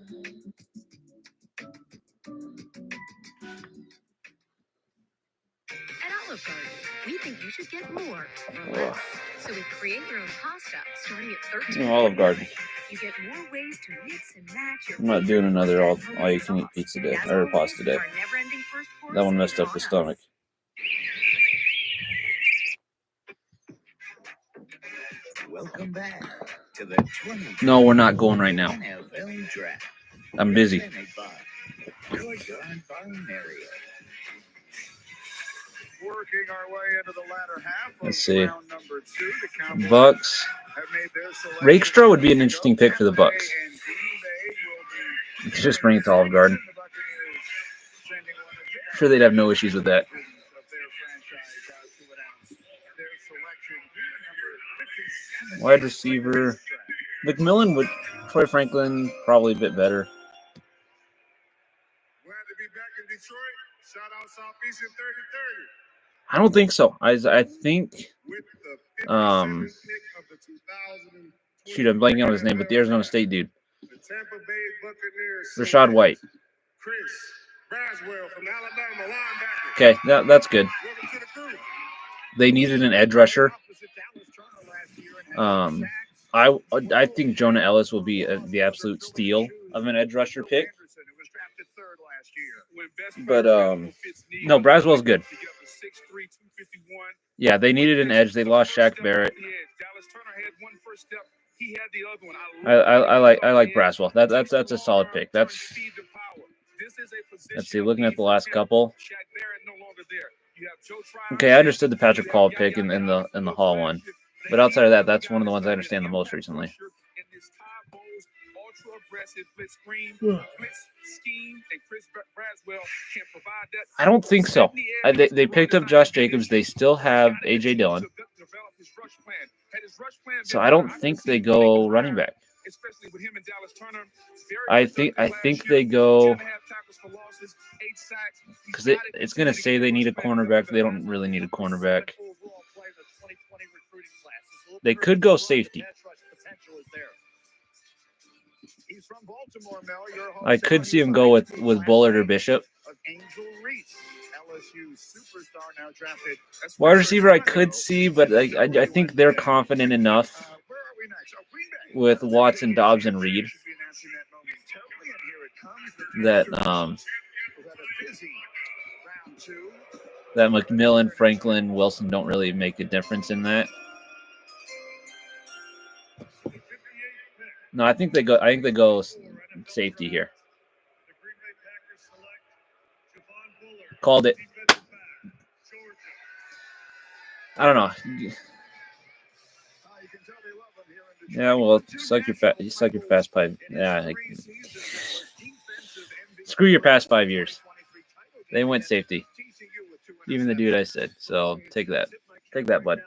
At Olive Garden, we think you should get more for less. So we create your own pasta starting at $13. Olive Garden. You get more ways to mix and match your I'm not doing another all you can eat pizza day or pasta day. That one messed up the stomach. Welcome back to the 20. No, we're not going right now. NFL Draft. I'm busy. Working our way into the latter half. Let's see. Round number 2, the Cowboys Bucks. have made their selection. Rakestraw would be an interesting pick for the Bucks. Just bring it to Olive Garden. I'm sure they'd have no issues with that. Wide receiver. McMillan would. Troy Franklin probably a bit better. Glad to be back in Detroit. Shout out Southeastern 3030. I don't think so. I think. Shoot, I'm blanking on his name, but the Arizona State dude. The Tampa Bay Buccaneers. Rashad White. Chris Braswell from Alabama, linebacker. Okay, that's good. Welcome to the crew. They needed an edge rusher. I think Jonah Ellis will be the absolute steal of an edge rusher pick. But no, Braswell's good. Yeah, they needed an edge. They lost Shaq Barrett. I like Braswell. That's a solid pick. Let's see. Looking at the last couple. Okay, I understood the Patrick Paul pick in the Hall one, but outside of that, that's one of the ones I understand the most recently. I don't think so. They picked up Josh Jacobs. They still have AJ Dillon. So I don't think they go running back. I think they go because it's going to say they need a cornerback. They don't really need a cornerback. They could go safety. I could see him go with Bullard or Bishop. Wide receiver I could see, but I think they're confident enough with Watson, Dobbs, and Reed that McMillan, Franklin, Wilson don't really make a difference in that. No, I think they go safety here. Called it. I don't know. Yeah, well, suck your past 5. Yeah, screw your past 5 years. They went safety. Even the dude I said. So take that, bud.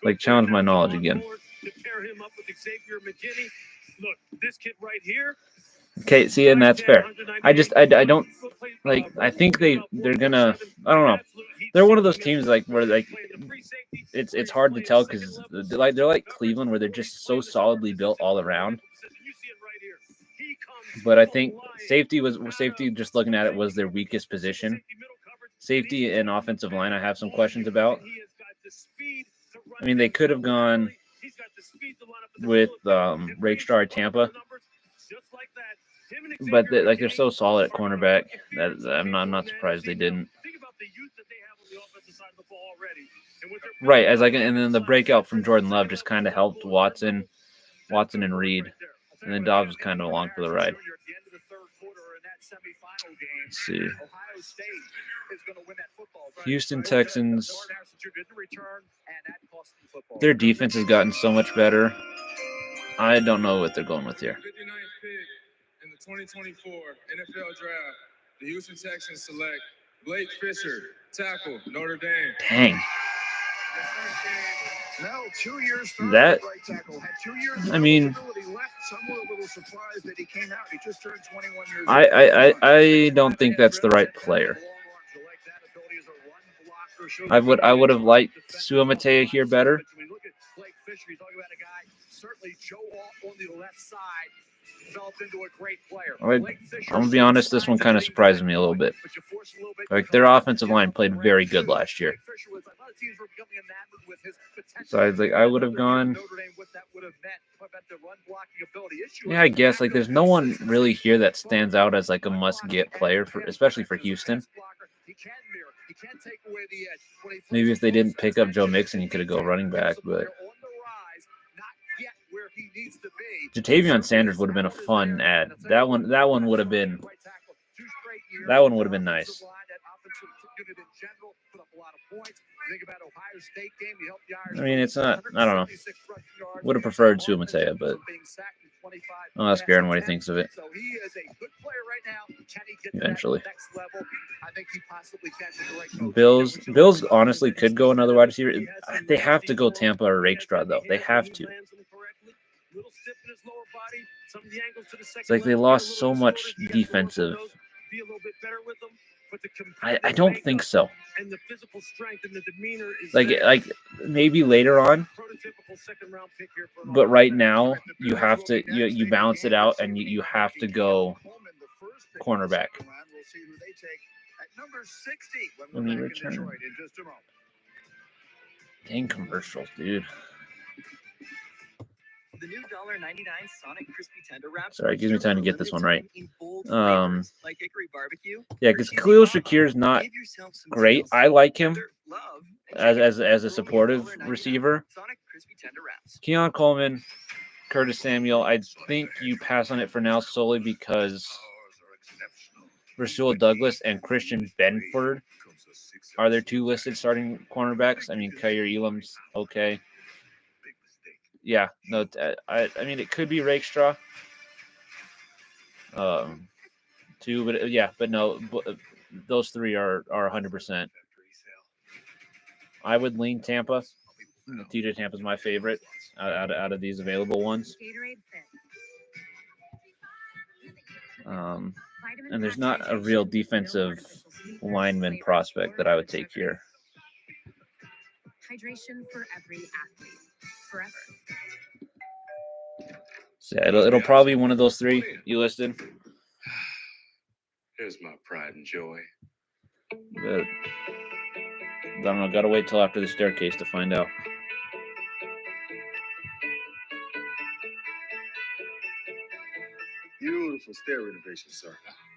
Like challenge my knowledge again. Look, this kid right here. Okay, see, and that's fair. I don't like. I think they're gonna. I don't know. They're one of those teams like where like it's hard to tell because they're like Cleveland where they're just so solidly built all around. But I think safety. Just looking at it, was their weakest position. Safety and offensive line, I have some questions about. I mean, they could have gone with Rakestraw or Tampa, but they're so solid at cornerback that I'm not surprised they didn't. Right, and then the breakout from Jordan Love just kind of helped Watson and Reed, and then Dobbs was kind of along for the ride. Let's see. Houston Texans. Their defense has gotten so much better. I don't know what they're going with here. 59th pick in the 2024 NFL Draft, the Houston Texans select Blake Fisher, tackle, Notre Dame. Dang. Mel, 2 years started That- at right tackle. Had 2 years I mean- eligibility left. Some were a little surprised that he came out. He just turned 21 years old. I don't think that's the right player. I would have liked Suamatea here better. When we look at Blake Fisher, you're talking about a guy, certainly Joe Alt on the left side, developed into a great player. I'm gonna be honest, this one kind of surprised me a little bit. Like their offensive line played very good last year. So I would have gone. Yeah, I guess like there's no one really here that stands out as like a must-get player for, especially for Houston. Maybe if they didn't pick up Joe Mixon, you could have go running back, but Jatavion Sanders would have been a fun ad. That one would have been nice. I mean, it's not. I don't know. Would have preferred Suamatea, but I'll ask Aaron what he thinks of it. Eventually. Bills honestly could go another wide receiver. They have to go Tampa or Rakestraw though. They have to. It's like they lost so much defensive. I don't think so. Like maybe later on, but right now you have to you balance it out and you have to go cornerback. When we return. Dang commercials, dude. The new $1.99 Sonic Crispy Tender Wraps. Sorry, it gives me time to get this one right. Like hickory barbecue. Yeah, because Khalil Shakir's not great. I like him as a supportive receiver. Keon Coleman, Curtis Samuel, I think you pass on it for now solely because Rasul Douglas and Christian Benford are there two listed starting cornerbacks. I mean, Kyer Elam's okay. Yeah, no, I mean it could be Rakestraw. Two, but yeah, but no, those three are 100%. I would lean Tampa. TJ Tampa's my favorite out of these available ones. And there's not a real defensive lineman prospect that I would take here. Hydration for every athlete, forever. So yeah, it'll probably be one of those three you listed. Here's my pride and joy. But I don't know. Gotta wait till after the staircase to find out. Beautiful stair renovation, sir.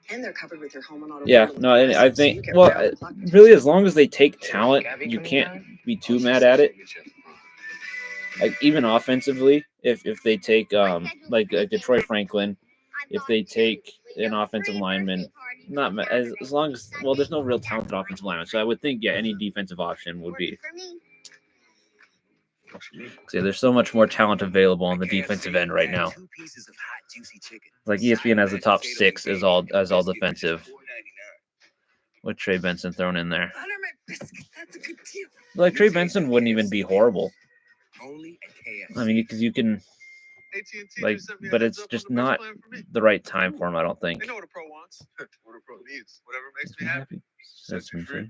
And they're covered with your home and auto. Yeah, no, I think. Well, really, as long as they take talent, you can't be too mad at it. Like even offensively, if they take like Detroit Franklin, if they take an offensive lineman, not as long as there's no real talented offensive lineman, so I would think any defensive option would be. See, there's so much more talent available on the defensive end right now. Like ESPN has the top 6 as all defensive, with Trey Benson thrown in there. Like Trey Benson wouldn't even be horrible. I mean, because you can, like, but it's just not the right time for him. I don't think. They know what a pro wants. What a pro needs. Whatever makes me happy. Sets me free.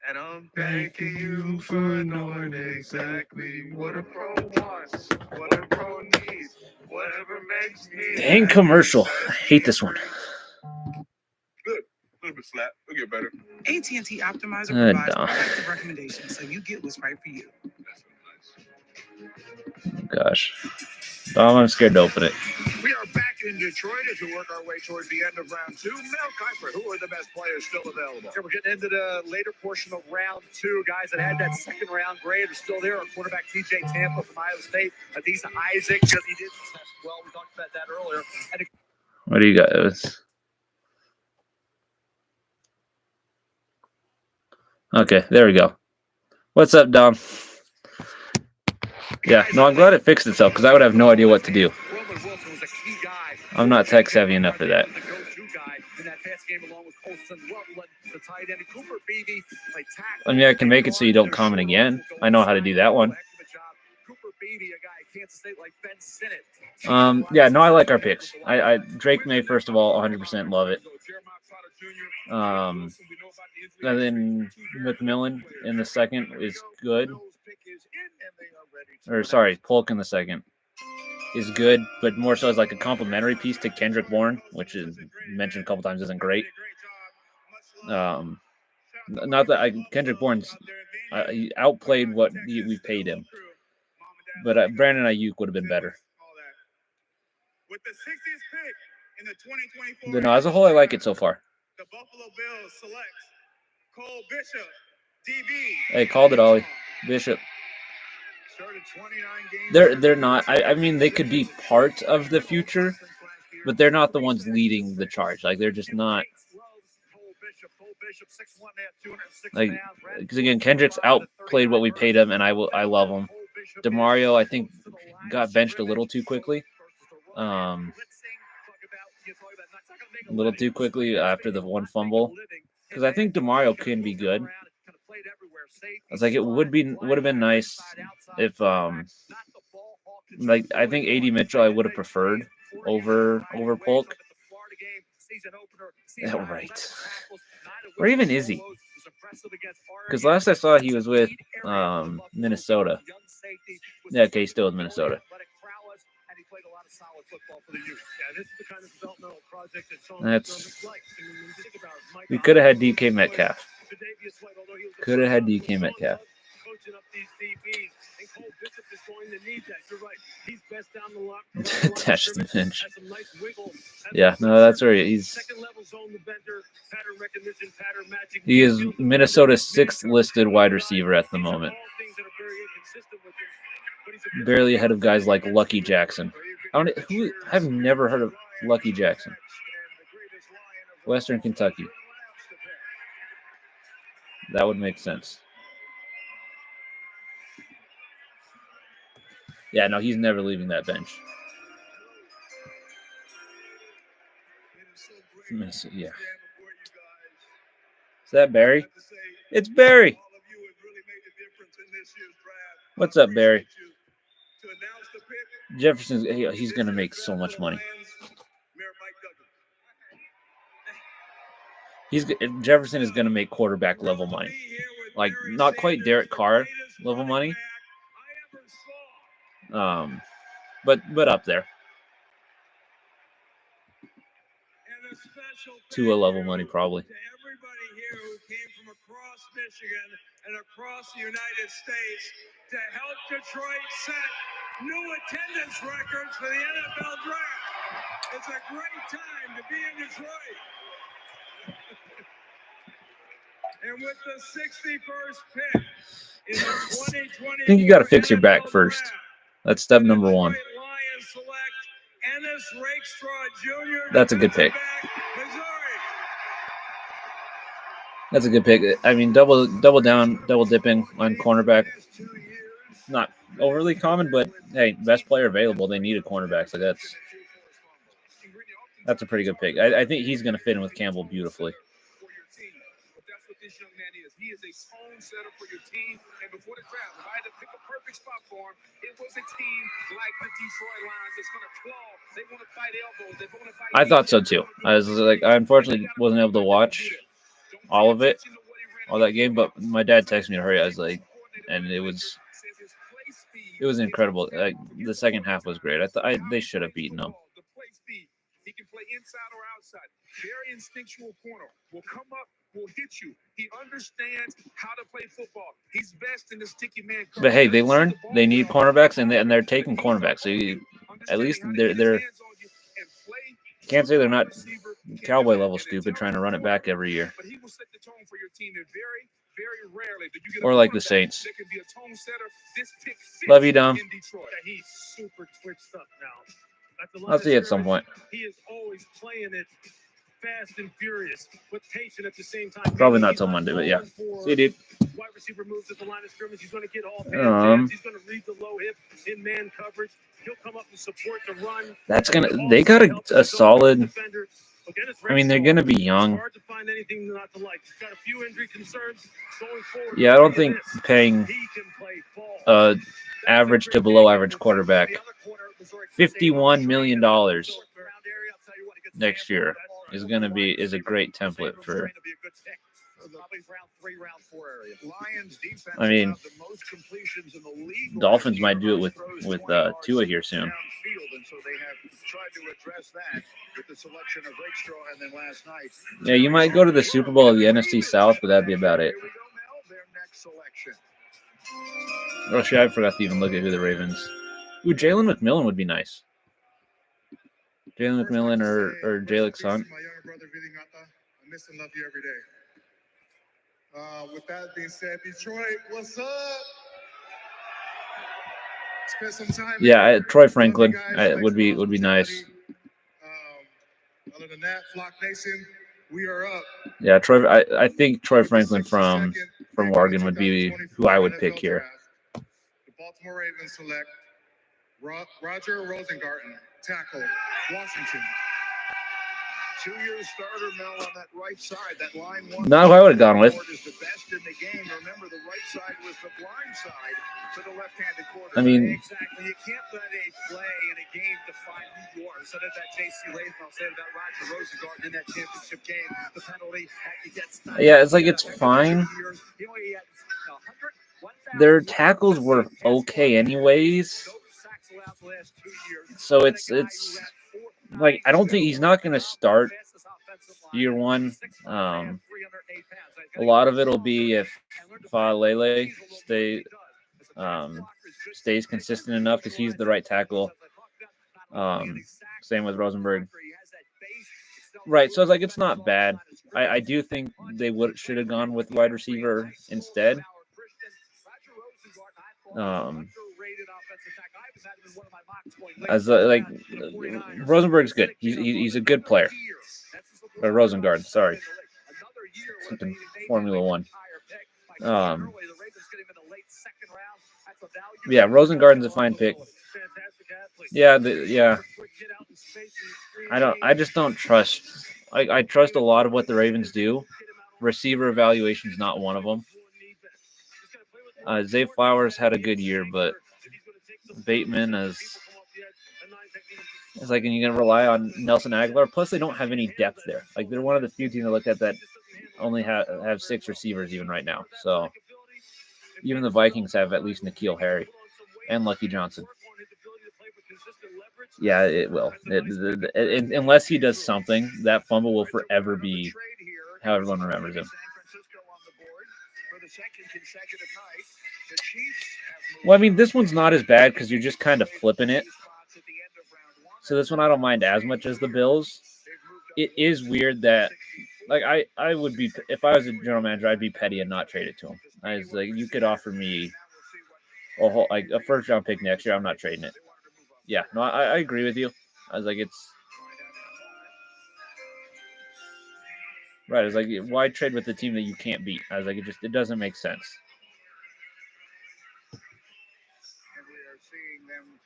And I'm thanking you for knowing exactly what a pro wants, what a pro needs, whatever makes me. Dang commercial! I hate this one. Good, a little bit flat. We'll get better. AT&T Optimizer provides proactive recommendations so you get what's right for you. Gosh, I'm scared to open it. We are back in Detroit as we work our way towards the end of round 2. Mel Kiper, who are the best players still available? Okay, we're getting into the later portion of round 2. Guys that had that second round grade are still there. Our quarterback TJ Tampa from Iowa State, Adisa Isaac, because he didn't test well. We talked about that earlier. What do you got? Okay, there we go. What's up, Dom? Yeah, no, I'm glad it fixed itself because I would have no idea what to do. I'm not tech savvy enough for that. I mean, I can make it so you don't comment again. I know how to do that one. Yeah, no, I like our picks. I Drake May, first of all, 100% love it. And then McMillan in the second is good. Or sorry, Polk in the second is good, but more so as like a complimentary piece to Kendrick Bourne, which is mentioned a couple times isn't great. Not that Kendrick Bourne's he outplayed what we paid him, but Brandon Ayuk would have been better. With the 60th pick in the 2024. But no, as a whole, I like it so far. The Buffalo Bills select Cole Bishop, DB. Hey, called it, Ollie. Bishop. Started 29 games. They're not. I mean, they could be part of the future, but they're not the ones leading the charge. Like they're just not. Like, because again, Kendrick's outplayed what we paid him, and I love him. DeMario, I think, got benched a little too quickly. A little too quickly after the one fumble, because I think DeMario can be good. I was like, it would have been nice if like I think AD Mitchell I would have preferred over Polk. Yeah, right. Where even is he? Because last I saw he was with Minnesota. Yeah, okay, he's still with Minnesota. That's we could have had DK Metcalf. Could have had DK Metcalf. Attached to the bench. Yeah, no, that's where he is Minnesota's 6th listed wide receiver at the moment. Barely ahead of guys like Lucky Jackson. I've never heard of Lucky Jackson. Western Kentucky. That would make sense. Yeah, no, he's never leaving that bench. Yeah. Is that Barry? It's Barry. What's up, Barry? Jefferson's he's going to make so much money. Jefferson is going to make quarterback level money. Like not quite Derek Carr level money. But up there. Tua level money probably. Everybody here who came from across Michigan and across the United States to help Detroit set new attendance records for the NFL draft. It's a great time to be in Detroit. And with the 61st pick in the 2020, I think you got to fix your back first. That's step number one. That's a good pick. That's a good pick. I mean, double dipping on cornerback. Not overly common, but hey, best player available. They need a cornerback, so that's a pretty good pick. I think he's going to fit in with Campbell beautifully. This young man is. He is a tone setter for your team. And before the draft, if I had to pick a perfect spot for him, it was a team like the Detroit Lions that's going to claw. They want to fight elbows. They want to fight. I thought so too. I was like, I unfortunately wasn't able to watch all of it, all that game. But my dad texted me to hurry. I was like, and it was incredible. The second half was great. They should have beaten them. He can play inside or outside. Very instinctual corner. Will come up, will hit you. He understands how to play football. He's best in the sticky man. But hey, they learned they need cornerbacks, and they're taking cornerbacks. So at least they're can't say they're not Cowboy level stupid trying to run it back every year. But he will set the tone for your team. And very rarely do you get or like the Saints. that could be a tone setter. This pick fits Love you, Dom. in Detroit. He's super twitched up now. I'll see you at some point. He is always playing it fast and furious, but patient at the same time. Probably not till Monday, but yeah. See you, dude. Wide receiver moves at the line of scrimmage, he's going to get off hands. He's going to read the low hip in man coverage. He'll come up and support the run. That's gonna. They got a solid. I mean, they're gonna be young. Hard to find anything not to like. He's got a few injury concerns going forward. Yeah, I don't think paying average to below average quarterback $51 million next year is a great template for. I mean, Dolphins might do it with Tua here soon. Yeah, you might go to the Super Bowl of the NFC South, but that'd be about it. Oh shit, I forgot to even look at who the Ravens. Ooh, Jalen McMillan would be nice. Jalen McMillan or Jalen Hunt. My younger brother, Vinny Ngata. I miss and love you every day. With that being said, Detroit, what's up? Spend some time. Yeah, Troy Franklin would be nice. Other than that, Flock Nation, we are up. Yeah, Troy. I think Troy Franklin from Oregon would be who I would pick here. The Baltimore Ravens select Roger Rosengarten, tackle, Washington. 2-year starter Mel on that right side. That line one. Not who I would have gone with. Is the best in the game. Remember, the right side was the blind side for the left-handed quarterback. I mean, exactly. You can't let a play in a game define who you are. So did that J.C. Latham. I'll say about Roger Rosengarten in that championship game. The penalty he gets. Yeah, it's like it's fine. Their tackles were okay anyways. So it's like I don't think he's not going to start year one. A lot of it'll be if Faalele stays consistent enough because he's the right tackle. Same with Rosenberg. Right, so it's like it's not bad. I do think they should have gone with wide receiver instead. Rosenberg's good. He's a good player. Or Rosengarten, sorry. Formula One. Yeah, Rosengarten's a fine pick. Yeah, I just don't trust. I trust a lot of what the Ravens do. Receiver evaluation is not one of them. Zay Flowers had a good year, but Bateman is like, and you're gonna rely on Nelson Aguilar. Plus, they don't have any depth there. Like, they're one of the few teams I looked at that only have 6 receivers even right now. So even the Vikings have at least N'Keal Harry and Lucky Johnson. Yeah, it will. Unless he does something, that fumble will forever be how everyone remembers him. Well, I mean, this one's not as bad because you're just kind of flipping it. So this one I don't mind as much as the Bills. It is weird that, like, I would be, if I was a general manager, I'd be petty and not trade it to him. I was like, you could offer me a first round pick next year. I'm not trading it. Yeah, no, I agree with you. I was like, it's right. It's like, why trade with the team that you can't beat? I was like, it doesn't make sense.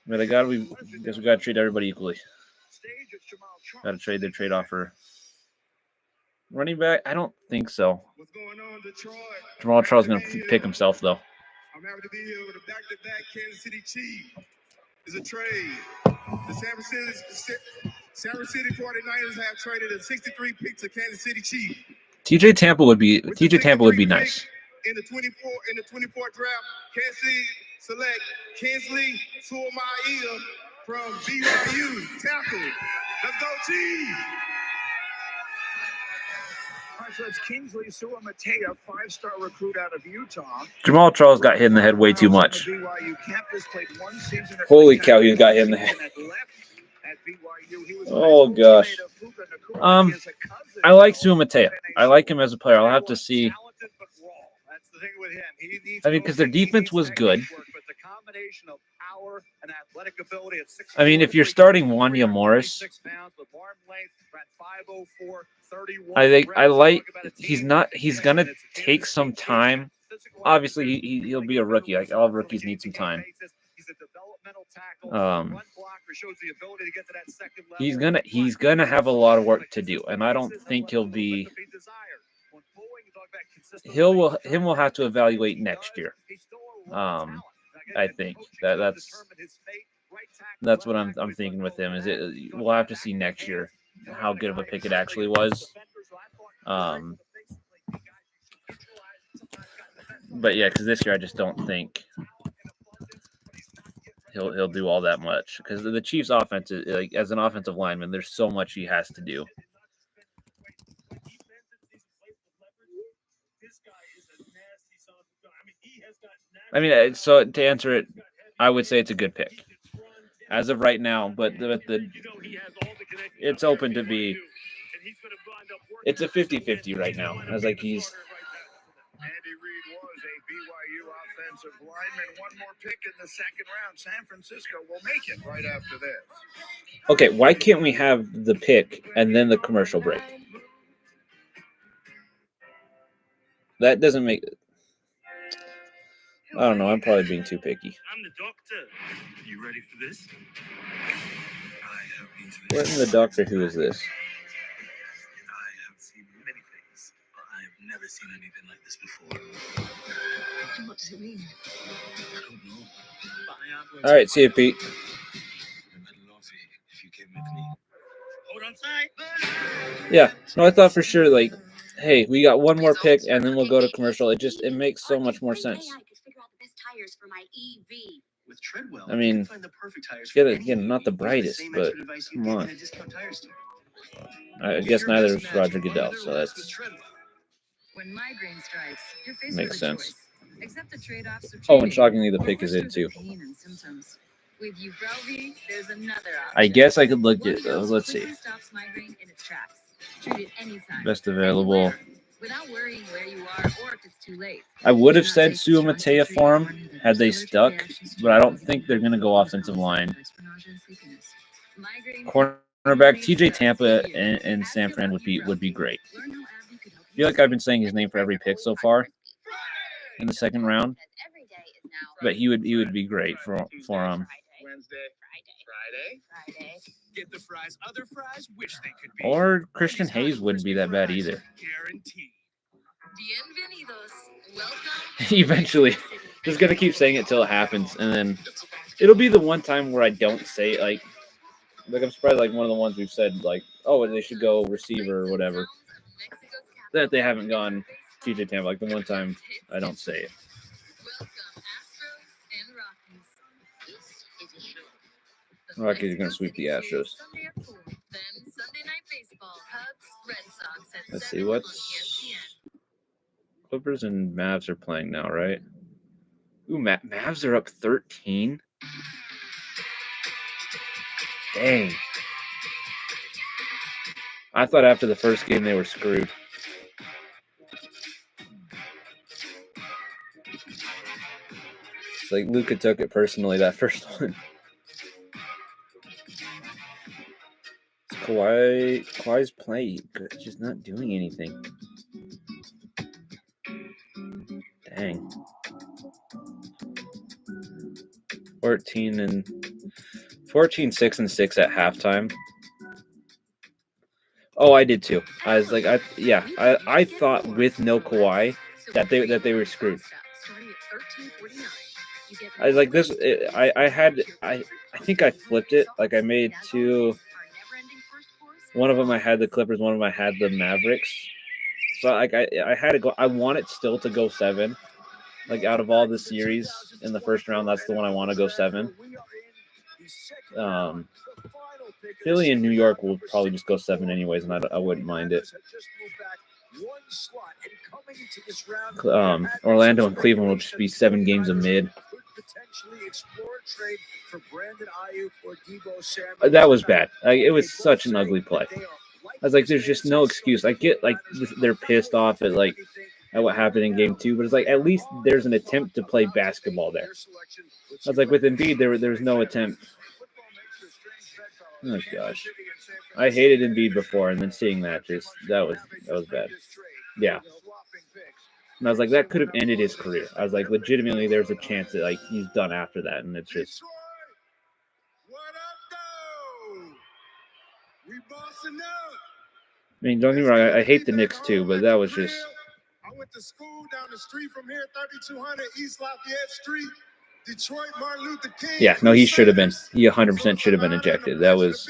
But we guess we got to treat everybody equally. Got to trade their trade offer. Running back, I don't think so. What's going on, Detroit? Jamal Charles is going to pick himself, though. I'm happy to be here with a back-to-back Kansas City Chief. It's a trade. The San Francisco 49ers have traded a 63 pick to Kansas City Chief. TJ Tampa would be nice. In the 24 draft, Kansas City select Kinsley Suamaiya from BYU. Tackle. Let's go, Chief. All right, so it's Kingsley Suamaiya, 5-star recruit out of Utah. Jamal Charles got hit in the head way too much. Holy cow, he got hit in the head. Oh gosh. I like Suamaiya. I like him as a player. I'll have to see. I mean, because their defense was good. I mean, if you're starting Wanya Morris, I like he's gonna take some time obviously he'll be a rookie. Like all rookies need some time. He's gonna have a lot of work to do, and I don't think he'll be. Him will have to evaluate next year. I think that's what I'm thinking with him. Is it we'll have to see next year how good of a pick it actually was. But yeah, because this year I just don't think he'll do all that much. Because the Chiefs' offense is like as an offensive lineman, there's so much he has to do. I mean, so to answer it, I would say it's a good pick as of right now. But it's open to be. It's a 50-50 right now. As like he's. Andy Reid was a BYU offensive lineman. One more pick in the second round. San Francisco will make it right after this. Okay, why can't we have the pick and then the commercial break? That doesn't make. I don't know. I'm probably being too picky. I'm the doctor. You ready for this? What in the Doctor Who is this? I have seen many things, but I have never seen anything like this before. What does it mean? I don't know. All right, see you, Pete. If you came with me. Hold on tight. Yeah, no, I thought for sure, like, hey, we got one more pick and then we'll go to commercial. It makes so much more sense. With Treadwell, I mean, you can find the perfect tires yeah, for again, not the brightest, same but expert advice you come get on. in a discount tire store. I guess neither is Roger Goodell, so that's When migraine strikes, you're faced makes with a sense. choice. Accept the trade-offs of Oh, and treating shockingly, the or pick is push in through too. the pain and symptoms. With Ubrelvy, there's another option. I guess I could look One at. dose Let's see. quickly stops migraine in its tracks. Treat it anytime, Best available. anywhere, without worrying where you are or if it's too late. I would have said Sua Matea for him had they stuck, but I don't think they're going to go offensive line. Cornerback TJ Tampa and San Fran would be great. I feel like I've been saying his name for every pick so far in the second round, but he would be great for Wednesday, Friday. Get the fries. Other fries wish they could be. or Christian Hayes wouldn't be that bad either. Guaranteed. Bienvenidos. Welcome. Eventually, just gonna keep saying it till it happens, and then it'll be the one time where I don't say it. Like I'm surprised. Like one of the ones we've said, like, oh, they should go receiver or whatever. That they haven't gone TJ Tampa. Like the one time I don't say it. Rockies are gonna sweep the Astros. Let's see what's Clippers and Mavs are playing now, right? Ooh, Mavs are up 13. Dang. I thought after the first game they were screwed. It's like Luka took it personally that first one. Kawhi's playing, just not doing anything. Dang. 14, 6 and 6 at halftime. Oh, I did too. I was like, I thought with no Kawhi that they were screwed. I was like this. I think I flipped it. Like I made two. One of them I had the Clippers. One of them I had the Mavericks. So like I had to go. I want it still to go 7. Like out of all the series in the first round, that's the one I want to go 7. Philly and New York will probably just go 7 anyways, and I wouldn't mind it. Orlando and Cleveland will just be 7 games of mid. That was bad. It was such an ugly play. I was like, there's just no excuse. I get like they're pissed off at what happened in game 2, but it's like at least there's an attempt to play basketball there. I was like, with Embiid, there was no attempt. Oh gosh, I hated Embiid before, and then seeing that was bad. Yeah. And I was like, that could have ended his career. I was like, legitimately, there's a chance that like he's done after that, and it's just. We bossing up. I mean, don't get me wrong, I hate the Knicks too, but that was just. I went to school down the street from here, 3200 East Lafayette Street, Detroit, Martin Luther King. Yeah, no, he should have been. He 100% should have been ejected. That was.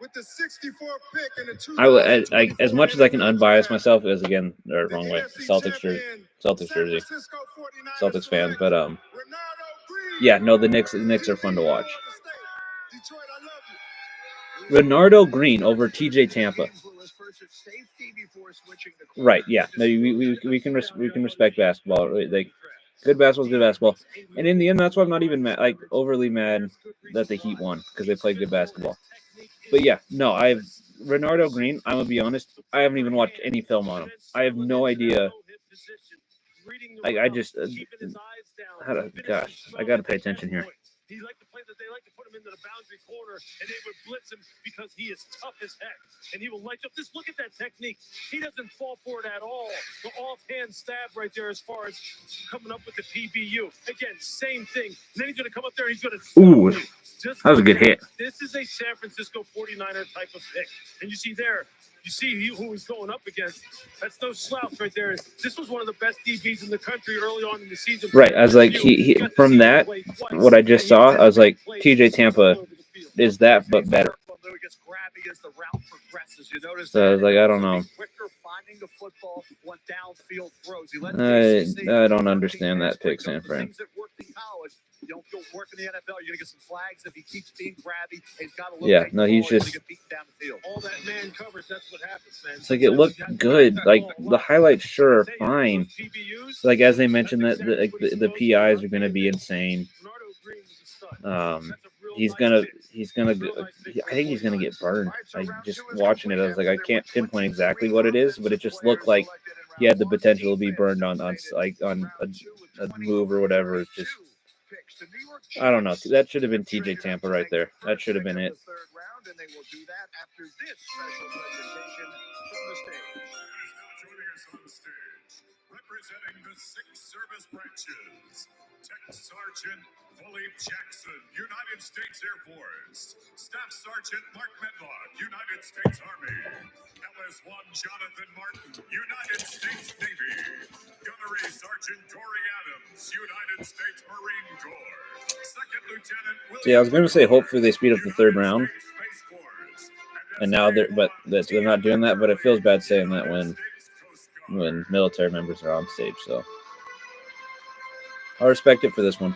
With the 64th pick in the I as much as I can unbias myself, as again, or wrong way, Celtics jersey, Celtics fan, but yeah, no, the Knicks are fun to watch. Renardo Green over TJ Tampa. Right, yeah, no, we can respect basketball. Like, good basketball is good basketball, and in the end, that's why I'm not even mad, overly mad that the Heat won, because they played good basketball. But yeah, no, Renardo Green, I'm gonna be honest, I haven't even watched any film on him. I have no idea. I just, gosh, I gotta pay attention here. They like to put him into the boundary corner, and they would blitz him because he is tough as heck, and he will light up. Just look at that technique. He doesn't fall for it at all. The offhand stab right there, as far as coming up with the PBU. Again, same thing. And then he's going to come up there. And he's going to. Ooh, that was a good hit. This is a San Francisco 49er type of pick, and you see there. You see who he's going up against. That's no slouch right there. This was one of the best DBs in the country early on in the season. Right, I was like, he from that, what I just saw, I was like, TJ Tampa is that, but better. So I was like, I don't know. I don't understand that pick, San Fran. You don't go work in the NFL, you're gonna get some flags if he keeps being grabby. He's got to look yeah, no, he's just. All that man covers, that's what happens, man. It's like it looked good. Like the highlights, sure, are fine. Like as they mentioned, that the PIs are going to be insane. He's gonna. I think he's gonna get burned. Like just watching it, I was like, I can't pinpoint exactly what it is, but it just looked like he had the potential to be burned on a move or whatever. It's just. I don't know. That should have been TJ Tampa right there. That should have been it. Representing the 6 service branches, Tech Sergeant Philip Jackson, United States Air Force. Staff Sergeant Mark Medlock, United States Army. LS1 Jonathan Martin, United States Navy. Gunnery Sergeant Corey Adams, United States Marine Corps. Second Lieutenant William. Yeah, I was going to say hopefully they speed up the third round. And now they're not doing that, but it feels bad saying that when military members are on stage. So I respect it for this one.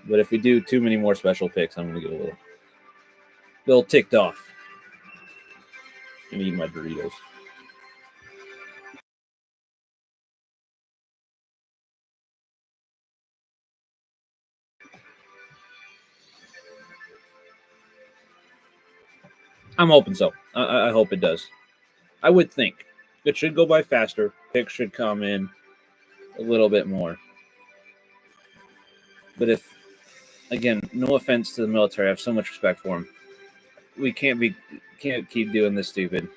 But if we do too many more special picks, I'm going to get a little ticked off. I'm going to eat my Doritos. I'm hoping so. I hope it does. I would think. It should go by faster. Picks should come in a little bit more. But if, again, no offense to the military, I have so much respect for them. We can't keep doing this stupid.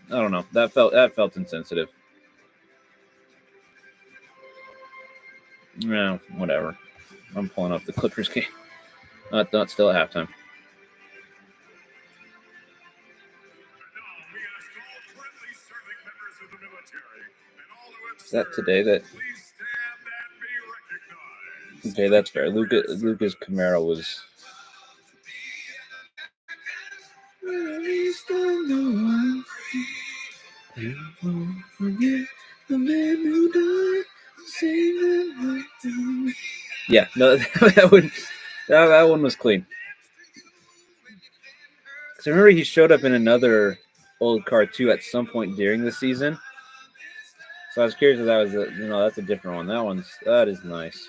I don't know. That felt insensitive. No, whatever. I'm pulling up the Clippers game. Not still at halftime. Is that today? Okay, that's fair. Lucas Camaro was. You won't forget the man who died. Yeah, no, that one was clean. Because I remember he showed up in another old car too at some point during the season. So I was curious if that was that's a different one. That is nice.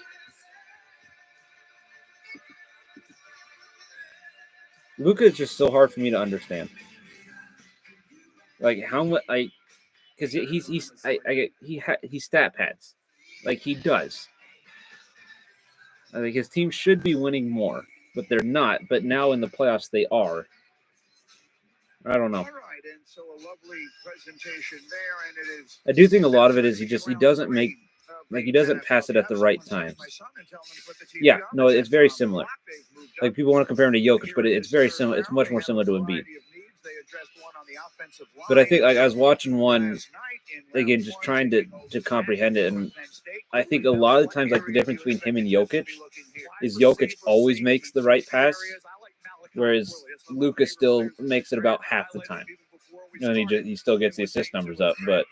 Luka is just so hard for me to understand. Like how much, because he stat pads, like he does. I think his team should be winning more, but they're not. But now in the playoffs, they are. I don't know. And so a lovely presentation there, and it is. I do think a lot of it is he doesn't make he doesn't pass it at the right times. Yeah, no, it's very similar. Like people want to compare him to Jokic, but it's very similar. It's much more similar to Embiid. But I think like I was watching one again, just trying to comprehend it, and I think a lot of the times like the difference between him and Jokic is Jokic always makes the right pass, whereas Luka still makes it about half the time. And he still gets the assist numbers up, but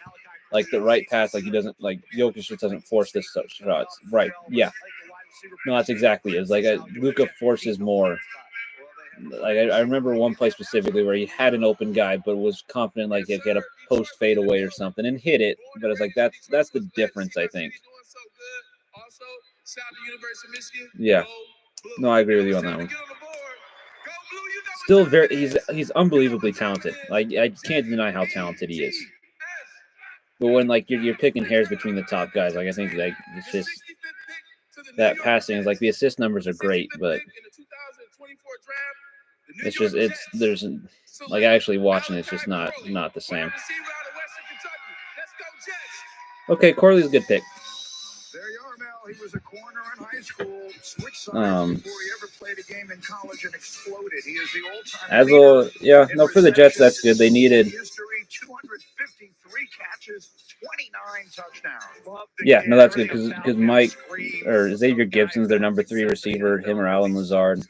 like the right pass, like he doesn't like Jokic just doesn't force this shots. Right? Yeah. No, that's exactly it. It's like Luka forces more. Like I remember one play specifically where he had an open guy, but was confident like if he had a post fadeaway or something and hit it. But it's like that's the difference, I think. Yeah. No, I agree with you on that one. Still he's unbelievably talented. Like I can't deny how talented he is. But when like you're picking hairs between the top guys, like I think like it's just that passing is like the assist numbers are great, but it's just there's like actually watching it's just not the same. Okay, Corley's a good pick. There you are, Mel. He was a corner in high school. Switched sides before he ever played a game in college and exploded. He is the all-time leader for the Jets, that's good. They needed history, 253 catches, 29 touchdowns. Yeah, no, that's good because Mike or Xavier Gibson's their number 3 receiver. Him or Alan Lazard.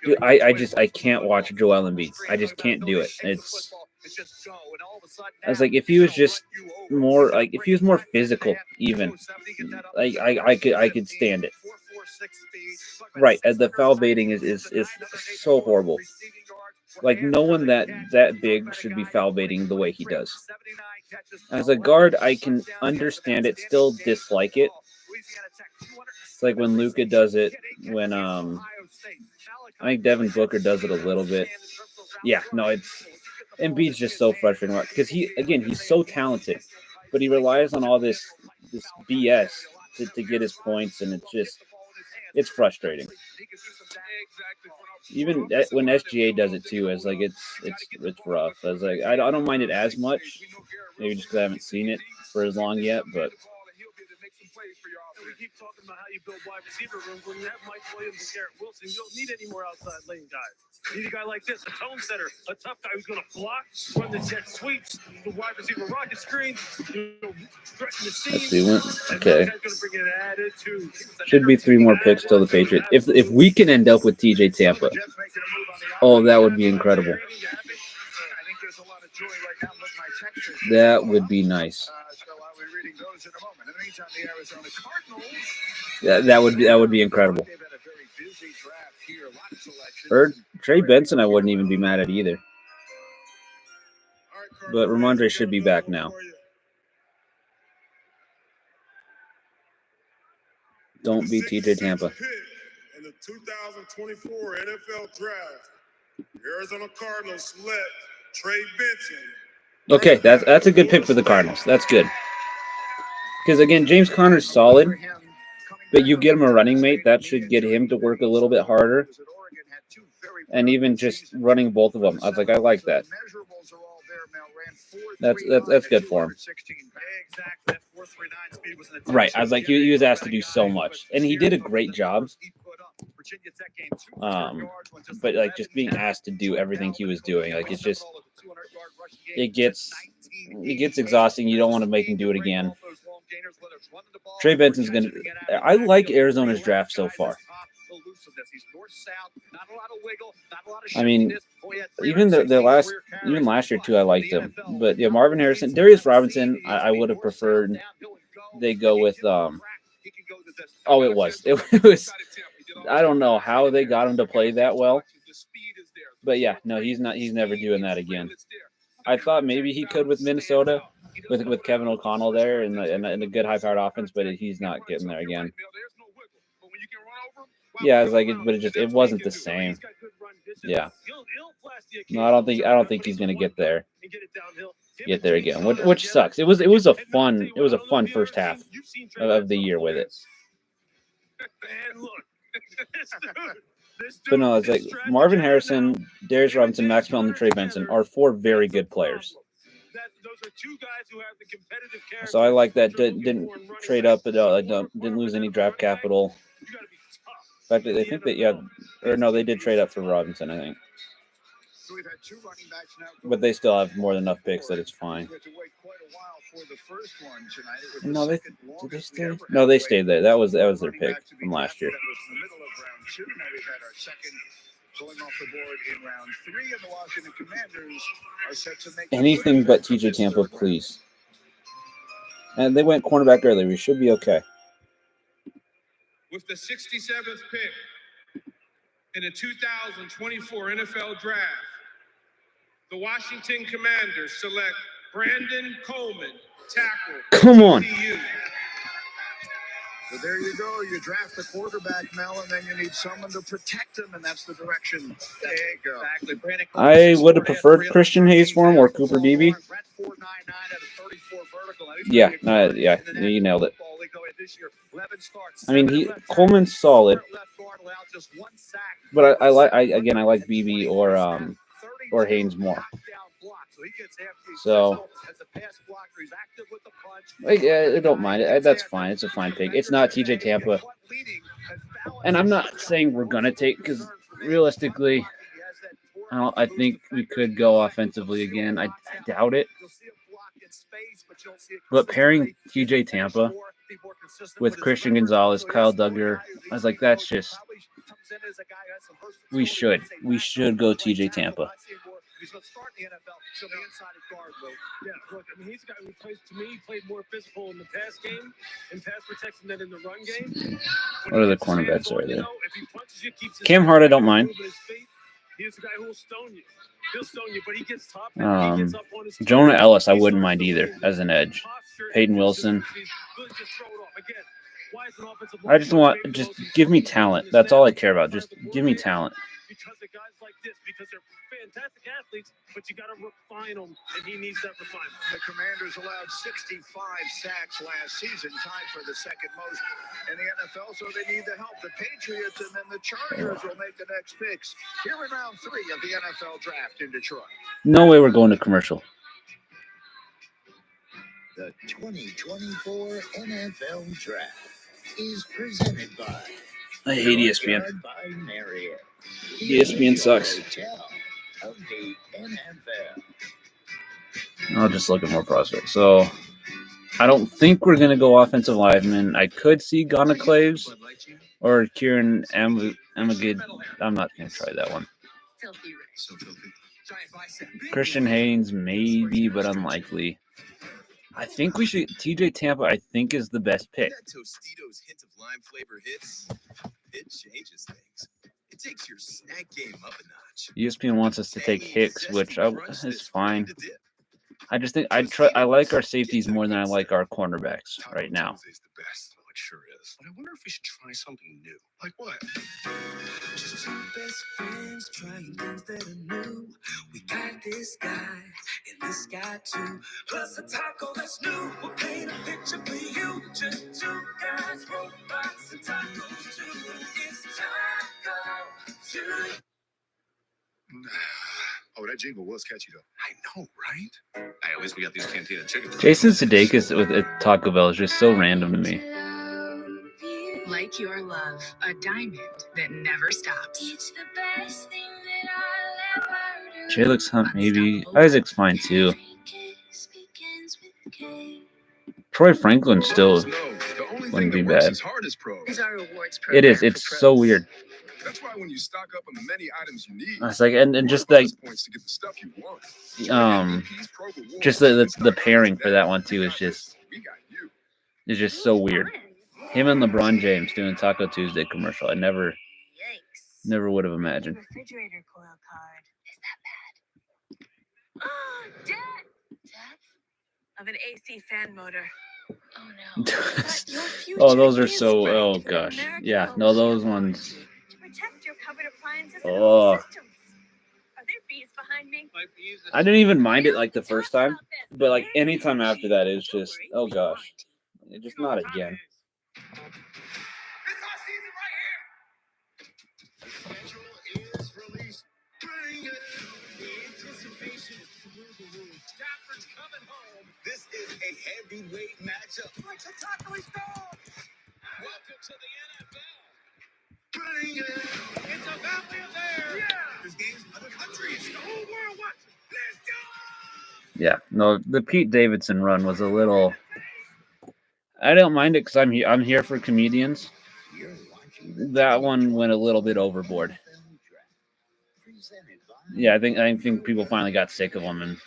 Dude, I can't watch Joel Embiid. I just can't do it. I was like, if he was just more like if he was more physical, even like I could stand it. Right, as the foul baiting is so horrible. Like no one that big should be foul baiting the way he does. As a guard, I can understand it, still dislike it. It's like when Luka does it, when I think Devin Booker does it a little bit. Yeah, no, Embiid's just so frustrating because he's so talented, but he relies on all this BS to get his points, and it's frustrating. Even when SGA does it too, it's like it's rough. I was like, I don't mind it as much, maybe just because I haven't seen it for as long yet, but. We keep talking about how you build wide receiver rooms. When you have Mike Williams and Garrett Wilson, you don't need any more outside lane guys. You need a guy like this, a tone setter, a tough guy who's going to block, run the jet sweeps, the wide receiver rocket screen, threaten the scene. Okay. Should be 3 more picks till the Patriots. If we can end up with TJ Tampa, oh, that would be incredible. That would be nice. That would be incredible. Or Trey Benson, I wouldn't even be mad at either. But Ramondre should be back now. Don't beat TJ Tampa. In the 2024 NFL Draft, Arizona Cardinals select Trey Benson. Okay, that's a good pick for the Cardinals. That's good. Because again, James Conner's solid, but you get him a running mate, that should get him to work a little bit harder. And even just running both of them, I was like, I like that. That's good for him. Right, I was like, he was asked to do so much, and he did a great job. But like just being asked to do everything he was doing, like it gets exhausting. You don't want to make him do it again. Trey Benson's I like Arizona's draft so far. I mean, even last year too, I liked him. But yeah, Marvin Harrison, Darius Robinson, I would have preferred they go with. It was. I don't know how they got him to play that well, but yeah, no, he's not. He's never doing that again. I thought maybe he could with Minnesota, with Kevin O'Connell there and a good high-powered offense, but he's not getting there again. Yeah, I was like, it wasn't the same. Yeah. No, I don't think he's gonna get there again, which sucks. It was a fun first half of the year with it. And look, this dude, But no, it's like Marvin Harrison, Darius Robinson, Max Melton, and Trey Benson are 4 very good players. So I like that. Didn't trade up at all. Didn't lose any draft capital. In fact, I think that they did trade up for Robinson, I think. So we've had 2 running backs now. But they still have more than enough picks that it's fine. We had to wait quite a while for the first one tonight. It was No, the did second they longest we stay? ever No, had they to stayed wait there. That was their running pick back to be from last year. drafted. That was the middle of round 2. Now we've had our second going off the board in round 3, and the Washington Commanders are set to make Anything but TJ Tampa, please. And they went cornerback early. We should be okay. With the 67th pick in the 2024 NFL Draft, the Washington Commanders select Brandon Coleman, tackle. Come on. TCU. So there you go. You draft the quarterback, Mel, and then you need someone to protect him, and that's the direction they go. Exactly. Brandon I would have preferred Christian Hayes for him or Cooper Beebe. Yeah, you nailed it. I mean, Coleman's solid, but I like Beebe or Haynes more. So I don't mind it. That's fine. It's a fine pick. It's not TJ Tampa, and I'm not saying we're gonna take, because realistically, I think we could go offensively again. I doubt it. But pairing TJ Tampa with Christian Gonzalez, Kyle Duggar, I was like, that's just, we should go TJ Tampa. He's going to start in the NFL. So the inside guard, though. Yeah, look, I mean, he's a guy who plays, to me, he played more physical in the pass game, in pass protection than in the run game. What are the cornerbacks over there? Cam Hart, I don't mind. He's a guy who will stone you. He'll stone you, but he gets top. He gets up on his Jonah Ellis, I wouldn't mind either as an edge. Peyton Wilson. I just give me talent. That's all I care about. Just give me talent. Because of guys like this, because they're fantastic athletes, but you got to refine them, and he needs that refinement. The Commanders allowed 65 sacks last season, tied for the second most in the NFL, so they need the help. The Patriots and then the Chargers will make the next picks here in round 3 of the NFL Draft in Detroit. No way we're going to commercial. The 2024 NFL Draft is presented by I hate ESPN. by Marriott. ESPN sucks. Of the NFL. I'll just look at more prospects. So I don't think we're gonna go offensive lineman. I could see Ghana Claves or Kieran Amagid. I'm not gonna try that one. Christian Haynes, maybe, but unlikely. I think we should. TJ Tampa, I think, is the best pick. That Tostitos hint of lime flavor hits. It changes things. It takes your snack game up a notch. ESPN wants us to take Hicks, which is fine. I just think I like our safeties more than I like our cornerbacks right now. It sure is. But I wonder if we should try something new. Like what? Just two best friends trying things that are new. We got this guy and this guy too. Plus a taco that's new. We'll paint a picture for you. Just two guys, robots, and tacos too. It's Taco Tuesday. Oh, that jingle was catchy though. I know, right? I always we got these cantina chicken. Jason Sudeikis with a Taco Bell is just so random to me. Like your love, a diamond that never stops. It's the best thing that I'll ever do. J-Lux Hunt, maybe. Isaac's fine too. Troy Franklin still wouldn't be bad. It is. It's so weird. That's why when you stock up on the many items you need, It's like and just like points to get the stuff you want. just the pairing for that one too is just so weird. Him and LeBron James doing Taco Tuesday commercial. I never would have imagined. Refrigerator coil card. Is that bad? Oh, death of an AC fan motor. Oh no. Oh, those are so. Oh gosh. Yeah. No, those ones. Protect your covered appliances Oh. and systems. Are there bees behind me? I didn't even mind it like the first time, but like anytime after that, it's just oh gosh, just not again. heavyweight matchup. Like the tackle, he's gone. Welcome to the NFL. Bring it. It's a valley of air. Yeah. There's games in other countries. The whole world watching. Let's go. Yeah, no, the Pete Davidson run was a little. I don't mind it because I'm here for comedians. That one went a little bit overboard. Yeah, I think people finally got sick of him, and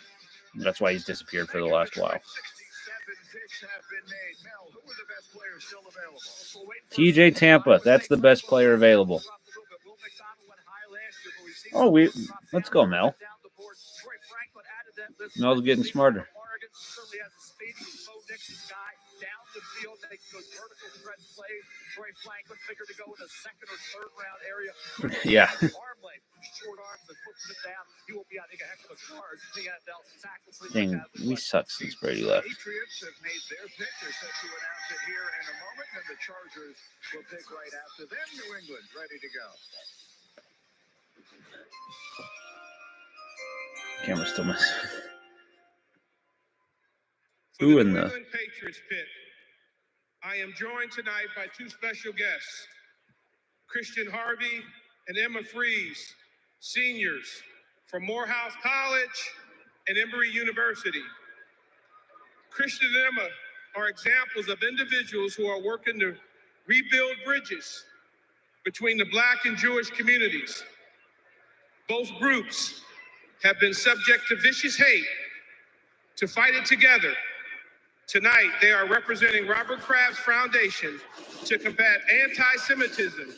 that's why he's disappeared for the last while. 67 picks have been made. Mel, who are the best players still available? TJ Tampa, that's the best player available. Oh, let's go, Mel. Mel's getting smarter. Certainly has a speedy slow Nixon guy down the field, making those vertical threat plays. Troy Franklin figured to go in the second or third round area. Yeah. Arm length, short arms and puts it down. He will be, I think, a heck of a charge. The NFL tackles. Dang, we suck since Brady left. Patriots have made their pick. They're set to announce it here in a moment, and the Chargers will pick right after them. New England ready to go. Camera's still missing. For Who the in New the? England Patriots pick, I am joined tonight by two special guests, Christian Harvey and Emma Fries, seniors from Morehouse College and Emory University. Christian and Emma are examples of individuals who are working to rebuild bridges between the Black and Jewish communities. Both groups have been subject to vicious hate. To fight it together, tonight they are representing Robert Kraft's Foundation to combat anti-Semitism,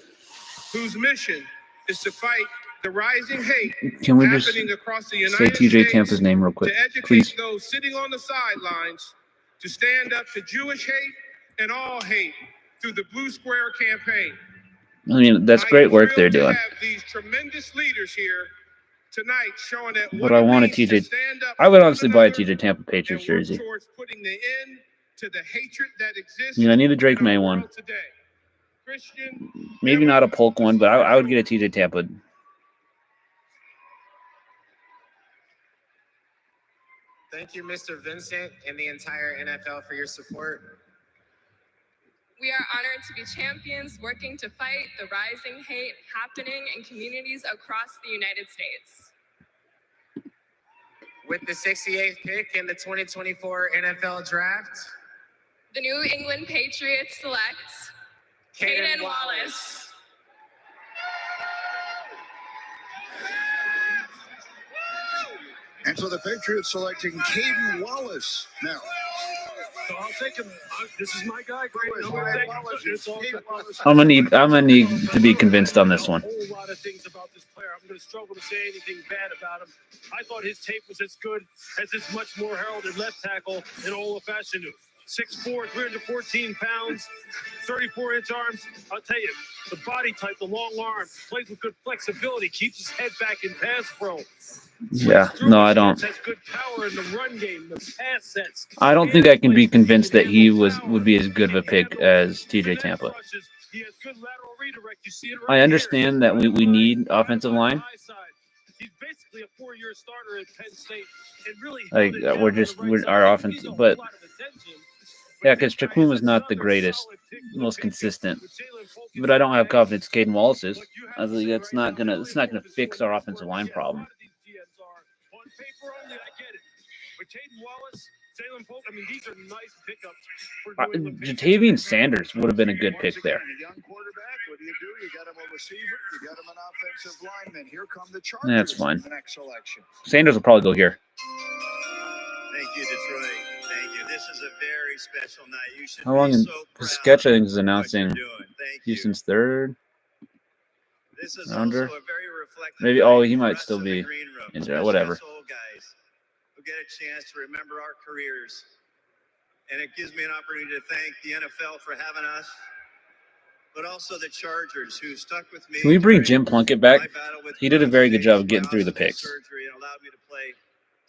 whose mission is to fight the rising hate Can we just happening across the say United TJ States, Tampa's name real quick, to educate please? those sitting on the sidelines to stand up to Jewish hate and all hate through the Blue Square campaign. I mean, that's great work they're doing. Have these tremendous leaders here tonight showing that But I want a TJ. I would honestly buy a TJ Tampa Patriots jersey. putting the end to the hatred that exists. I need a Drake May one. Today. Christian, Maybe not a Polk one, but I would get a TJ Tampa. Thank you, Mr. Vincent and the entire NFL for your support. We are honored to be champions working to fight the rising hate happening in communities across the United States. With the 68th pick in the 2024 NFL Draft, the New England Patriots select Caden Wallace. And so the Patriots selecting Caden Wallace now. So I'll take him. This is my guy. Great. I'm gonna need to be convinced on this one. A whole lot of things about this player. I'm going to struggle to say anything bad about him. I thought his tape was as good as his much more heralded left tackle in Ola Fashanu. 6'4", 314 pounds, 34-inch arms. I'll tell you, the body type, the long arms, plays with good flexibility, keeps his head back in pass pro. Yeah, no, I don't. Has good power in the run game, the pass sets. I don't think I can be convinced that he would be as good of a pick as TJ Tampa. I understand that we need offensive line. He's basically a 4-year starter at Penn State, and really we're our offense, but yeah, because Chakun was not the greatest, most consistent. But I don't have confidence Caden Wallace is. I think it's not gonna fix our offensive line problem. Jatavian Sanders would have been a good pick there. What do? You got him a receiver, you got him an offensive lineman. Here come the Chargers. That's fine. The next selection. Sanders will probably go here. Thank you, Detroit. Thank you. This is a very special night. You should How long? be so The sketch, I think, is announcing Thank Houston's third This is rounder. also a very reflective Maybe. night Oh, for he the might rest still of the be green room, in there. especially Whatever. us old guys who get a chance to remember our careers. And it gives me an opportunity to thank the NFL for having us, but also the Chargers who stuck with me. Can we bring Jim Plunkett back? My battle with He did a very good job of getting through the hospital picks. surgery and allowed me to play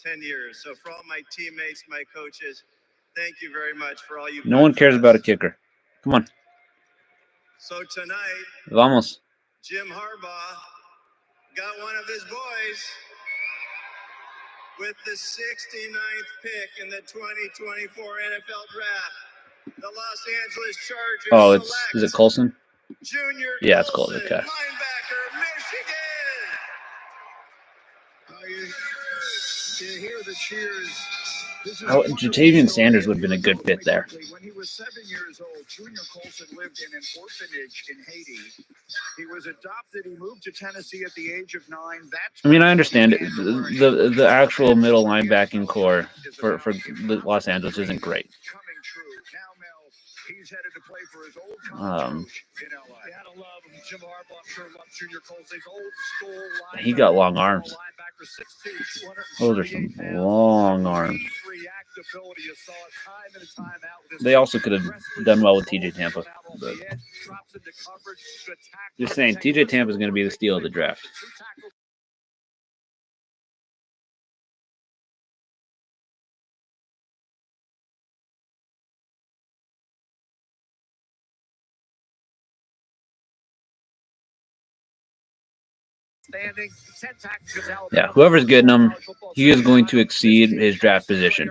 10 years. So for all my teammates, my coaches, thank you very much for all you've No done one for cares us. about a kicker. Come on. So tonight, Vamos. Jim Harbaugh got one of his boys. with the 69th pick in the 2024 NFL Draft, the Los Angeles Chargers Oh, is it select Coulson? Junior Yeah, it's Coulson. Coulson, Okay. linebacker, Michigan. You hear the cheers. This is a Jatavian Sanders would have been a good fit there. When he was 7 years old, Junior Coulson lived in an orphanage in Haiti. He was adopted. He moved to Tennessee at the age of 9. I mean, I understand it. The actual middle linebacking core for Los Angeles isn't great. Coming true. Now, Mel, he's headed to play for his old college coach in LA. You gotta love him. Jim Harbaugh, I'm sure loves Junior Coulson. Old school He got long arms. linebacker, 6'2", Those are some long arms. reactability. You saw it time and time out. They also could have done well with TJ Tampa. But just saying, TJ Tampa is going to be the steal of the draft. Yeah, whoever's getting him, he is going to exceed his draft position.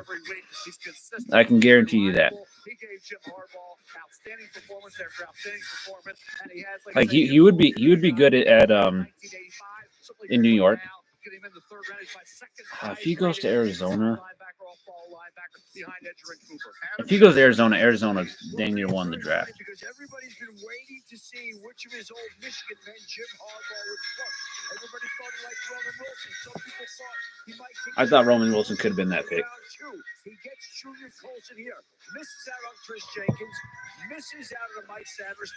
I can guarantee you that. Like he would be good at in New York. If he goes to Arizona, Arizona's dang near won the draft. Because everybody's been waiting to see which of his old Michigan men Jim Harbaugh would plug. Everybody thought he liked Roman Wilson. Some people thought he might take I thought Roman Wilson could have been that pick. He gets Junior Coulson here. Misses out on Chris Jenkins. Misses out on Mike Sanders.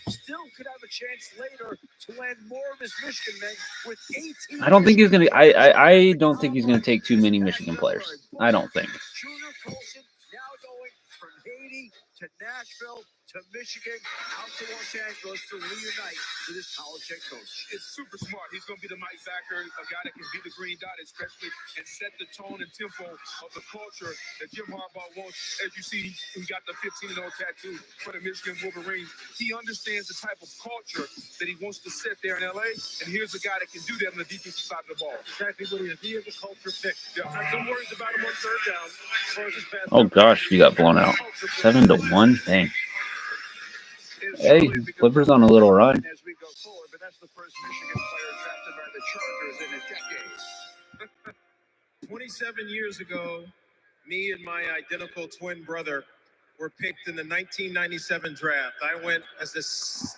Still could have a chance later to land more of his Michigan men with 18. I don't think he's gonna. I don't think he's gonna take too many Michigan players. I don't think. Junior Coulson now going from Haiti to Nashville to Michigan, out to Los Angeles to reunite with his college head coach. It's super smart. He's going to be the Mike backer, a guy that can be the green dot, especially, and set the tone and tempo of the culture that Jim Harbaugh wants. As you see, he got the 15-0 tattoo for the Michigan Wolverines. He understands the type of culture that he wants to set there in LA, and here's a guy that can do that on the defensive side of the ball. Exactly what he is. He is a culture pick. Yeah, I have some worries about him on third down. As far as his pass Oh gosh, he got blown out. 7-1. Dang. Hey, Clippers on a little run. As we go forward, but that's the first Michigan player drafted by the Chargers in a decade. 27 years ago, me and my identical twin brother were picked in the 1997 draft. I went as this.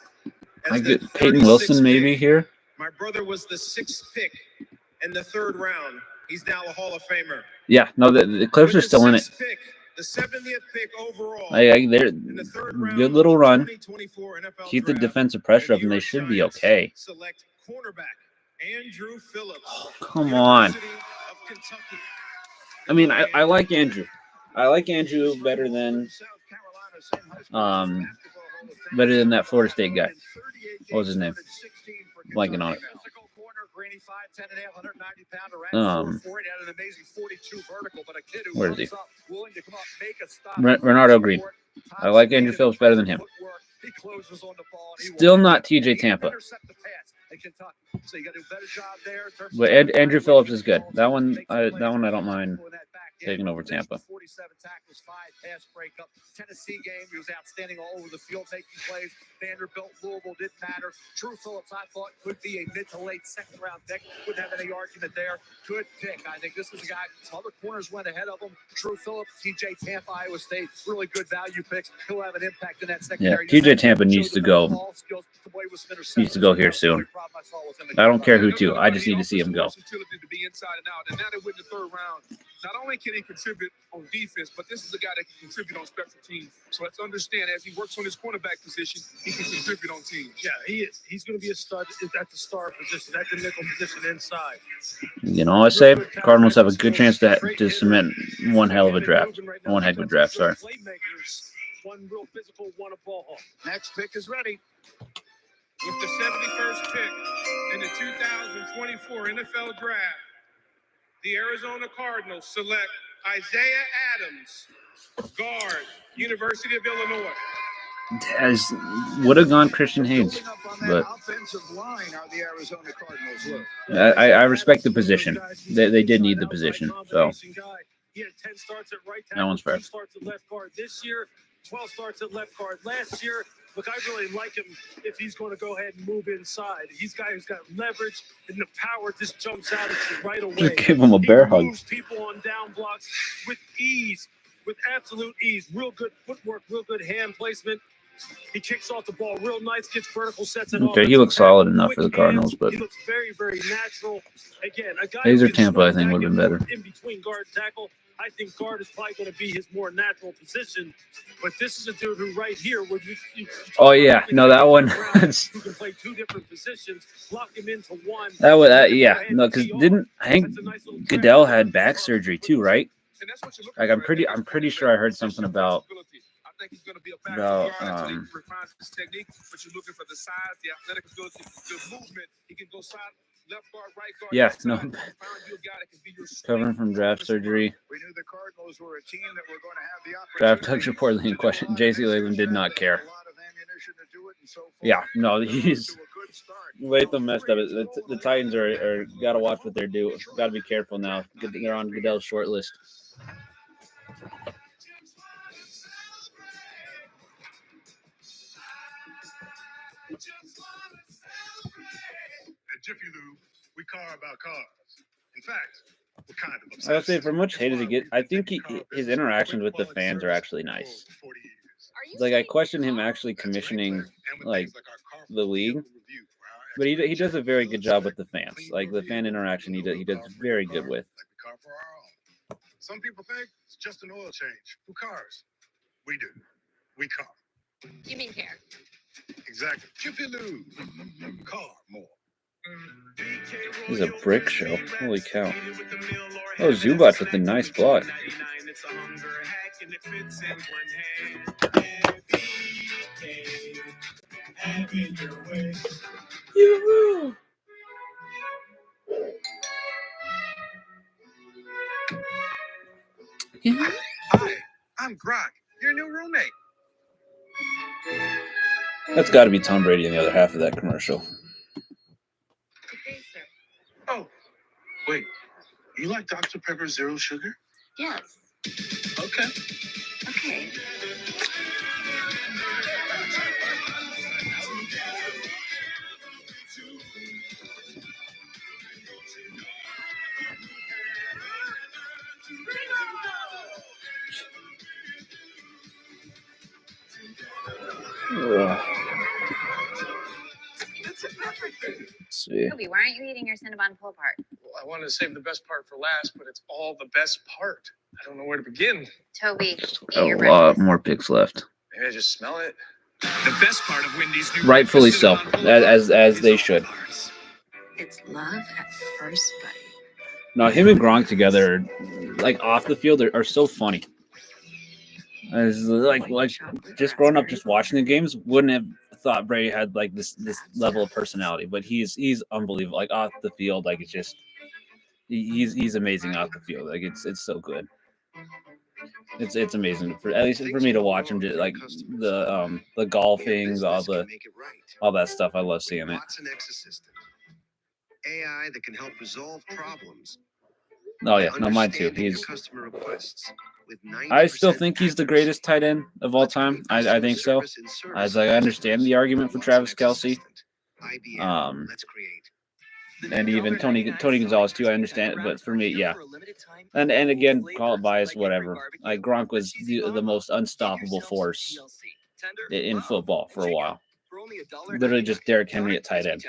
I get Peyton Wilson maybe here. My brother was the 6th pick in the 3rd round. He's now a Hall of Famer. Yeah, no, the Clippers are still in it. Pick, the 70th pick overall. They're good little run. Keep the defensive pressure up, and they should be okay. Select cornerback Andrew Phillips. Oh, come on. I mean, I like Andrew. I like Andrew better than that Florida State guy. What was his name? Blanking on it. Where is he? Renardo Green. I like Andrew Phillips better than him. Still not TJ Tampa. But Andrew Phillips is good. That one I don't mind taking over Tampa. 47 tackles, 5 pass breakup. Tennessee game, he was outstanding all over the field, making plays. Vanderbilt, Louisville didn't matter. Drew Phillips, I thought, could be a mid to late 2nd round pick. Wouldn't have any argument there. Good pick. I think this is a guy. Some other corners went ahead of him. Drew Phillips, TJ Tampa, Iowa State, really good value picks. He'll have an impact in that secondary. Yeah, TJ Tampa needs to go. Needs to go here soon. I don't care who to. I just need to see him go. Not only can he contribute on defense, but this is a guy that can contribute on special teams. So let's understand, as he works on his cornerback position, he can contribute on teams. Yeah, he is. He's going to be a stud at the star position, at the nickel position inside. You know, I say Cardinals have a good chance to cement one hell of a draft. One heck of a draft, sorry. One real physical, one a ball. Next pick is ready. With the 71st pick in the 2024 NFL Draft, the Arizona Cardinals select Isaiah Adams, guard, University of Illinois. As would have gone Christian Haynes, but Offensive line are the Arizona Cardinals. Look. I respect the position. They did need the position, so He had 10 starts at right that one's tackle, fair. 2 starts at left guard this year, 12 starts at left guard last year. Look, I really like him if he's going to go ahead and move inside. He's a guy who's got leverage, and the power just jumps out at you right away. Just give him a bear hug. He moves people on down blocks with ease, with absolute ease. Real good footwork, real good hand placement. He kicks off the ball real nice, gets vertical sets and Okay, he looks solid enough for the Cardinals, but he looks very, very natural. Again, a guy Laser who can Tampa, I swing think, back would have and been better. forth in between guard and tackle. I think guard is probably going to be his more natural position. But this is a dude who right here would you Oh yeah, no, that one. who can play 2 different positions, lock him into one. That was yeah, no, because didn't I think Goodell had back surgery too, right? Like I'm pretty sure I heard something about his technique, but you're looking for the size, the athletic ability, the movement. He can go side, left guard, right guard. yeah, inside. no. Find you a guy that can be your Covering from draft surgery. We knew the Cardinals were a team that were going to have the Draft Tugs reportedly in question. J.C. Leyland did not care. Yeah, no, he's Latham messed up. The Titans are got to watch what they're doing. Got to be careful now. They're on Goodell's short list. At Jiffy Lube, we car about cars. In fact, we're kind of obsessed. I would say, for much hate as he gets, I think his interactions with the fans are actually nice. It's like I question him actually commissioning like the league, but he does a very good job with the fans. Like the fan interaction, he does very good with. Some people think it's just an oil change. Who cars? We do. We car. You mean care? Exactly. Jiffy Lube. Car more. This is a brick show. Holy cow. Oh, Zubac with a nice block. You. Hi, I'm Grok, your new roommate. That's got to be Tom Brady in the other half of that commercial. Oh, wait. You like Dr. Pepper Zero Sugar? Yes. Okay. Okay. Ugh. Let's see. Toby, why aren't you eating your Cinnabon pull apart? Well, I wanted to save the best part for last, but it's all the best part. I don't know where to begin. Toby, A lot more picks left. Maybe I just smell it. The best part of Wendy's new Rightfully so, as they should. It's love at first bite. No, him and Gronk together, like off the field, are so funny. As like just growing up, just watching the games, wouldn't have thought Brady had like this level of personality, but he's unbelievable. Like off the field, like it's just he's amazing off the field. Like it's so good. It's amazing for at least for me to watch him. Just, like the golfing, all that stuff. I love seeing it. AI that can help resolve problems. Oh yeah, no, mine too. I still think he's the greatest tight end of all time. I think so. I understand the argument for Travis Kelce. And even Tony Gonzalez too. I understand it, but for me, yeah. And again, call it bias, whatever. Like Gronk was the most unstoppable force in football for a while. Literally just Derrick Henry at tight end.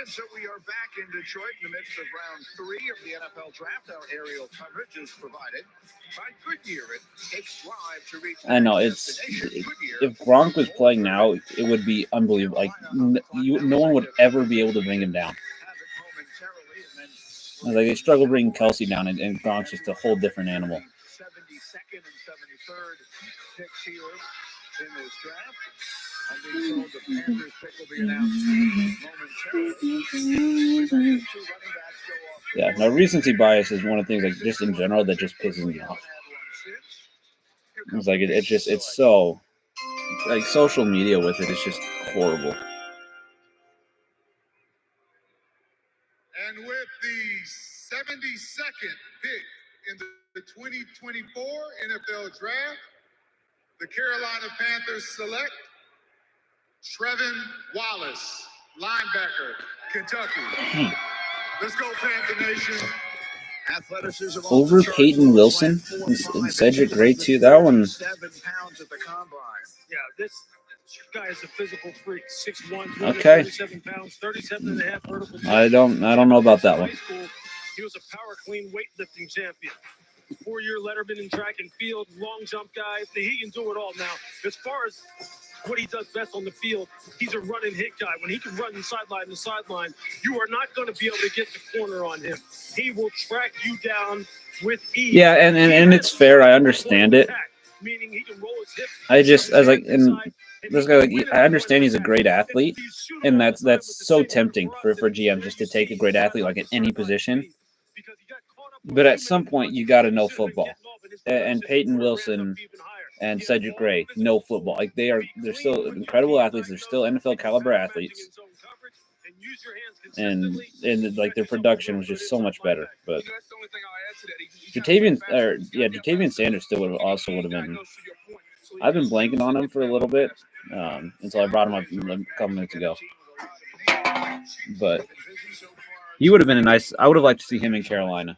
So we are back in Detroit in the midst of round 3 of the NFL draft. Our aerial coverage is provided by Goodyear. It takes drive to reach. I know if Gronk was playing now, it would be unbelievable. Like no one would ever be able to bring him down. Like they struggle bringing Kelce down, and Gronk's just a whole different animal. 72nd and 73rd picks here in this draft. I'm being told the Panthers pick will be announced momentarily. Yeah, no, recency bias is one of the things, like, just in general, that just pisses me off. It's like it's so, like, social media with it is just horrible. And with the 72nd pick in the 2024 NFL Draft, the Carolina Panthers select Trevin Wallace, linebacker, Kentucky. Let's go, Panther Nation. Athleticism Over Peyton Wilson and Cedric Gray too. That one. 7 pounds at the combine. Yeah, this guy is a physical freak. 6'1", Okay. 237 pounds, 37 and a half vertical. I don't know about that one. High school, he was a power clean weightlifting champion. 4-year letterman in track and field, long jump guy. He can do it all now. As far as what he does best on the field, he's a run and hit guy. When he can run sideline to sideline, you are not going to be able to get the corner on him. He will track you down with ease. Yeah, and it's fair. I understand it. Meaning he can roll his hips. I was like, and this guy, like, I understand he's a great athlete, and that's so tempting for GM just to take a great athlete, like, at any position. But at some point, you got to know football. And Peyton Wilson and Cedric Gray know football. Like, they're still incredible athletes. They're still NFL caliber athletes. And like, their production was just so much better. But Jatavian Sanders still would have been. I've been blanking on him for a little bit until I brought him up a couple minutes ago. But he would have been I would have liked to see him in Carolina.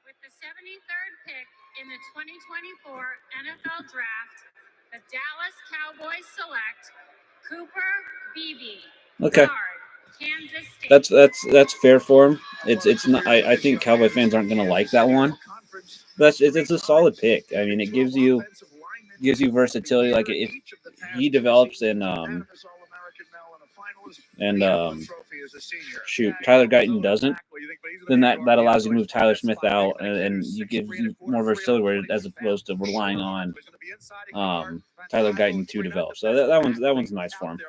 With the 73rd pick in the 2024 NFL Draft, the Dallas Cowboys select Cooper Beebe. Okay. Guard, Kansas State. That's fair for him. It's not. I think Cowboy fans aren't going to like that one. It's a solid pick. I mean, it gives you versatility. Like, if he develops Tyler Guyton doesn't, then that allows you to move Tyler Smith out, and you give you more versatility, as opposed to relying on Tyler Guyton to develop. So that one's nice for him.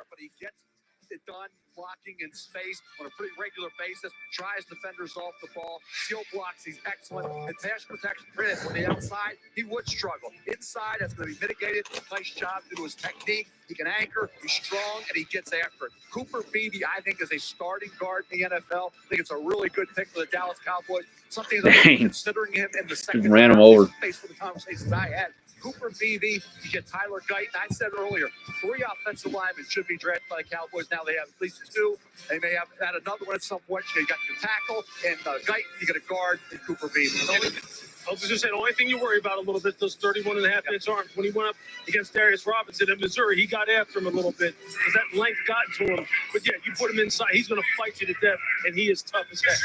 It done blocking in space on a pretty regular basis, tries defenders off the ball, seal blocks, he's excellent. And pass protection, on the outside, he would struggle. Inside, that's going to be mitigated. Nice job due to his technique. He can anchor, he's strong, and he gets after it. Cooper Beebe, I think, is a starting guard in the NFL. I think it's a really good pick for the Dallas Cowboys. Something that I'm considering him in the second round. Ran him over. Based on the conversations I had. Cooper Beebe, you get Tyler Guyton. I said earlier, 3 offensive linemen should be drafted by the Cowboys. Now they have at least 2. They may have had another one at some point. You got your tackle and Guyton. You get a guard and Cooper Beebe. I was just saying, the only thing you worry about a little bit, those 31.5-inch arms. When he went up against Darius Robinson in Missouri, he got after him a little bit because that length got to him. But yeah, you put him inside, he's going to fight you to death, and he is tough as heck.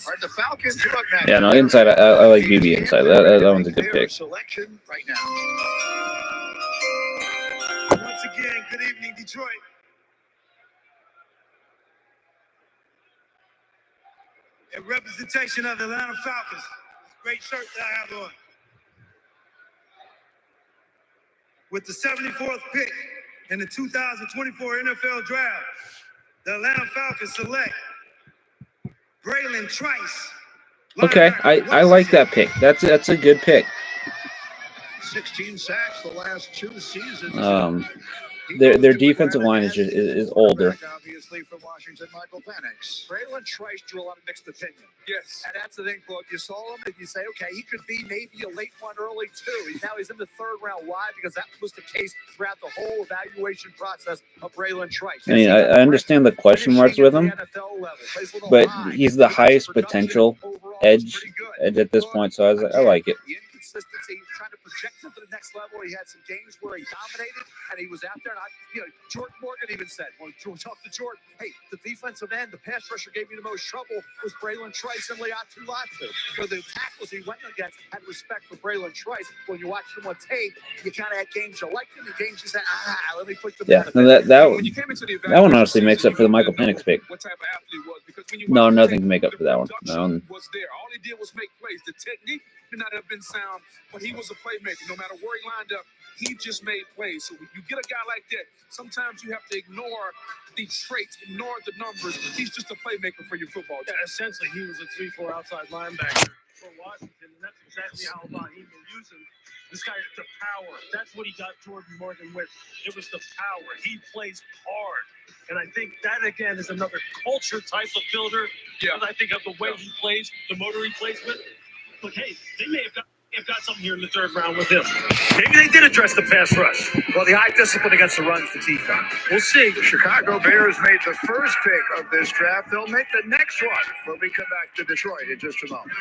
All right, the Falcons look now. Yeah, no, inside. I like BB inside. That one's a good pick. Selection right now. Once again, good evening, Detroit. In representation of the Atlanta Falcons, great shirt that I have on. With the 74th pick in the 2024 NFL Draft, the Atlanta Falcons select Braylon Trice. Okay, I like that pick. That's a good pick. 16 sacks the last 2 seasons. Their defensive line is older. Obviously from Washington, Michael Penix. Braylon Trice drew a lot of mixed opinion. Yes. And that's the thing, Book. You saw him and you say, okay, he could be maybe a late one, early 2. He's in the 3rd round. Why? Because that was the case throughout the whole evaluation process of Braylon Trice. I mean, I understand the question marks with him, but he's the highest potential edge at this point, so I like it. Consistency, trying to project him to the next level. He had some games where he dominated, and he was out there. And Jordan Morgan even said, when we talked to Jordan, hey, the defensive end, the pass rusher gave me the most trouble was Braylon Trice and Leatu Latu. So the tackles he went against had respect for Braylon Trice. When you watch him on tape, you kind of had games you liked him, and games you said, let me put them down. No, that one honestly makes up for the Michael Penix pick. What type of athlete was? Because when you No, nothing to make up for that one. No. Was there. All he did was make plays. The technique may not have been sound, but he was a playmaker. No matter where he lined up, he just made plays. So when you get a guy like that, sometimes you have to ignore the traits, ignore the numbers. He's just a playmaker for your football team. Yeah, essentially, he was a 3-4 outside linebacker for Washington, and that's exactly how Ibrahim will use him. This guy, the power. That's what he got Jordan Morgan with. It was the power. He plays hard. And I think that, again, is another culture type of builder. Yeah. I think of the way he plays, the motor replacement. Look, hey, they may have got something here in the third round with him. Maybe they did address the pass rush. Well, the high discipline against the run is the key factor. We'll see. The Chicago Bears made the first pick of this draft. They'll make the next one when we come back to Detroit in just a moment.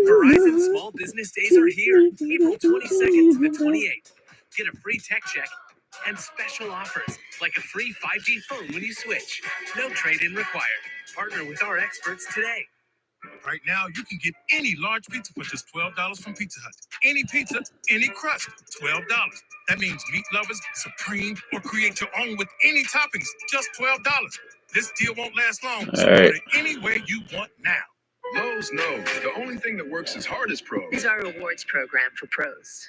Verizon Small Business Days are here, April 22nd to the 28th. Get a free tech check and special offers, like a free 5G phone when you switch. No trade-in required. Partner with our experts today. Right now, you can get any large pizza for just $12 from Pizza Hut. Any pizza, any crust, $12. That means meat lovers, supreme, or create your own with any toppings, just $12. This deal won't last long, so order any way you want now. Lowe's knows the only thing that works as hard as pros. Is our rewards program for pros.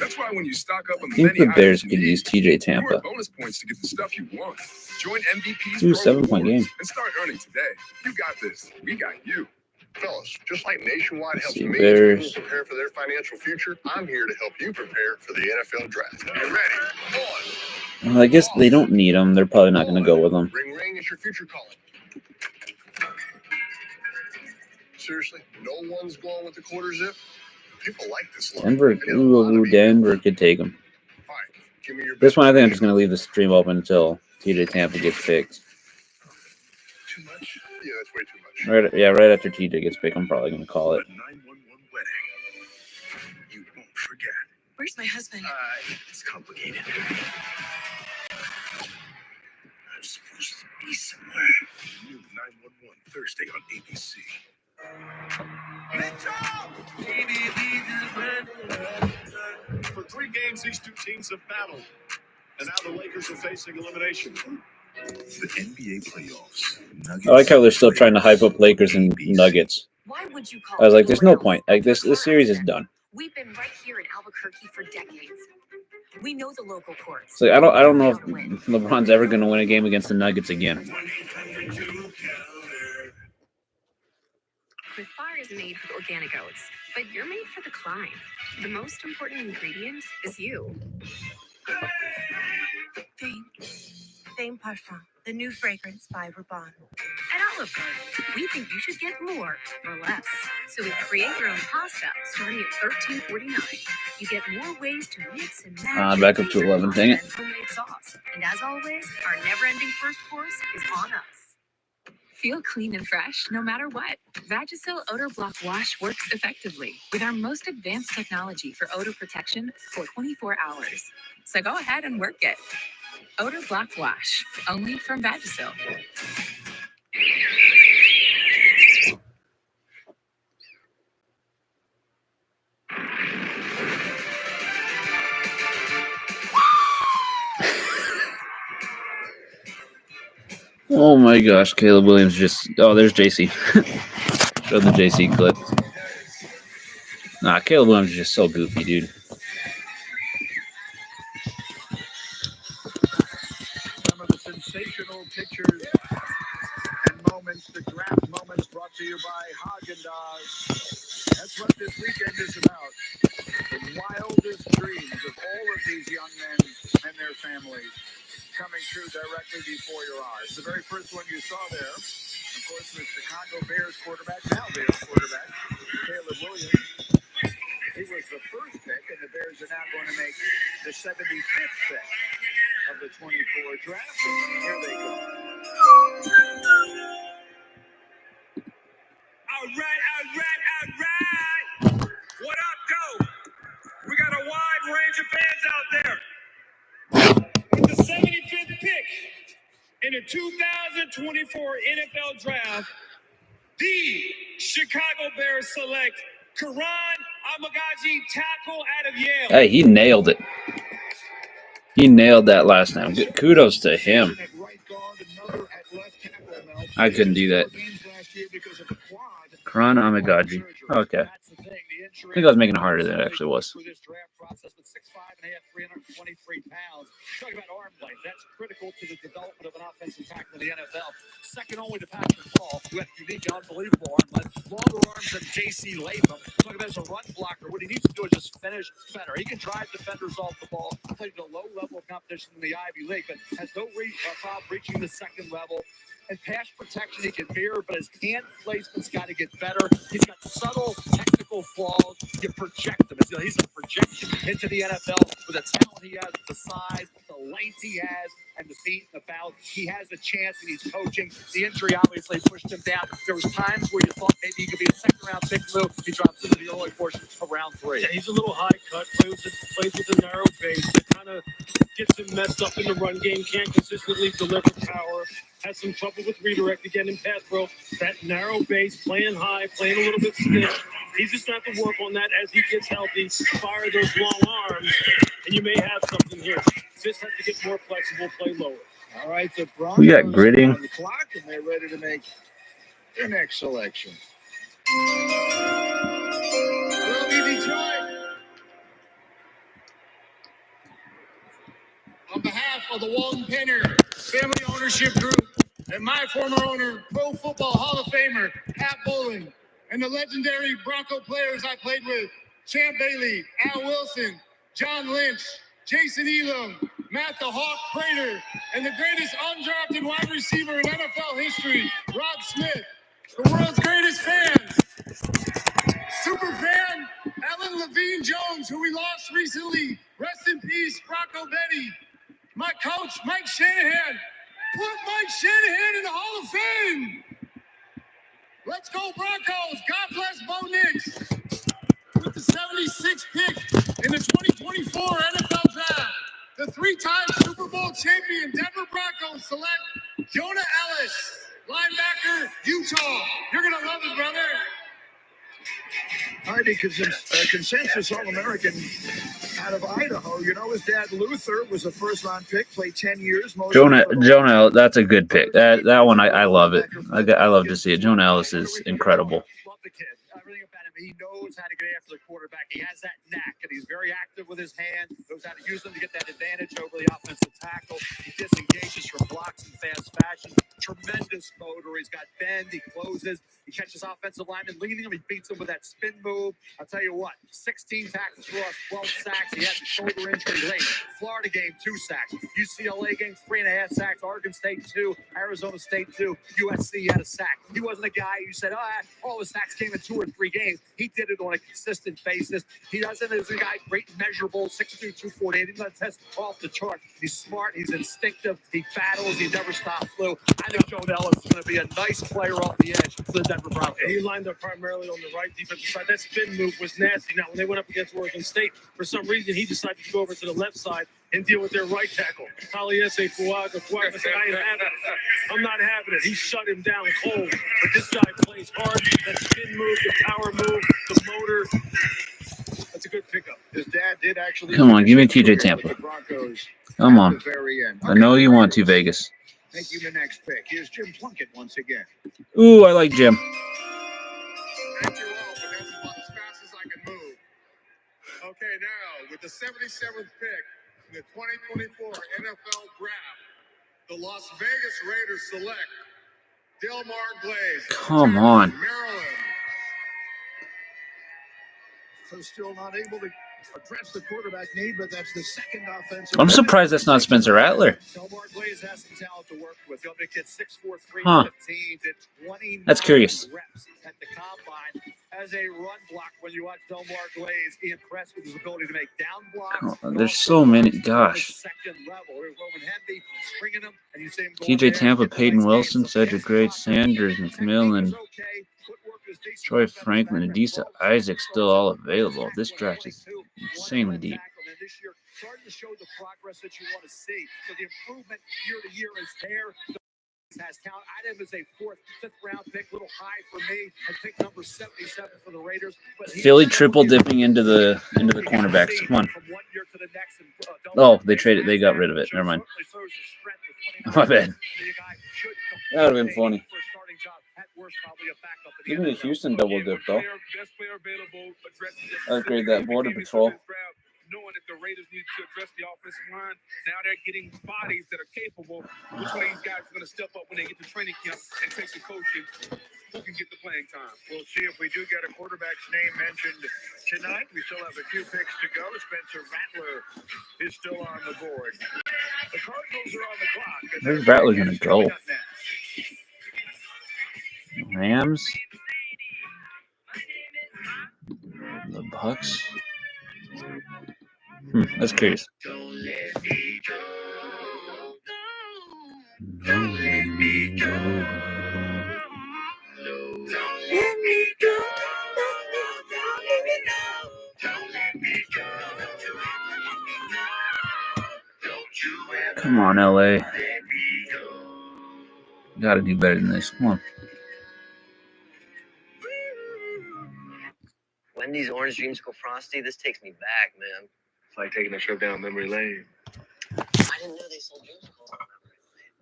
That's why when you stock up on I think the Bears could use TJ Tampa. bonus points to get the stuff you want. Join MVP's Ooh, Pro 7-point Rewards game. and start earning today. You got this. We got you. Fellas, just like Nationwide helps See, millions of Bears. people prepare for their financial future, I'm here to help you prepare for the NFL Draft. You ready? One. Well, I guess they don't need him. They're probably not going to go with him. Ring, ring, it's your future calling. Seriously, no one's going with the quarter zip? People like this look. Denver could take him. Fine, give me your This one, I think I'm just going to leave the stream open until TJ Tampa gets picked. Too much? Yeah, that's way too much. Right after TJ gets picked, I'm probably going to call it. 911 wedding. You won't forget. Where's my husband? It's complicated. I'm supposed to be somewhere. New 911 Thursday on ABC. For 3 games, these two teams have battled. And now the Lakers are facing elimination. The NBA playoffs. I like how they're still trying to hype up Lakers and Nuggets. Why would you call I was like, there's no anywhere point. else Like but this series is done. We've been right here in Albuquerque for decades. We know the local courts. So I don't know if LeBron's ever going to win a game against the Nuggets again. Chris Bar is made with organic oats, but you're made for the climb. The most important ingredient is you. Fame Parfum, the new fragrance by Rabanne. At Olive Garden, we think you should get more for less. So we create your own pasta starting at $13.49. You get more ways to mix and match. Back up to 11, dang it. And homemade sauce. And as always, our never-ending first course is on us. Feel clean and fresh no matter what. Vagisil Odor Block Wash works effectively with our most advanced technology for odor protection for 24 hours. So go ahead and work it. Odor Block Wash, only from Vagisil. Oh my gosh, Caleb Williams just... Oh, there's JC. Show the JC clip. Nah, Caleb Williams is just so goofy, dude. Some of the sensational pictures and moments, the draft moments brought to you by Haagen-Dazs. That's what this weekend is about. The wildest dreams of all of these young men and their families coming true directly before your eyes. The very first one you saw there, of course, was Chicago Bears quarterback, now Bears quarterback, Caleb Williams. He was the first pick, and the Bears are now going to make the 75th pick of the 24 draft. Here they go. All right. What up, Go? We got a wide range of fans out there. With the 75th pick in the 2024 NFL Draft, the Chicago Bears select Karan Amagaji, tackle out of Yale. Hey, he nailed it. He nailed that last time. Good, kudos to him. I couldn't do that. Karan Amagaji. Okay. I think I was making it harder than it actually was. Through this draft process, but 6'5.5", 323 pounds. Talk about arm length. That's critical to the development of an offensive tackle in the NFL. Second only to Patrick Paul, who had unique, unbelievable arm length. Longer arms than J.C. Latham. Talk about as a run blocker. What he needs to do is just finish better. He can drive defenders off the ball. Played at a low level of competition in the Ivy League, but has no problem reaching the second level. And pass protection he can mirror, but his hand placement's got to get better. He's got subtle technical flaws. You project him. He's a projection into the NFL with the talent he has, the size, the length he has, and the feet and the bounce. He has a chance, and he's coaching. The injury obviously pushed him down. There was times where you thought maybe he could be a second-round pick move. He drops into the early portion of round 3. Yeah, he's a little high cut, plays with a narrow base. It kind of gets him messed up in the run game, can't consistently deliver power. Has some trouble with redirect again in pass pro. That narrow base, playing high, playing a little bit stiff. He's just going to have to work on that as he gets healthy. Fire those long arms, and you may have something here. Just have to get more flexible, play lower. All right, the Broncos We got gritting. on the clock, and they're ready to make their next selection. Hello, Detroit. On behalf of the Walton Penner Family Ownership Group and my former owner, Pro Football Hall of Famer, Pat Bowling, and the legendary Bronco players I played with, Champ Bailey, Al Wilson, John Lynch, Jason Elam, Matt the Hawk Prater, and the greatest undrafted wide receiver in NFL history, Rod Smith, the world's greatest fans. Super fan, Alan Levine Jones, who we lost recently. Rest in peace, Bronco Betty. My coach, Mike Shanahan. Put Mike Shanahan in the Hall of Fame. Let's go Broncos. God bless Bo Nix. With the 76th pick in the 2024 NFL Draft, the 3-time Super Bowl champion Denver Broncos select Jonah Ellis, linebacker, Utah. You're going to love it, brother. All right, because a consensus All-American out of Idaho. You know, his dad Luther was a first-round pick, played 10 years. Jonah, that's a good pick. That one, I love it. I love to see it. Jonah Ellis is incredible. Love the kid. Everything about him. He knows how to get after the quarterback. He has that knack, and he's very active with his hands. Knows how to use them to get that advantage over the offensive tackle. He disengages from blocks in fast fashion. Tremendous motor. He's got bend. He closes. He catches offensive linemen leaning him. He beats them with that spin move. I'll tell you what, 16 tackles for us, 12 sacks. He had the shoulder injury late. Florida game, 2 sacks. UCLA game, 3.5 sacks. Oregon State, 2. Arizona State, 2. USC had a sack. He wasn't a guy who said, all the sacks came in 2 or 3 games. He did it on a consistent basis. He doesn't, as a guy, great measurable, 6'2", 248. He's not test off the chart. He's smart. He's instinctive. He battles. He never stops flew. I think Jonah Ellis is going to be a nice player off the edge for the Denver Broncos. He lined up primarily on the right defensive side. That spin move was nasty. Now, when they went up against Oregon State, for some reason, he decided to go over to the left side and deal with their right tackle. Taliesin Fuaga said, I'm not having it. He shut him down cold. But this guy plays hard. That spin move, the power move, the motor. That's a good pickup. His dad did actually. Come on, give me TJ Tampa. Come on. I know you want to, Vegas. Thank you. The next pick. Here's Jim Plunkett once again. Ooh, I like Jim. Thank you all, but that's about as fast as I can move. Okay, now, with the 77th pick in the 2024 NFL Draft, the Las Vegas Raiders select Delmar Glaze. Come on. Maryland. So still not able to address the quarterback need, but that's the second offensive. I'm surprised that's not Spencer Rattler. Delmar Glaze has some talent to work with. He'll make it 6'4", 315 to 29 That's curious. reps at the combine as a run block. When you watch Delmar Glaze, he impressed with his ability to make down blocks. Oh, there's so many. Gosh. Second level. Roman Henry springing him, and you see him TJ Tampa, Peyton Wilson, Cedric Gray, Sanders, McMillan, Troy Franklin, Adisa Isaac still all available. This draft is insanely deep. This year, starting to show the progress that you want to see. So the improvement year to year is there. Has talent. I had him as a 4th, 5th round pick, a little high for me. I picked number 77 for the Raiders. But Philly triple dipping into the cornerbacks. Come on. Oh, they traded. They got rid of it. Never mind. My bad. That would have been funny. Give me a Houston double dip, though. Upgrade that border patrol. Knowing that the Raiders need to address the offensive line, now they're getting bodies that are capable. Which one of these guys is going to step up when they get to training camp and take the coaching? Who can get the playing time? We'll see if we do get a quarterback's name mentioned tonight. We still have a few picks to go. Spencer Rattler is still on the board. The Cardinals are on the clock. Where's Rattler going to go? Rams? The Bucks? That's curious. Don't let me go. Don't let me go. Don't let me go. Come on, LA. Gotta do better than this. Come on. Wendy's Orange Dreamsicle Frosty. This takes me back, man. It's like taking a trip down memory lane. I didn't know they sold dreamsicles on memory lane.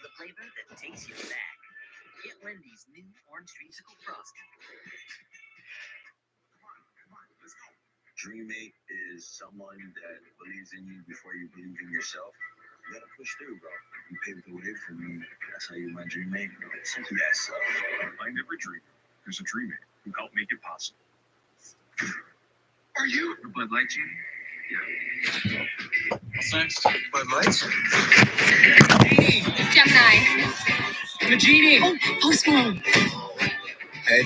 The flavor that takes you back. Get Wendy's new Orange Dreamsicle Frosty. Dreammate is someone that believes in you before you believe in yourself. You gotta push through, bro. You paved the way for me. That's how you're my dreammate. Simple as so. Find every dreamer. There's a dreammate who helped make it possible. Are you a Bud Light genie? Yeah. What's next? Bud Lights? Gemini. The genie. Oh, Post Malone. Hey.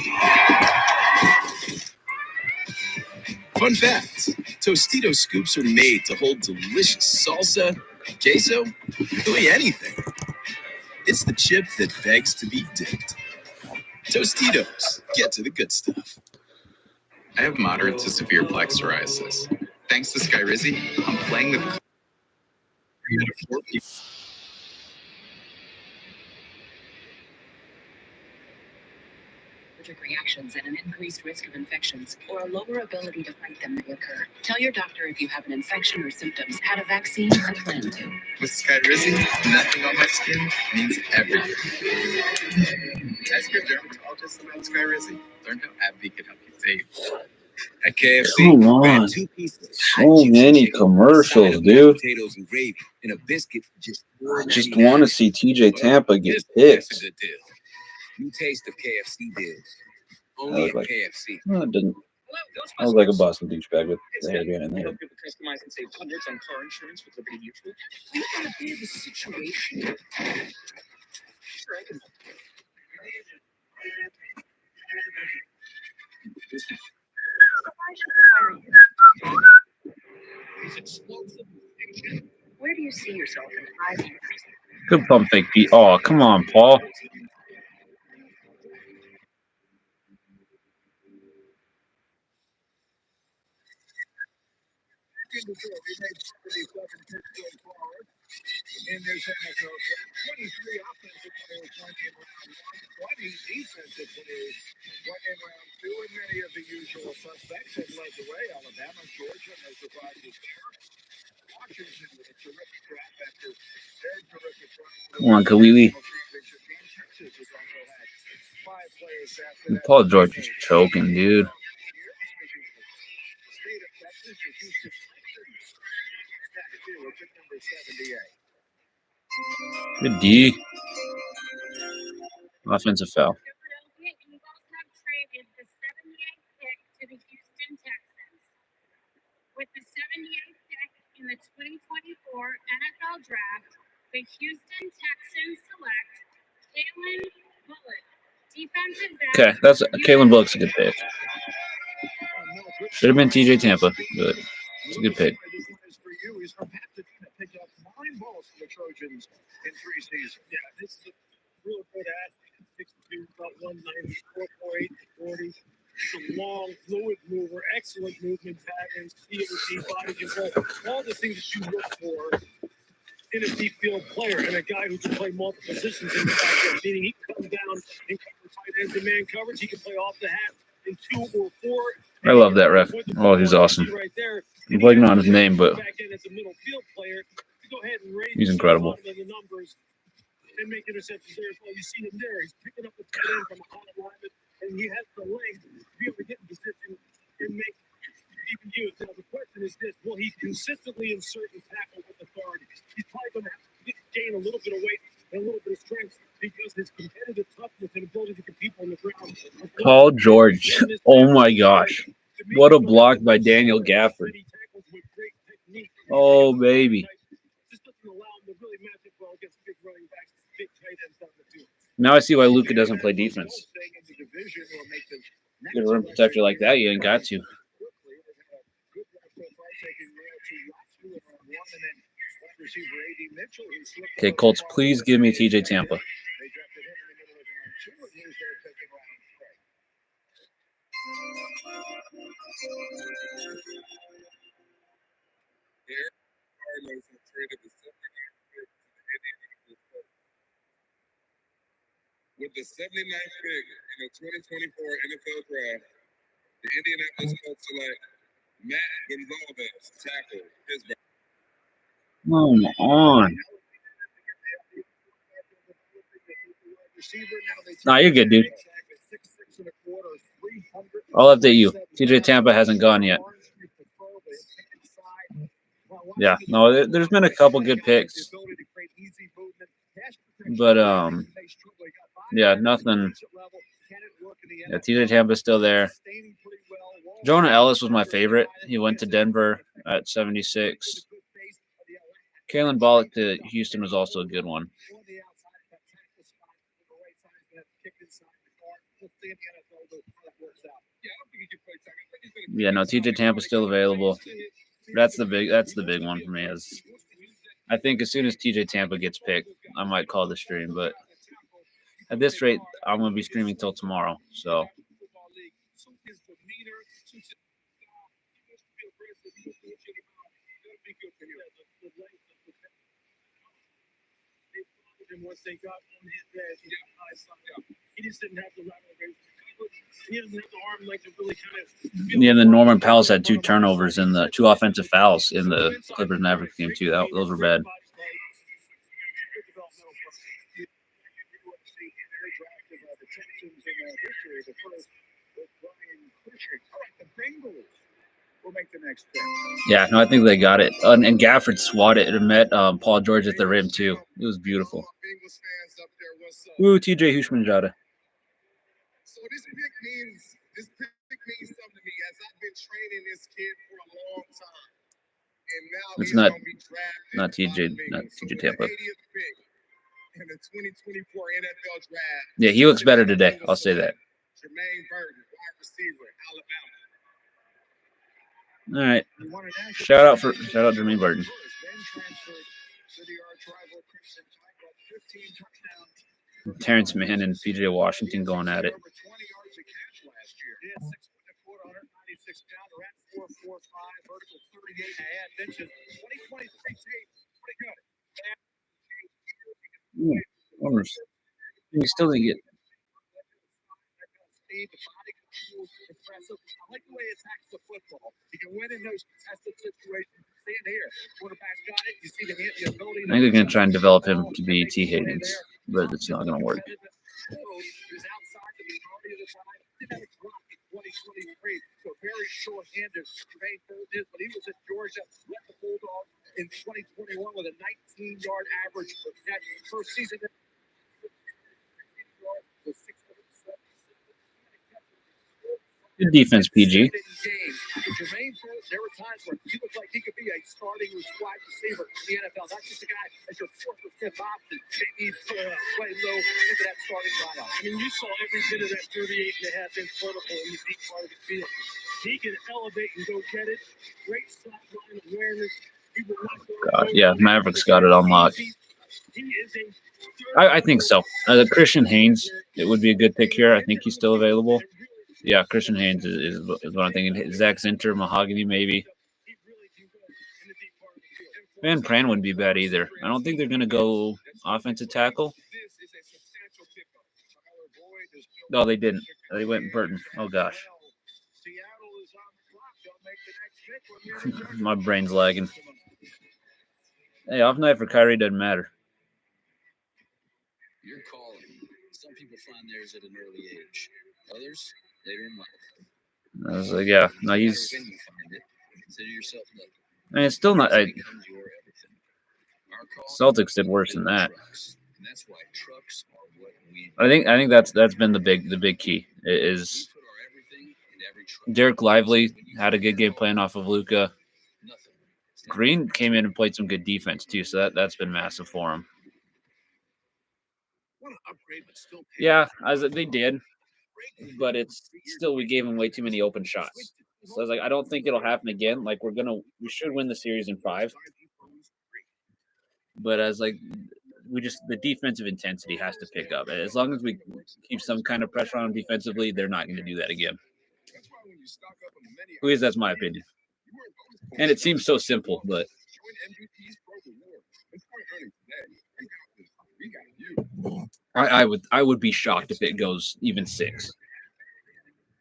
Fun fact, Tostito scoops are made to hold delicious salsa, queso, really anything. It's the chip that begs to be dipped. Tostitos, get to the good stuff. I have moderate to severe plaque psoriasis. Thanks to Skyrizi, I'm playing the 3 out of 4 people. Allergic reactions and an increased risk of infections, or a lower ability to fight them may occur. Tell your doctor if you have an infection or symptoms, had a vaccine, or plan to. With Skyrizi, nothing on my skin means everything. Ask your dermatologist about Skyrizi. Learn how AbbVie can help you save. At KFC, Come on. So many commercials, dude. Potatoes and gravy, and a biscuit for just I just want to see TJ Tampa get picked. New taste of KFC deals. I Only look at like, KFC. no, it didn't. I was like a Boston douchebag with the hair doing it in the head. People customize and save hundreds on car insurance with Liberty Mutual. We want to be the situation. Sure, I can. Where do you see yourself in 5 years? Good pump fake, Pete. Oh, come on, Paul. In this NFL draft, 23 offensive players went in round 1, 20 defensive players went in round 2, and many of the usual suspects have led the way. Alabama, Georgia, no surprises there. Washington with a terrific draft after their terrific draft. Come on, Khalili. Texas has also had 5 players drafted. Paul George is choking, dude. The state of Texas, the Houston Texans. Next year, we're pick number 78. Good D. Offensive foul. Philadelphia Eagles have traded the 78th pick to the Houston Texans. With the 78th pick in the 2024 NFL Draft, the Houston Texans select Kalen Bullock, defensive back. Okay, that's Kalen Bullock's a good pick. Should have been TJ Tampa, but it's a good pick. This one is for you. He's from Pasadena. Picked up 9 balls for the Trojans in 3 seasons. Yeah, this is a real good athlete. 6'2", about 190, 4'8", 40. He's a long, fluid mover, excellent movement patterns, speed, body control, all the things that you look for in a deep field player, and a guy who can play multiple positions in the backfield, meaning he can come down and cover tight ends and man coverage. He can play off the hat in 2 or 4. I love that ref. Oh, he's awesome. Right there. I'm blanking on his name, but Back in as a middle field player, to go ahead and raise he's incredible. the numbers and make interceptions there as well. You see him there. He's picking up the tight end from a high alignment, and he has the length to be able to get in position and make even use. Now, the question is this: will he consistently insert and tackle with authority? He's probably going to have to gain a little bit of weight and a little bit of strength because his competitive toughness and ability to compete on the ground. Paul George. Oh my gosh. What a block by Daniel Gafford. Oh, baby. Now I see why Luka doesn't play defense. Get a rim protector like that, you ain't got to. Okay, Colts, please give me TJ Tampa. Cardinals have traded the 79th pick to the Indianapolis Colts. With the 79th pick in the 2024 NFL Draft, the Indianapolis Colts select Matt Gonzalez, tackle, Pittsburgh. Come on. Nah, you're good, dude. I'll update you. TJ Tampa hasn't gone yet. Yeah, no, there's been a couple good picks, but yeah, nothing. Yeah, TJ Tampa's still there. Jonah Ellis was my favorite. He went to Denver at 76. Kalen Bullock to Houston was also a good one. Yeah, no, TJ Tampa's still available. That's the big one for me. Is I think as soon as TJ Tampa gets picked, I might call the stream. But at this rate, I'm gonna be streaming till tomorrow. So And once they got on his edge, he just didn't have the lateral range to cover. He doesn't have the arm length to really kind of. yeah, the Norman Powell's had 2 turnovers and the 2 offensive fouls in the Clippers Mavericks game too. Those were bad. Yeah, no, I think they got it. And Gafford swatted and met Paul George at the rim too. It was beautiful. Woo, TJ Hushmanjada. So this pick means something to me as I've been training this kid for a long time. And now It's he's not going to be drafted not TJ, not TJ Tampa. In the 2024 NFL Draft. Yeah, he looks better today. I'll say that. Jermaine Burton, wide receiver, Alabama. All right. Shout out Jermaine Burton. Terrence Mann and PJ Washington going at it. You still didn't get. I like the way he attacks the football. He can win in those contested situations. Stand here. Quarterback's got it. You see the ability. I think they're going to try and develop him to be T. Higgins, but it's not going to work. So very short-handed. Jermaine Burton is, but he was at Georgia, led the Bulldogs in 2021 with a 19-yard average per catch. First season. Good defense, PG. Jermaine Burton, there were times where he looked like he could be a starting wide receiver in the NFL. Not just a guy as your 4th or 5th option. He play low into that starting lineup. I mean, you saw every bit of that 38.5-inch vertical in the deep part of the field. He can elevate and go get it. Great sideline awareness. He will not go. God, yeah, Mavericks got it unlocked. I think so. Christian Haynes, it would be a good pick here. I think he's still available. Yeah, Christian Haynes is what I'm thinking. Zach Zinter, Mahogany, maybe. Van Pran wouldn't be bad either. I don't think they're going to go offensive tackle. No, they didn't. They went Burton. Oh gosh. My brain's lagging. Hey, off night for Kyrie doesn't matter. Your calling. Some people find theirs at an early age. Others later in life. I was like, yeah, no, When he's. you find it, consider yourself lucky. I mean, it's still not. It becomes your everything. Our calling Celtics did worse than that. trucks, and that's why trucks are what we I think that's been the big key is put our everything in every truck. Derek Lively had a good game playing off of Luka. Nothing. Green came in and played some good defense too, so that's been massive for him. Want to upgrade, but still pay. Yeah, they did, but it's still we gave him way too many open shots. So I was like, I don't think it'll happen again. Like we should win the series in 5. But as like the defensive intensity has to pick up. As long as we keep some kind of pressure on them defensively, they're not going to do that again. At least that's my opinion. And it seems so simple, but I would be shocked if it goes even 6.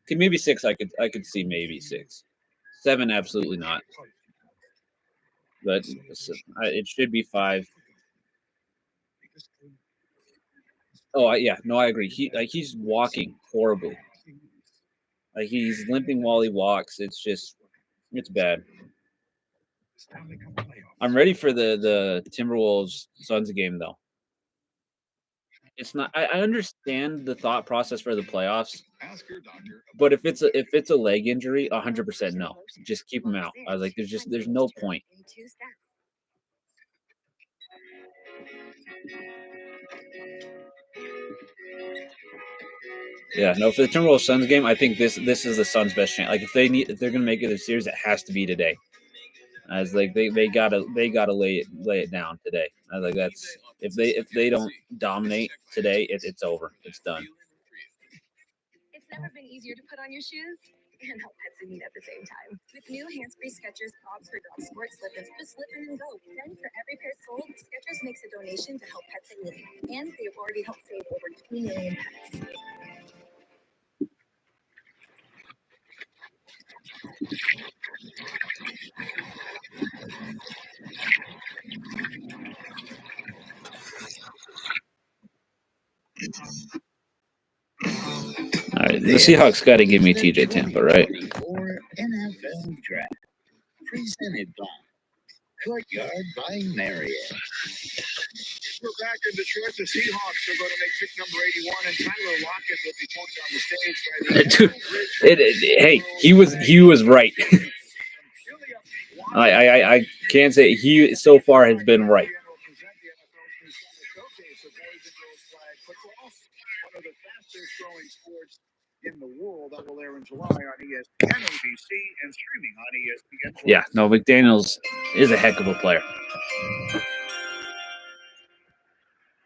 Okay, maybe 6. I could see maybe 6. 7, absolutely not. But it should be 5. Oh yeah, no, I agree. He's walking horribly. Like he's limping while he walks. It's bad. I'm ready for the Timberwolves Suns game though. It's not. I understand the thought process for the playoffs, but if it's a leg injury, 100% no. Just keep him out. I was like, there's no point. Yeah, no. For the Timberwolves Suns game, I think this is the Suns' best chance. Like if they're gonna make it a series, it has to be today. As like they gotta lay it down today. I was like that's if they don't dominate today, it's over. It's done. It's never been easier to put on your shoes and help pets in need at the same time. With new hands-free Skechers Pods for Dog Sport Slip-ins, just slip in and go. Then for every pair sold, Skechers makes a donation to help pets in need. And they've already helped save over 20 million pets. All right, the Seahawks got to give me TJ Tampa, right? NFL Draft. Presented by Courtyard by Marriott. We're back in Detroit. The Seahawks are going to make pick number 81, and Tyler Lockett will be pointed on the stage by the Hey, he was right. I can't say he so far has been right. One of the fastest growing sports in the world that will air in July on ESPN, ABC, and streaming on ESPN. Yeah, no, McDaniels is a heck of a player.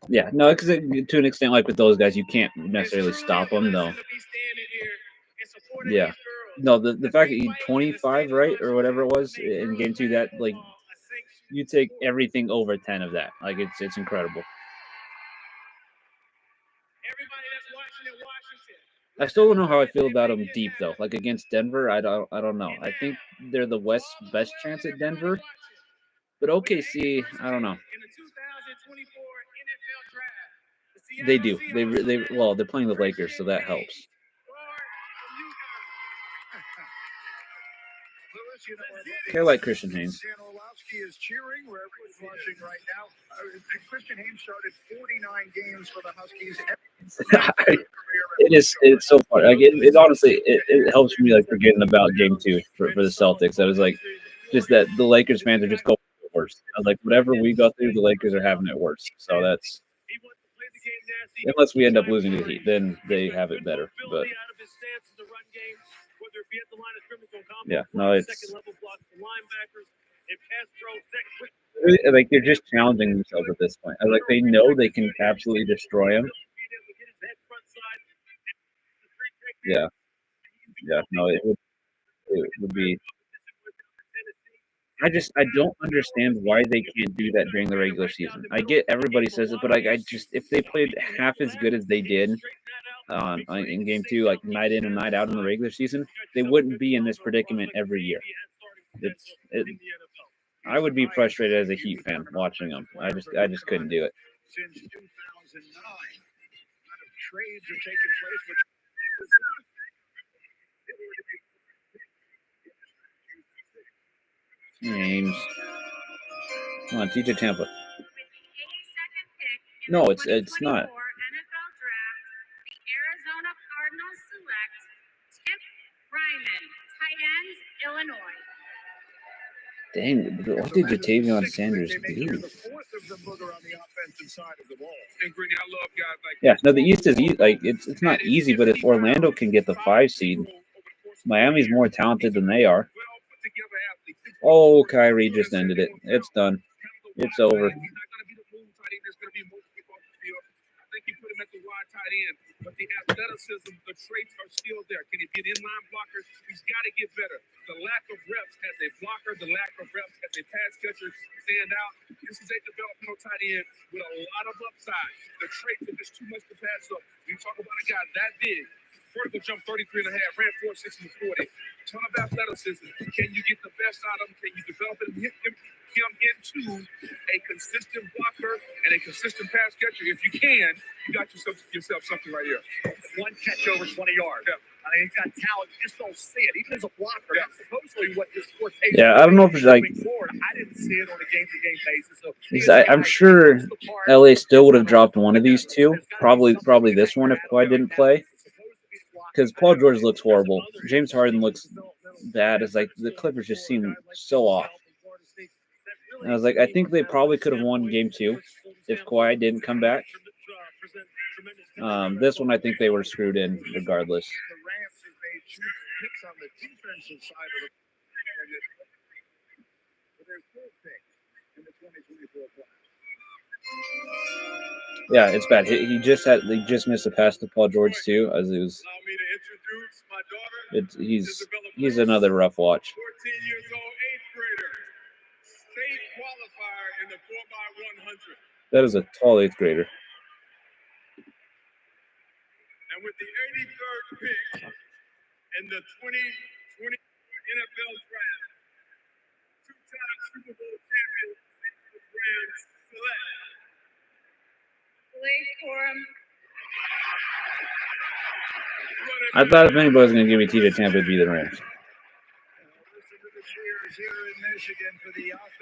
Yeah, no, because to an extent, like with those guys, you can't necessarily stop them, though. Yeah, no, the fact that you 25, right, or whatever it was in game 2, that like you take everything over 10 of that, like it's incredible. I still don't know how I feel about them deep though. Like against Denver, I don't know. I think they're the West's best chance at Denver, but OKC, I don't know. They do. Well, they're playing the Lakers, so that helps. I like Christian Haynes. Is cheering wherever he's watching right now. Christian Haynes started 49 games for the Huskies. It's so fun. Like it honestly it helps me like forgetting about game 2 for the Celtics. I was like, just that the Lakers fans are just going worse. I was like, whatever we go through, the Lakers are having it worse. So that's unless we end up losing to the Heat, then they have it better. But yeah, no, it's like they're just challenging themselves at this point. Like they know they can absolutely destroy him. Yeah, no, it would be. I don't understand why they can't do that during the regular season. I get everybody says it, but I just if they played half as good as they did in game 2, like night in and night out in the regular season, they wouldn't be in this predicament every year. I would be frustrated as a Heat fan watching them. I just couldn't do it. Since 2009, trades are taking place, which James. Come on, TJ Tampa. With the 82nd pick in No, the it's 2024 not. NFL Draft, the Arizona Cardinals select Tim Ryman, tight end, Illinois. Dang, what did Jatavion Sanders they make do? the fourth of the booger on the offensive side of the ball. And Greeny, I love guys like Yeah, no, the East is like it's not easy, but if Orlando can get the 5 seed, Miami's more talented than they are. Oh, Kyrie just ended it. It's done. It's over. He's not going to be the boom tight end. There's going to be most people off the field. I think you put him at the wide tight end, but the athleticism, the traits are still there. Can he be an inline blocker? He's got to get better. The lack of reps as a blocker, the lack of reps as a pass catcher stand out. This is a developmental tight end with a lot of upside. The traits are just too much to pass up. You talk about a guy that big. Vertical jump 33 and a half, ran 4.6 in the 40. Ton of athleticism. Can you get the best out of him? Can you develop it and hit him into a consistent blocker and a consistent pass catcher? If you can, you got yourself something right here. One catch over 20 yards. Yeah. I mean, he's got talent. You just don't see it. Even as a blocker, that's supposedly what his forte is. Yeah, I don't know if it's like Forward. I didn't see it on a game-to-game basis. So I'm sure LA still would have dropped one of these two. Probably this one if Kawhi didn't play. Because Paul George looks horrible. James Harden looks bad. It's like the Clippers just seem so off. And I was like, I think they probably could have won game 2 if Kawhi didn't come back. This one, I think they were screwed in regardless. The Rams have made 2 picks on the defensive side of the ball. There's 4 picks in the 2024 class. Yeah, it's bad. He just missed a pass to Paul George too, as it was. Allow me to introduce my daughter. He's another rough watch. 14 years old, 8th grader. State qualifier in the 4x100. That is a tall 8th grader. And with the 83rd pick in the 2020 NFL Draft, 2-time Super Bowl champion, Rams select Blake Corum. I thought if anybody was going to give me TJ Tampa, it'd be the Rams.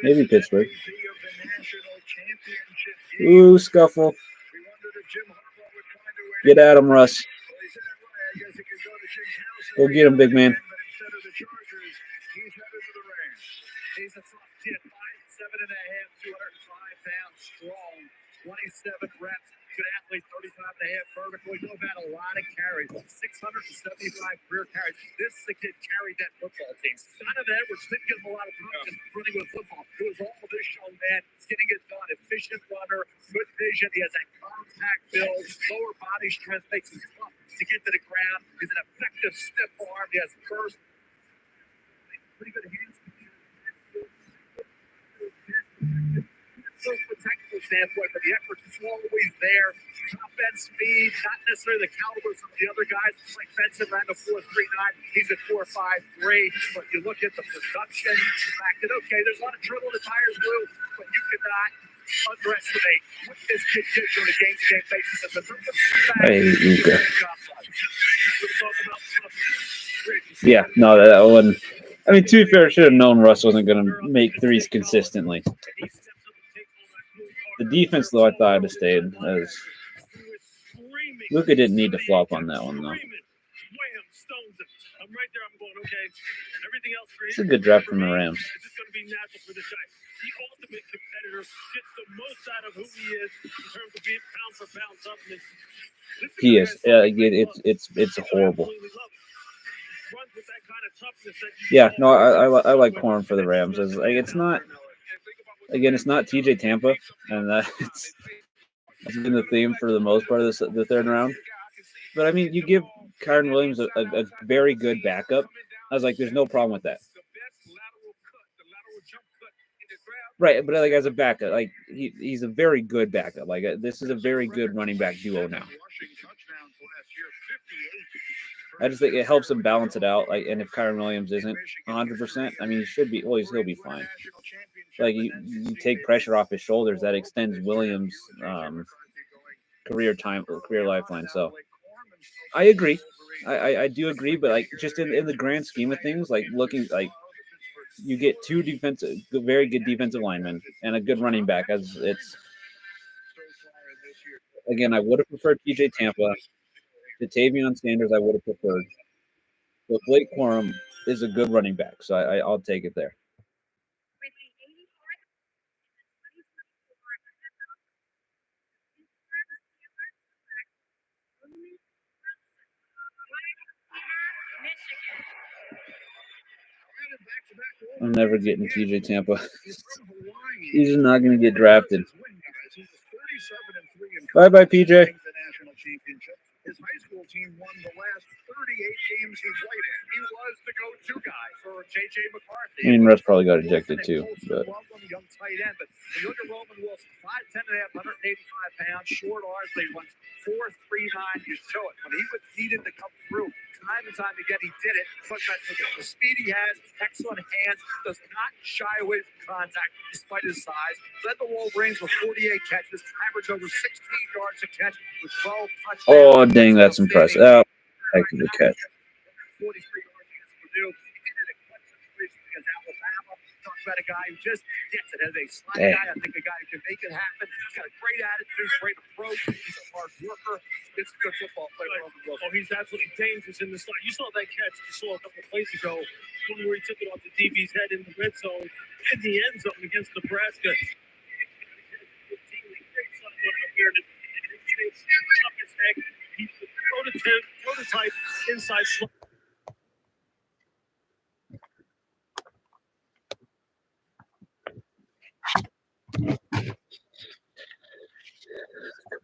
Maybe Pittsburgh. Ooh, scuffle. Get at him, Russ. Go get him, big man. He's a top 10, 5'7.5", 205 pounds, strong, 27 reps. Good athlete, 35 and a half vertical. He'll have had a lot of carries, 675 career carries. This is the kid carried that football team. Donovan Edwards didn't give him a lot of time running with football. It was all this young man. He's getting it done. Efficient runner, good vision. He has that compact build, lower body strength, makes it tough to get to the ground. He's an effective stiff arm. He has burst. Pretty good hands. From a technical standpoint, but the effort is always there. Top end speed, not necessarily the caliber of some of the other guys. Like Benson ran a 4.39. He's at 4.53. But you look at the production, the fact that, okay, there's a lot of dribble, the tires blue, but you cannot underestimate what this kid did on a game-to-game basis. As a number 2 back, Luka. Yeah, no, that one. I mean, to be fair, I should have known Russ wasn't going to make threes consistently. The defense, though, I thought I'd have stayed. As Luka didn't need to flop on that one, though. It's a good draft from the Rams. The ultimate competitor gets the most out of who he is in terms of being pound for pound toughness. He is. It's horrible. Yeah, no, I like Corum for the Rams. It's not. Again, it's not TJ Tampa, and that's been the theme for the most part of the third round. But I mean, you give Kyron Williams a very good backup. I was like, there's no problem with that. Right, but like as a backup, like he's a very good backup. Like this is a very good running back duo now. I just think it helps him balance it out. Like, and if Kyron Williams isn't 100%, I mean, he should be. Well, he'll be fine. Like you take pressure off his shoulders, that extends Williams' career lifeline. So I agree. I do agree, but like just in the grand scheme of things, like looking like you get two very good defensive linemen and a good running back. As it's again, I would have preferred TJ Tampa. The Tavion Sanders, I would have preferred. But Blake Corum is a good running back, so I'll take it there. I'm never getting TJ Tampa. He's just not going to get drafted. Bye bye, PJ. His high school team won the last 38 games he played in. He was the go-to guy for J.J. McCarthy. I mean, Russ probably got ejected too, but Young tight end, but you look at Roman Wilson, 5'10 and a half, 185 pounds, short arms, they runs 4.39. You show it when he was needed to come through. Time and time again, he did it. Look at the speed he has, excellent hands, does not shy away from contact despite his size. Led the Wolverines with 48 catches, averaged over 16 yards a catch with 12 touchdowns. oh dang, that's impressive. Oh, heck of a catch. 43 yards against Purdue. He did it in clutch situations against Alabama. Talk about a guy who just gets it as a slot guy. I think a guy who can make it happen. He's got a great attitude, great approach. He's a hard worker. It's a good football player. Oh, he's absolutely dangerous in the slot. You saw that catch you saw a couple of plays ago, one where he took it off the DB's head in the red zone, in the end zone against Nebraska. He's the prototype inside slot.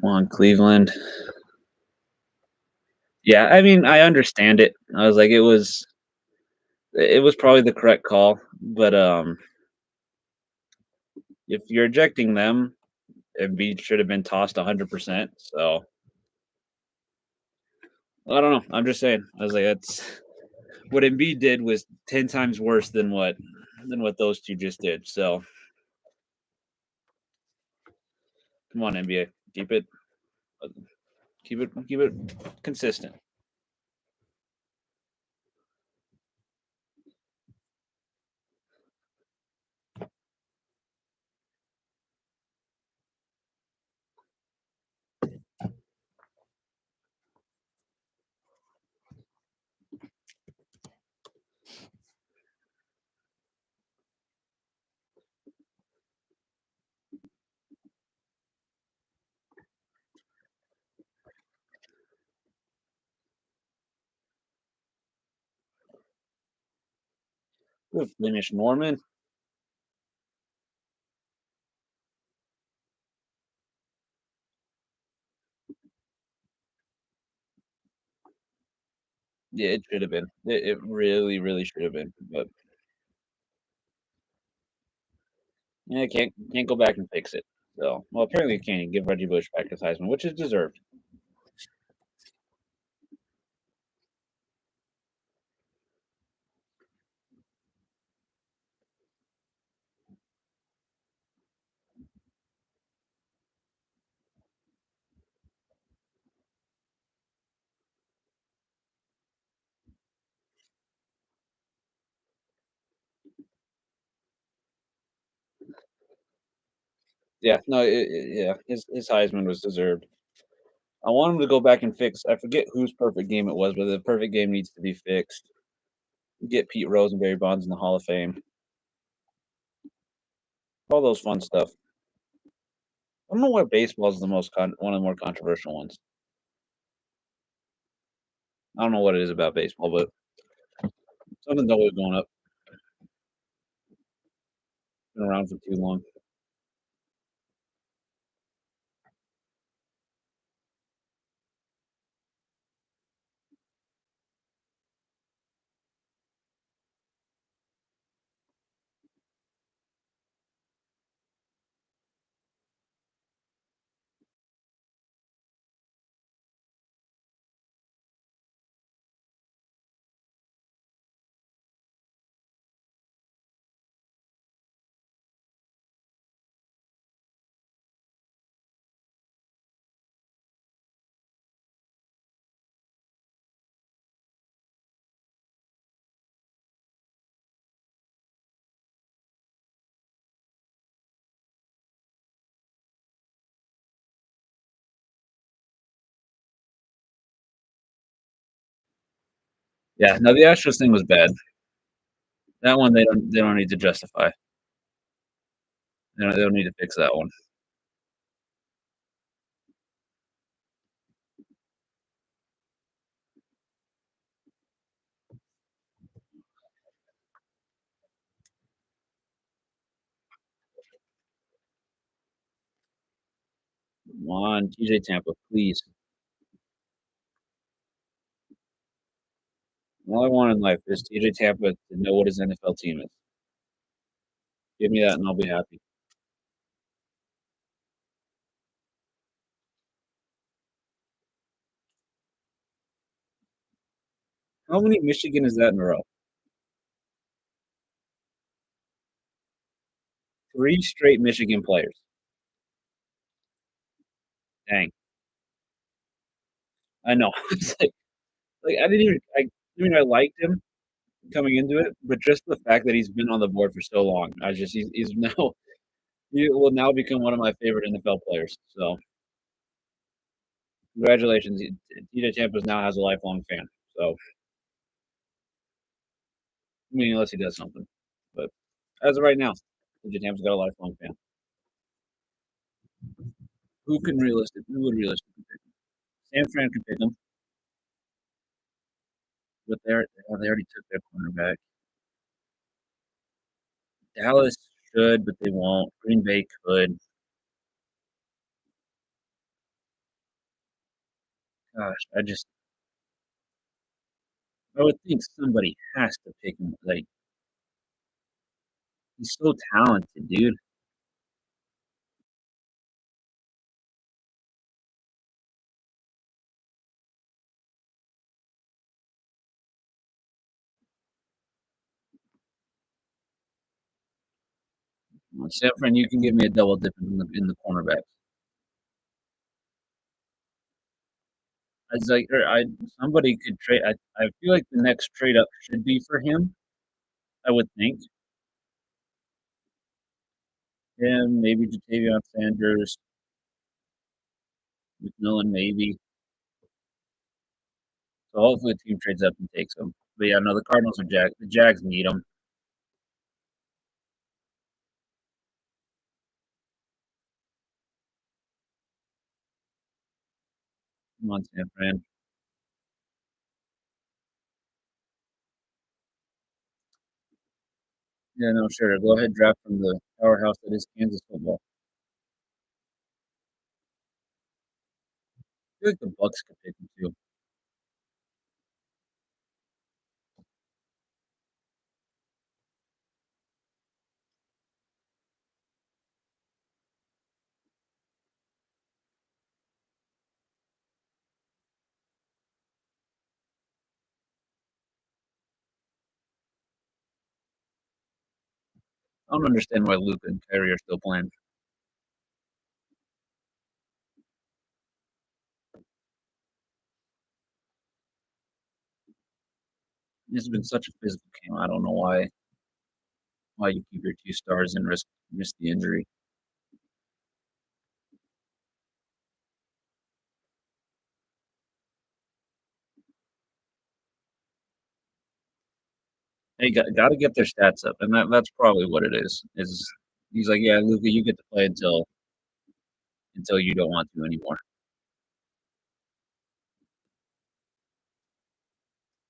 Come on, Cleveland. Yeah, I mean, I understand it. I was like, it was probably the correct call, but if you're ejecting them, Embiid should have been tossed 100%. So I don't know. I'm just saying. I was like, that's what Embiid did was 10 times worse than what those two just did. So come on, NBA, keep it consistent. Good finish, Norman. Yeah, it should have been. It really, really should have been. But yeah, can't go back and fix it. So well, apparently you can't give Reggie Bush back his Heisman, which is deserved. Yeah, no, yeah, his Heisman was deserved. I want him to go back and fix. I forget whose perfect game it was, but the perfect game needs to be fixed. Get Pete Rose and Barry Bonds in the Hall of Fame. All those fun stuff. I don't know why baseball is the most one of the more controversial ones. I don't know what it is about baseball, but something's always going up. Been around for too long. Yeah, no, the Astros thing was bad. That one they don't need to justify. They don't need to fix that one. Come on, TJ Tampa, please. All I want in life is TJ Tampa to know what his NFL team is. Give me that, and I'll be happy. How many Michigan is that in a row? 3 straight Michigan players. Dang. I know. It's like I liked him coming into it, but just the fact that he's been on the board for so long, he's now he will now become one of my favorite NFL players. So congratulations, TJ Tampa now has a lifelong fan. So I mean, unless he does something, but as of right now, TJ Tampa's got a lifelong fan. Who would realistically pick him? San Fran could pick him, but they already took their cornerback. Dallas should, but they won't. Green Bay could. Gosh, I would think somebody has to pick him. Like he's so talented, dude. San Fran, you can give me a double dip in the cornerbacks. It's like, somebody could trade. I feel like the next trade up should be for him. I would think. Him, maybe Jatavion Sanders, McMillan, maybe. So hopefully the team trades up and takes him. But yeah, no, the Cardinals are the Jags need him. Come on, San Fran. Yeah, no, sure. Go ahead, draft from the powerhouse that is Kansas football. I feel like the Bucks could pick him too. I don't understand why Luka and Kyrie are still playing. This has been such a physical game. I don't know why you keep your 2 stars and risk the injury. They got to get their stats up, and that's probably what it is. Is he's like, yeah, Luka, you get to play until you don't want to anymore.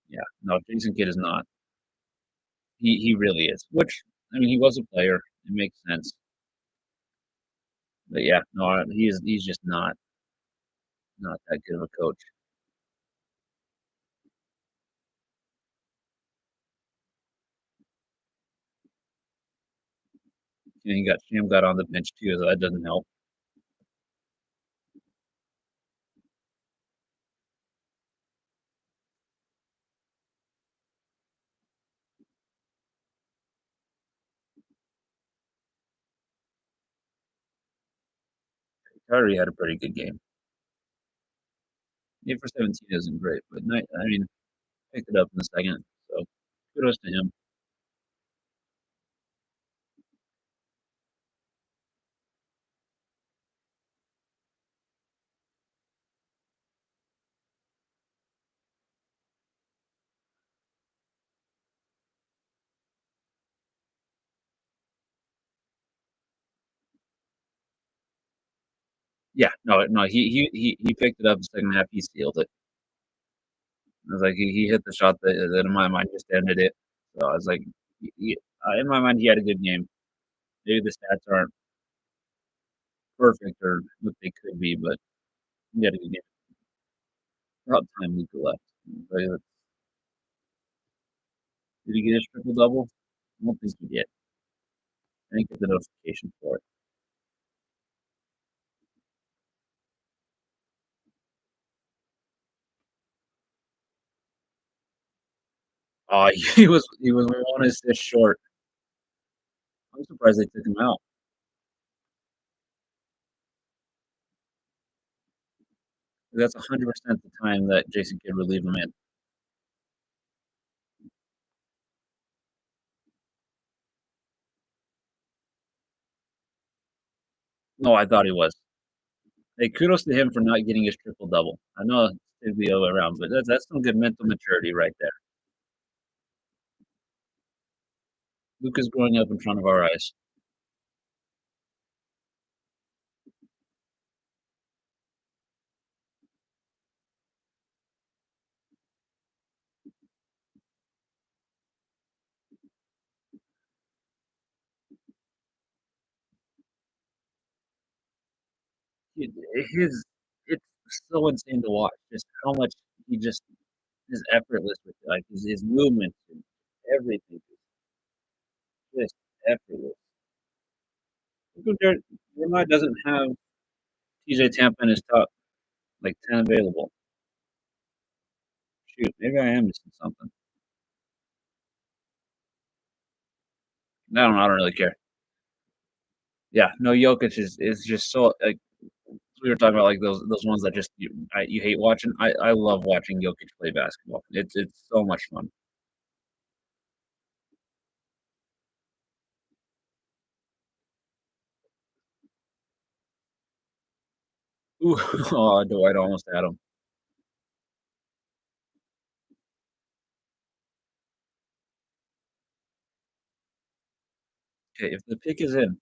Yeah, no, Jason Kidd is not. He really is. Which I mean, he was a player. It makes sense. But yeah, no, he's just not that good of a coach. And he got Sham got on the bench too, so that doesn't help. Kyrie had a pretty good game. 8 for 17 isn't great, but I mean, picked it up in the second. So kudos to him. Yeah, no, he picked it up the second half, he sealed it. I was like, he hit the shot that in my mind just ended it. So I was like, in my mind, he had a good game. Maybe the stats aren't perfect or what they could be, but he had a good game. About time Luka left. Like, did he get his triple double? I don't think he did. I didn't get the notification for it. Oh, he was 1 assist short. I'm surprised they took him out. That's 100% the time that Jason Kidd would leave him in. No, I thought he was. Hey, kudos to him for not getting his triple double. I know it'd be all around, but that's some good mental maturity right there. Luka's growing up in front of our eyes. It, his it's so insane to watch just how much he just is effortless with like his movements and everything is just effortless. Jeremiah doesn't have TJ Tampa in his top like 10 available. Shoot, maybe I am missing something. I don't really care. Yeah, no, Jokic is just so like we were talking about like those ones that just you hate watching. I love watching Jokic play basketball. It's so much fun. Ooh, oh, Dwight almost had him. Okay, if the pick is in,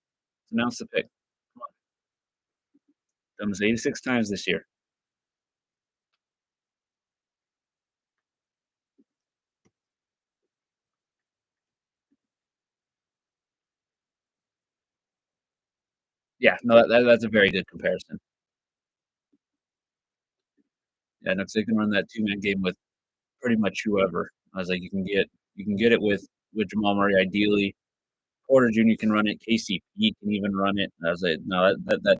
announce the pick. Come on, done this 86 times this year. Yeah, no, that's a very good comparison. Yeah, no, 'cause they can run that two-man game with pretty much whoever. I was like, you can get it with Jamal Murray ideally. Porter Jr. can run it. KCP can even run it. I was like, no, that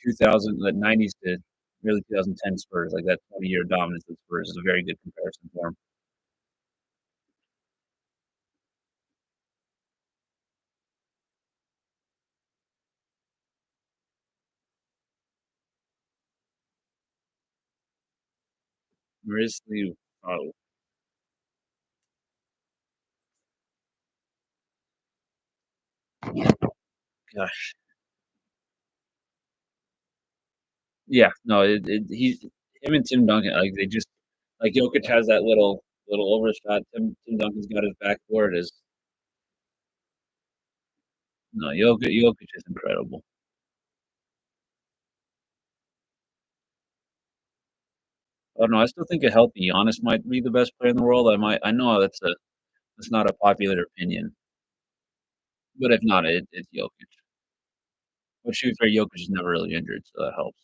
2000, that 90s to really 2010 Spurs, like that 20-year dominance of Spurs is a very good comparison for him. Grizzly, oh gosh, yeah, no, he's him and Tim Duncan, like they just like Jokic has that little overshot. Tim Duncan's got his backboard is no Jokic is incredible. Oh no, I still think a healthy Giannis might be the best player in the world. I know that's not a popular opinion, but if not, it's Jokic. But to be fair, Jokic is never really injured, so that helps.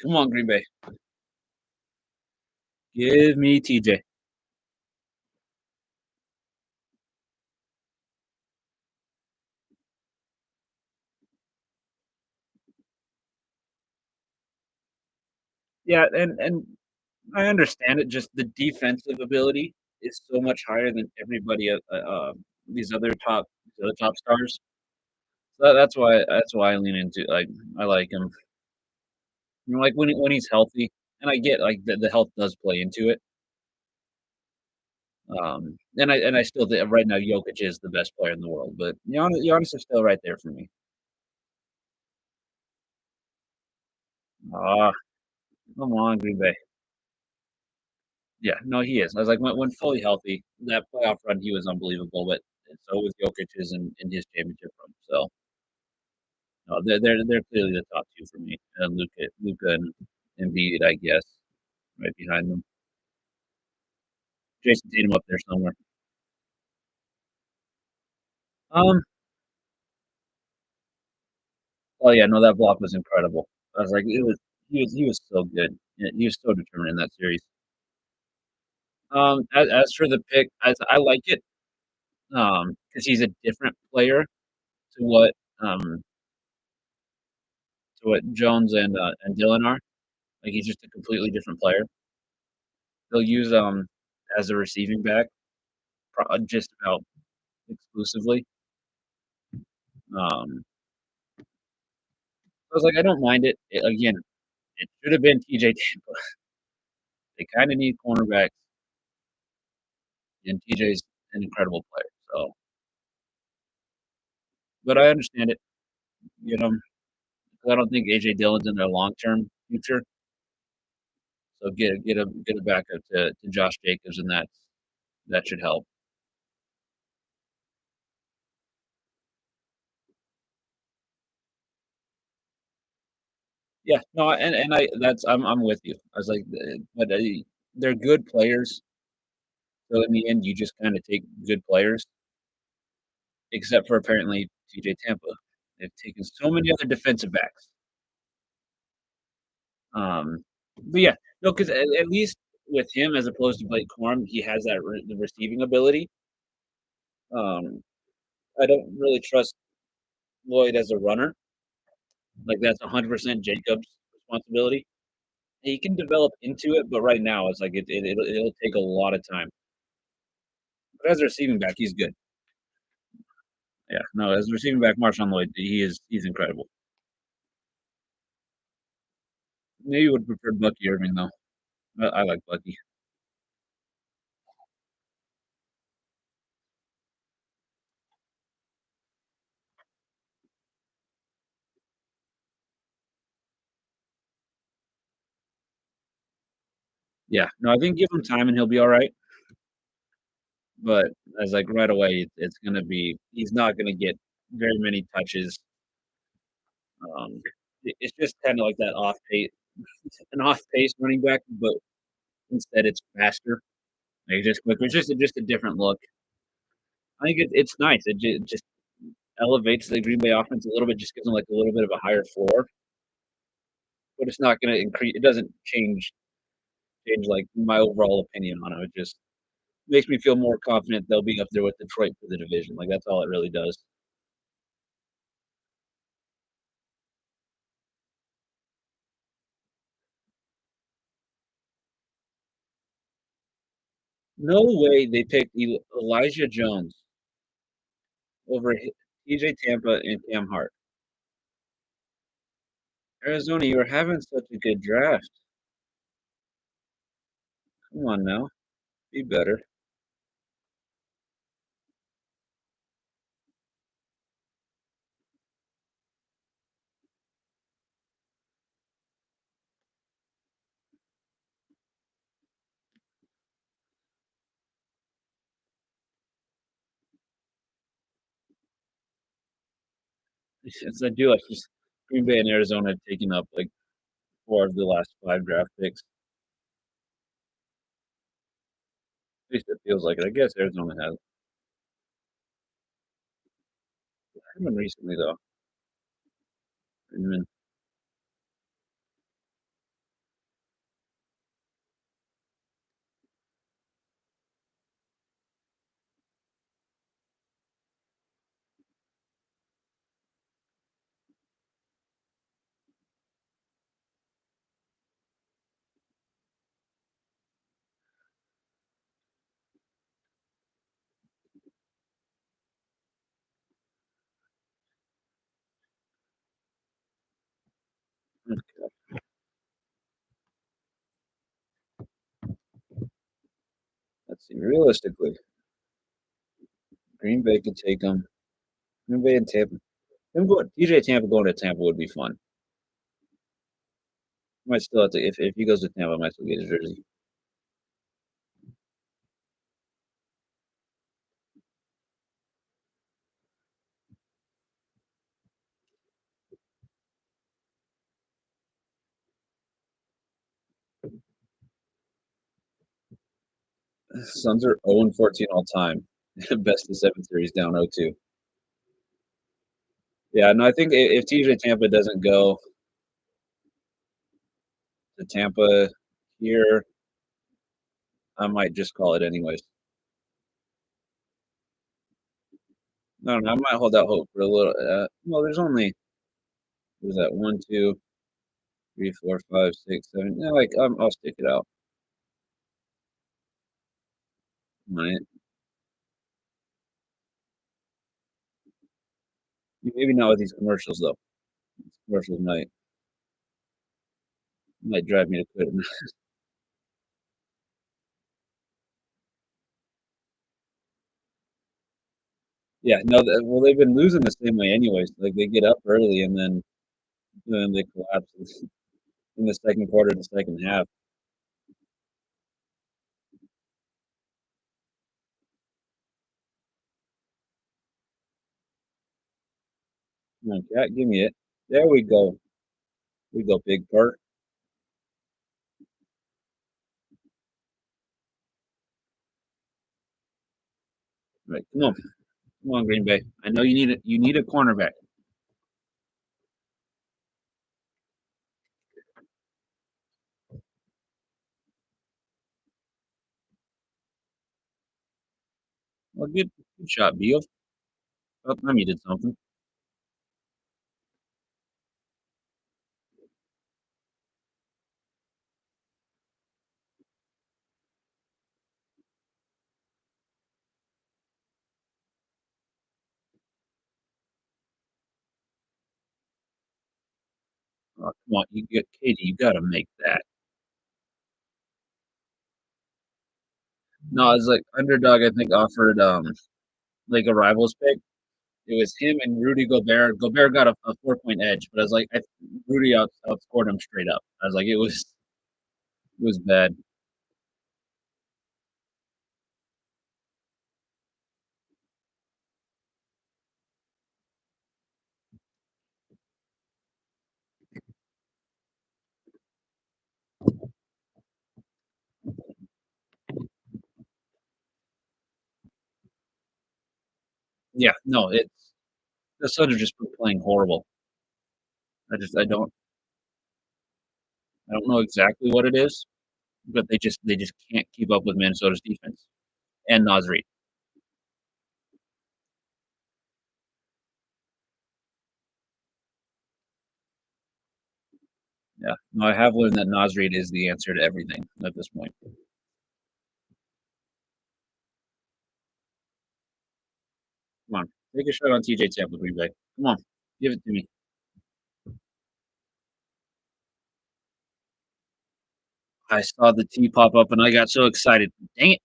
Come on, Green Bay, give me TJ. Yeah, and I understand it. Just the defensive ability is so much higher than everybody. These other top stars. So that's why I lean into like I like him. You know, like when he's healthy, and I get like the health does play into it. And I still think right now Jokic is the best player in the world, but Giannis is still right there for me. Ah, come on, Green Bay. Yeah, no, he is. I was like, when fully healthy, that playoff run, he was unbelievable, but so was Jokic's in his championship run. So, no, they're clearly the top two for me. And Luca and Embiid, I guess, right behind them. Jason Tatum up there somewhere. Um, oh yeah, no, that block was incredible. I was like, he was so good. Yeah, he was so determined in that series. As for the pick, I like it, because he's a different player to what um to what Jones and Dylan are. Like he's just a completely different player. They'll use as a receiving back, just about exclusively. I was like, I don't mind it. Again, it should have been TJ Tampa. They kind of need cornerbacks, and TJ's an incredible player. So, but I understand it. You know, 'cause I don't think AJ Dillon's in their long term future. So get a backup to Josh Jacobs, and that should help. Yeah, no, and I'm with you. I was like, but they're good players. So in the end, you just kind of take good players, except for apparently TJ Tampa. They've taken so many other defensive backs. But yeah, no, because at least with him as opposed to Blake Corum, he has the receiving ability. Um, I don't really trust Lloyd as a runner. Like that's 100% Jacobs' responsibility. He can develop into it, but right now it's like it'll take a lot of time. But as a receiving back, he's good. Yeah, no, as a receiving back, Marshawn Lloyd, he's incredible. Maybe would prefer Bucky Irving though. I like Bucky. Yeah, no, I think give him time and he'll be all right. But as like right away, it's gonna be he's not gonna get very many touches. It's just kind of like that off pace, an off pace running back, but instead it's faster. Like just quicker. It's just a different look. I think it's nice. It just elevates the Green Bay offense a little bit, just gives them like a little bit of a higher floor. But it's not going to increase. It doesn't change like my overall opinion on it. It just makes me feel more confident they'll be up there with Detroit for the division. Like that's all it really does. No way they picked Elijah Jones over TJ Tampa and Cam Hart. Arizona, you were having such a good draft. Come on now, be better. Since I do like just Green Bay and Arizona have taken up like four of the last five draft picks. At least it feels like it. I guess Arizona has. I haven't recently though. I mean, let's see. Realistically, Green Bay could take them. Green Bay and Tampa. Them going TJ Tampa going to Tampa would be fun. Might still have to if he goes to Tampa, I might still get his jersey. Suns are 0-14 all time. Best of 7 series down 0-2. Yeah, no, I think if TJ Tampa doesn't go to Tampa here, I might just call it anyways. I don't know. I might hold out hope for a little. Well, there's only what is that 1, 2, 3, 4, 5, 6, 7. Yeah, like I'll stick it out. Might maybe not with these commercials though. These commercials might drive me to quit. Yeah, no. Well, they've been losing the same way anyways. Like they get up early and then they collapse in the second quarter, the second half. Come on, cat, give me it. There we go. We go, big part. Right, come on, Green Bay. I know you need it. You need a cornerback. Well, good shot, Beal. About time you did something. Oh, come on, you get Katie. You got to make that. No, it's like underdog. I think offered like a rivals pick. It was him and Rudy Gobert. Gobert got a 4 point edge, but I was like, Rudy outscored him straight up. I was like, it was bad. Yeah, no, it's the Suns are just playing horrible. I don't know exactly what it is, but they just can't keep up with Minnesota's defense and Naz Reid. Yeah, no, I have learned that Naz Reid is the answer to everything at this point. Come on, take a shot on TJ Tampa Green Bay. Come on, give it to me. I saw the T pop up and I got so excited. Dang it!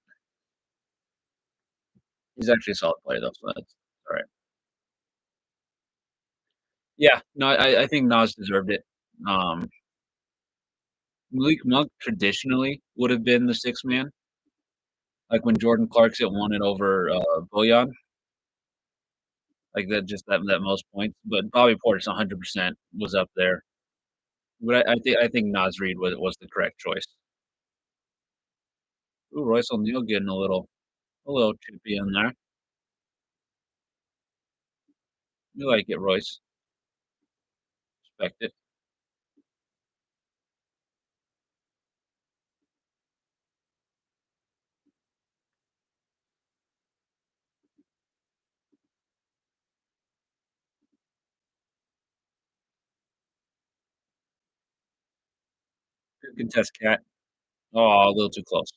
He's actually a solid player though, so that's all right. Yeah, no, I think Nas deserved it. Um, Malik Monk traditionally would have been the sixth man, like when Jordan Clarkson won it over Bojan, like that most points. But Bobby Portis 100% was up there. But I think Nas Reed was the correct choice. Ooh, Royce O'Neal getting a little chippy in there. You like it, Royce. Respect it. Good contest, cat. Oh, a little too close.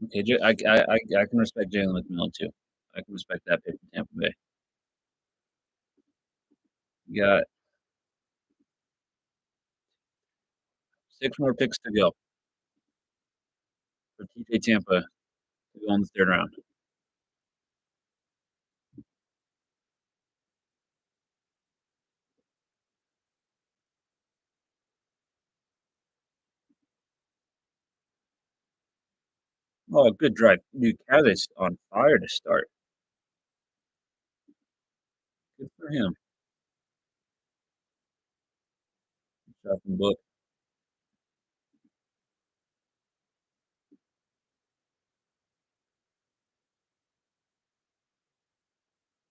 Okay, I can respect Jalen McMillan too. I can respect that pick for Tampa Bay. You got 6 more picks to go for TJ Tampa to go in the third round. Oh, good drive. Dude, Cat is on fire to start. Good for him. Shot from Book.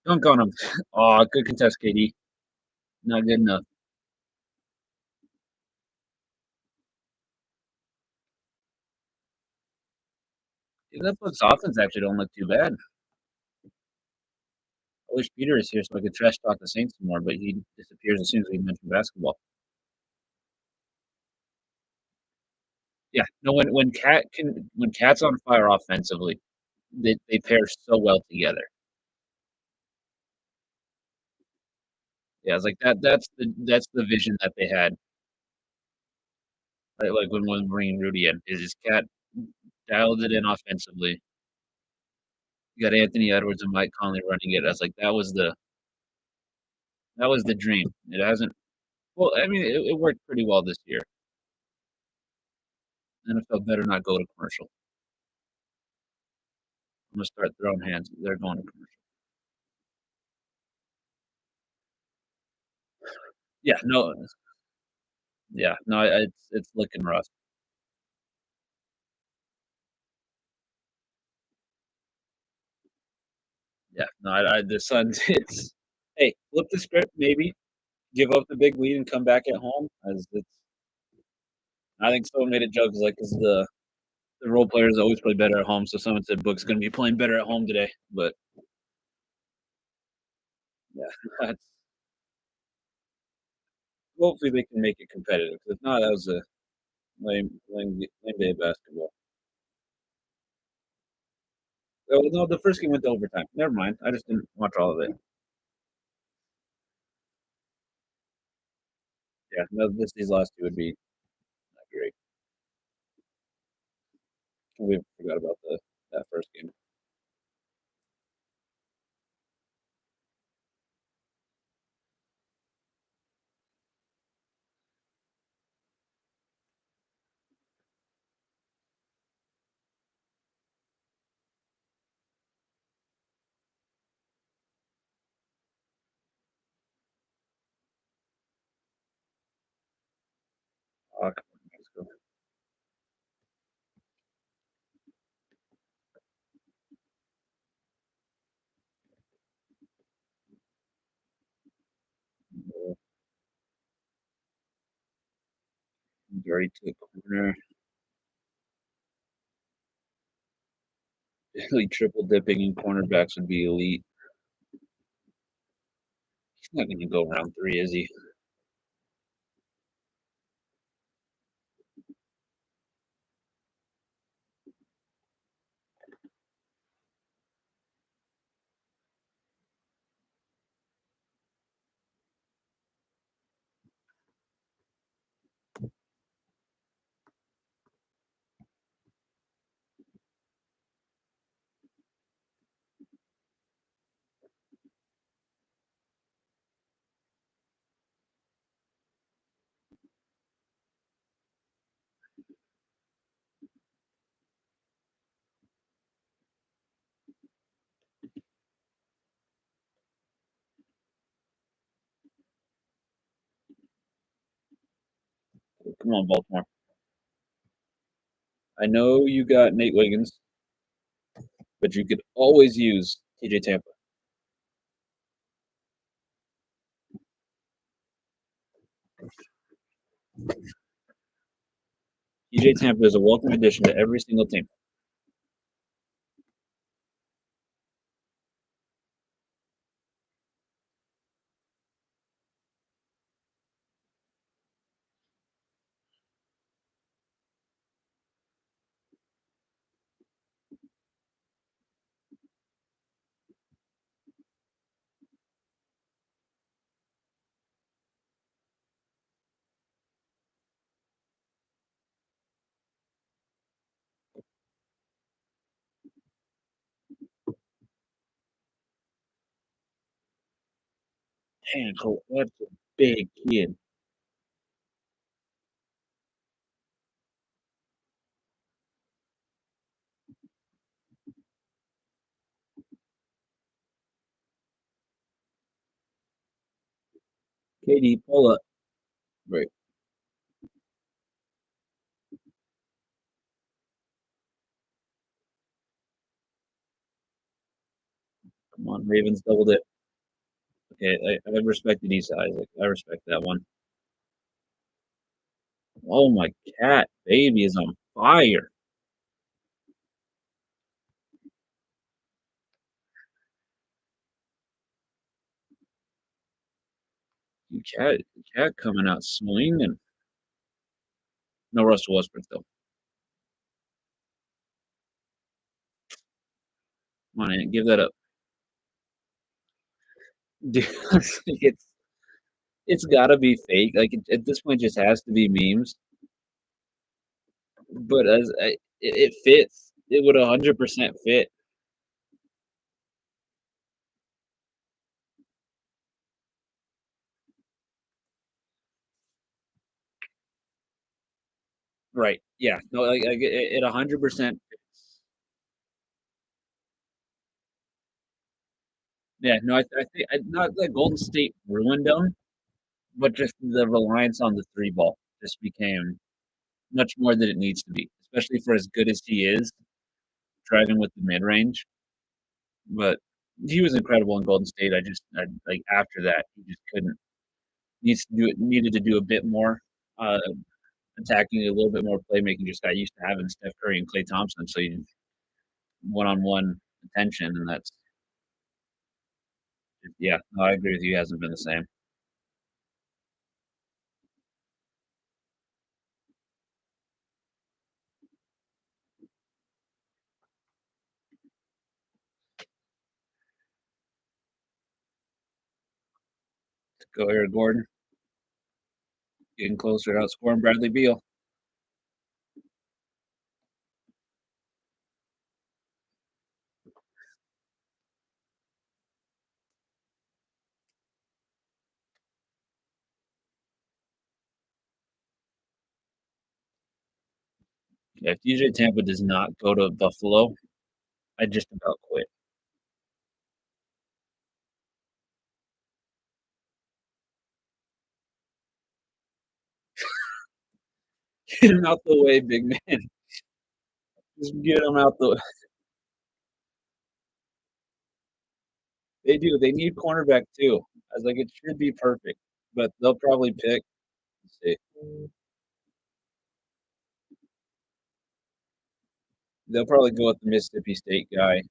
Dunk on him. Oh, good contest, KD. Not good enough. Dude, that Bucks offense actually don't look too bad. I wish Peter is here so I could trash talk the Saints some more, but he disappears as soon as we mention basketball. Yeah, no. When Cat's on fire offensively, they pair so well together. Yeah, it's like that's the vision that they had. Like when bringing Rudy in, is his Cat dialed it in offensively. You got Anthony Edwards and Mike Conley running it. I was like, that was the dream. It hasn't. Well, I mean, it worked pretty well this year. NFL better not go to commercial. I'm gonna start throwing hands. They're going to commercial. Yeah, no, yeah, no, it's looking rough. Yeah, no, the Suns. It's hey, flip the script, maybe give up the big lead and come back at home. As it's, I think someone made a joke, like, because the role players always play better at home. So someone said Book's going to be playing better at home today. But yeah, that's, hopefully they can make it competitive. If not, that was a lame day of basketball. Oh, no, the first game went to overtime. Never mind. I just didn't watch all of it. Yeah, no, these last two would be not great. We forgot about that first game. Oh, come on, let's go. Dirty to the corner. Really triple dipping in cornerbacks would be elite. He's not going to go round three, is he? Come on, Baltimore. I know you got Nate Wiggins, but you could always use TJ Tampa. TJ Tampa is a welcome addition to every single team. Damn, Cole, that's a big kid. KD, pull up. Right. Come on, Ravens doubled it. Okay, I respected East Isaac. I respect that one. Oh my cat, baby is on fire. Cat coming out swinging. No Russell Westbrook though. Come on, Ant, give that up. Dude, it's gotta be fake. Like at this point, it just has to be memes. But it fits. It would 100% fit. Right. Yeah. No, like it 100% fits. Yeah. No, I think not that Golden State ruined them, but just the reliance on the three ball just became much more than it needs to be, especially for as good as he is driving with the mid range. But he was incredible in Golden State. Like after that, he just couldn't. Needed to do a bit more uh, attacking, a little bit more playmaking. Just got used to having Steph Curry and Klay Thompson, so you one-on-one attention, and that's yeah. No, I agree with you. He hasn't been the same. Go Eric Gordon, getting closer, outscoring Bradley Beal. Yeah, if DJ Tampa does not go to Buffalo, I just about quit. Get him out the way, big man. Just get him out the. They do. They need cornerback too. I was like, it should be perfect, but they'll probably pick. Let's see. They'll probably go with the Mississippi State guy,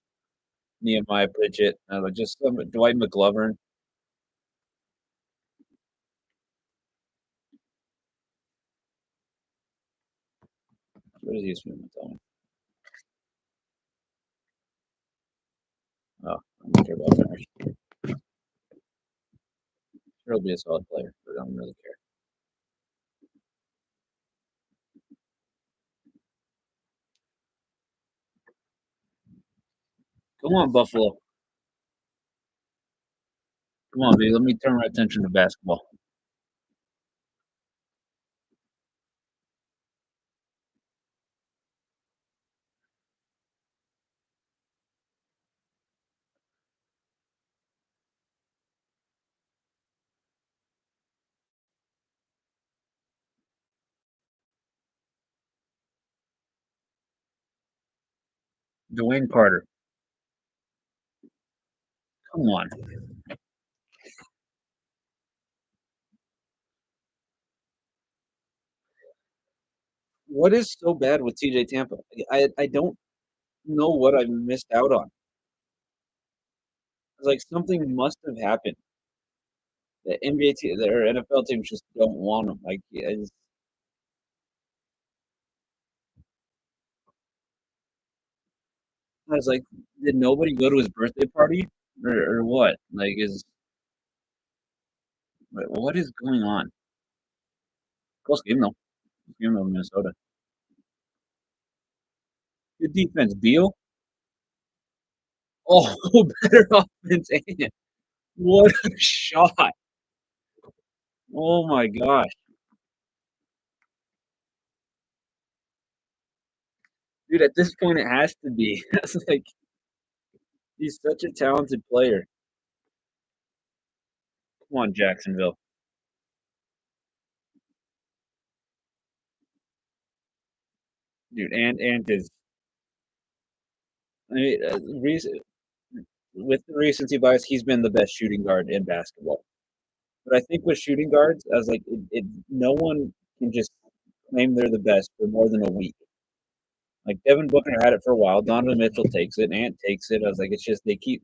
Nehemiah Pritchett. Like just some Dwight McGlovern. What is he swimming? Tell me. Oh, I don't care about that. Sure, he'll be a solid player, but I don't really care. Come on, Buffalo. Come on, baby. Let me turn my attention to basketball. Dwayne Carter. Come on. What is so bad with TJ Tampa? I don't know what I missed out on. It's like something must have happened. The NBA team, their NFL teams just don't want him. Like, I was like, did nobody go to his birthday party or what? Like, what is going on? Close game though. Close game though, Minnesota. Good defense, Beal. Oh, better offense, and what a shot! Oh my gosh, dude! At this point, it has to be. It's like he's such a talented player. Come on, Jacksonville. dude. And is I mean, with the recency bias, he's been the best shooting guard in basketball. But I think with shooting guards, I was like, no one can just claim they're the best for more than a week. Like Devin Booker had it for a while. Donovan Mitchell takes it. Ant takes it. I was like, it's just they keep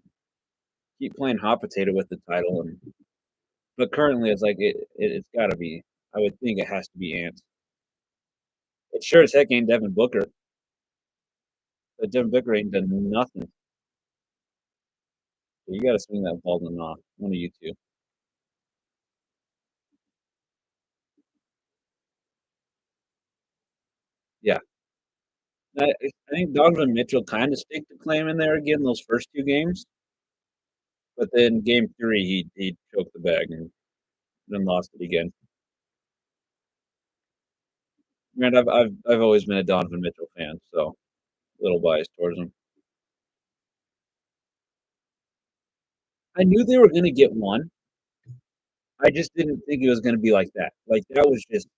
playing hot potato with the title. But currently, it's like it's got to be. I would think it has to be Ant. It sure as heck ain't Devin Booker. But Devin Booker ain't done nothing. So you got to swing that ball to knock. One of you two. Yeah. I think Donovan Mitchell kind of staked the claim in there again those first two games, but then game three he choked the bag and then lost it again. Man, I've always been a Donovan Mitchell fan, so a little biased towards him. I knew they were going to get one. I just didn't think it was going to be like that. Like that was just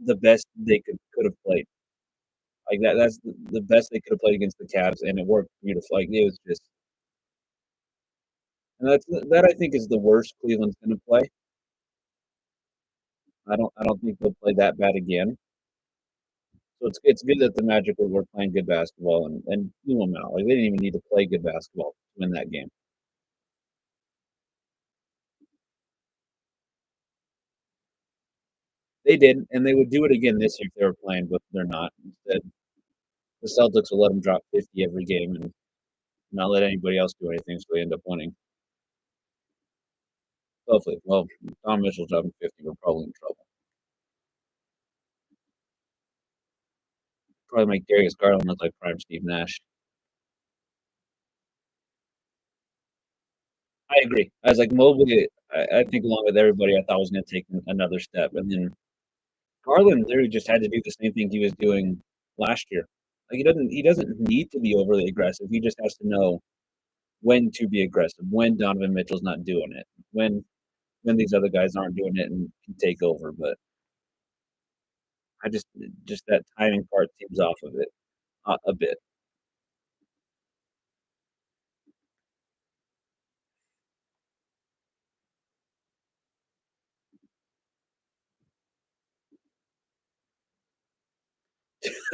the best they could have played. Like that's the best they could have played against the Cavs, and it worked beautiful. Like it was just, and that I think is the worst Cleveland's going to play. I don't think they'll play that bad again. So it's good that the Magic were playing good basketball and blew them out. Like they didn't even need to play good basketball to win that game. They did, and they would do it again this year if they were playing, but they're not. Instead, the Celtics will let them drop 50 every game and not let anybody else do anything, so they end up winning. Hopefully, well, Don Mitchell dropping 50, we're probably in trouble. Probably make Darius Garland look like prime Steve Nash. I agree. I was like Mobley. I think along with everybody, I thought was going to take another step, and then Garland literally just had to do the same thing he was doing last year. Like he doesn't need to be overly aggressive. He just has to know when to be aggressive, when Donovan Mitchell's not doing it, when these other guys aren't doing it and can take over. But I just that timing part seems off of it a bit.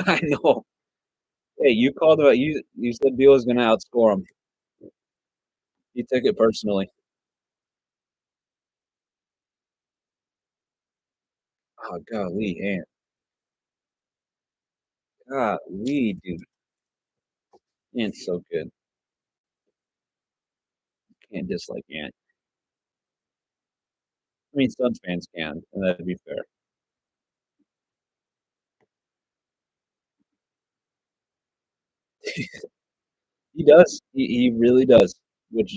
I know. Hey, you called about you said Beal was going to outscore him. He took it personally. Oh golly, Ant. Golly, dude. Ant's so good. Can't dislike Ant. I mean, Suns fans can, and that'd be fair. He does. He really does. Which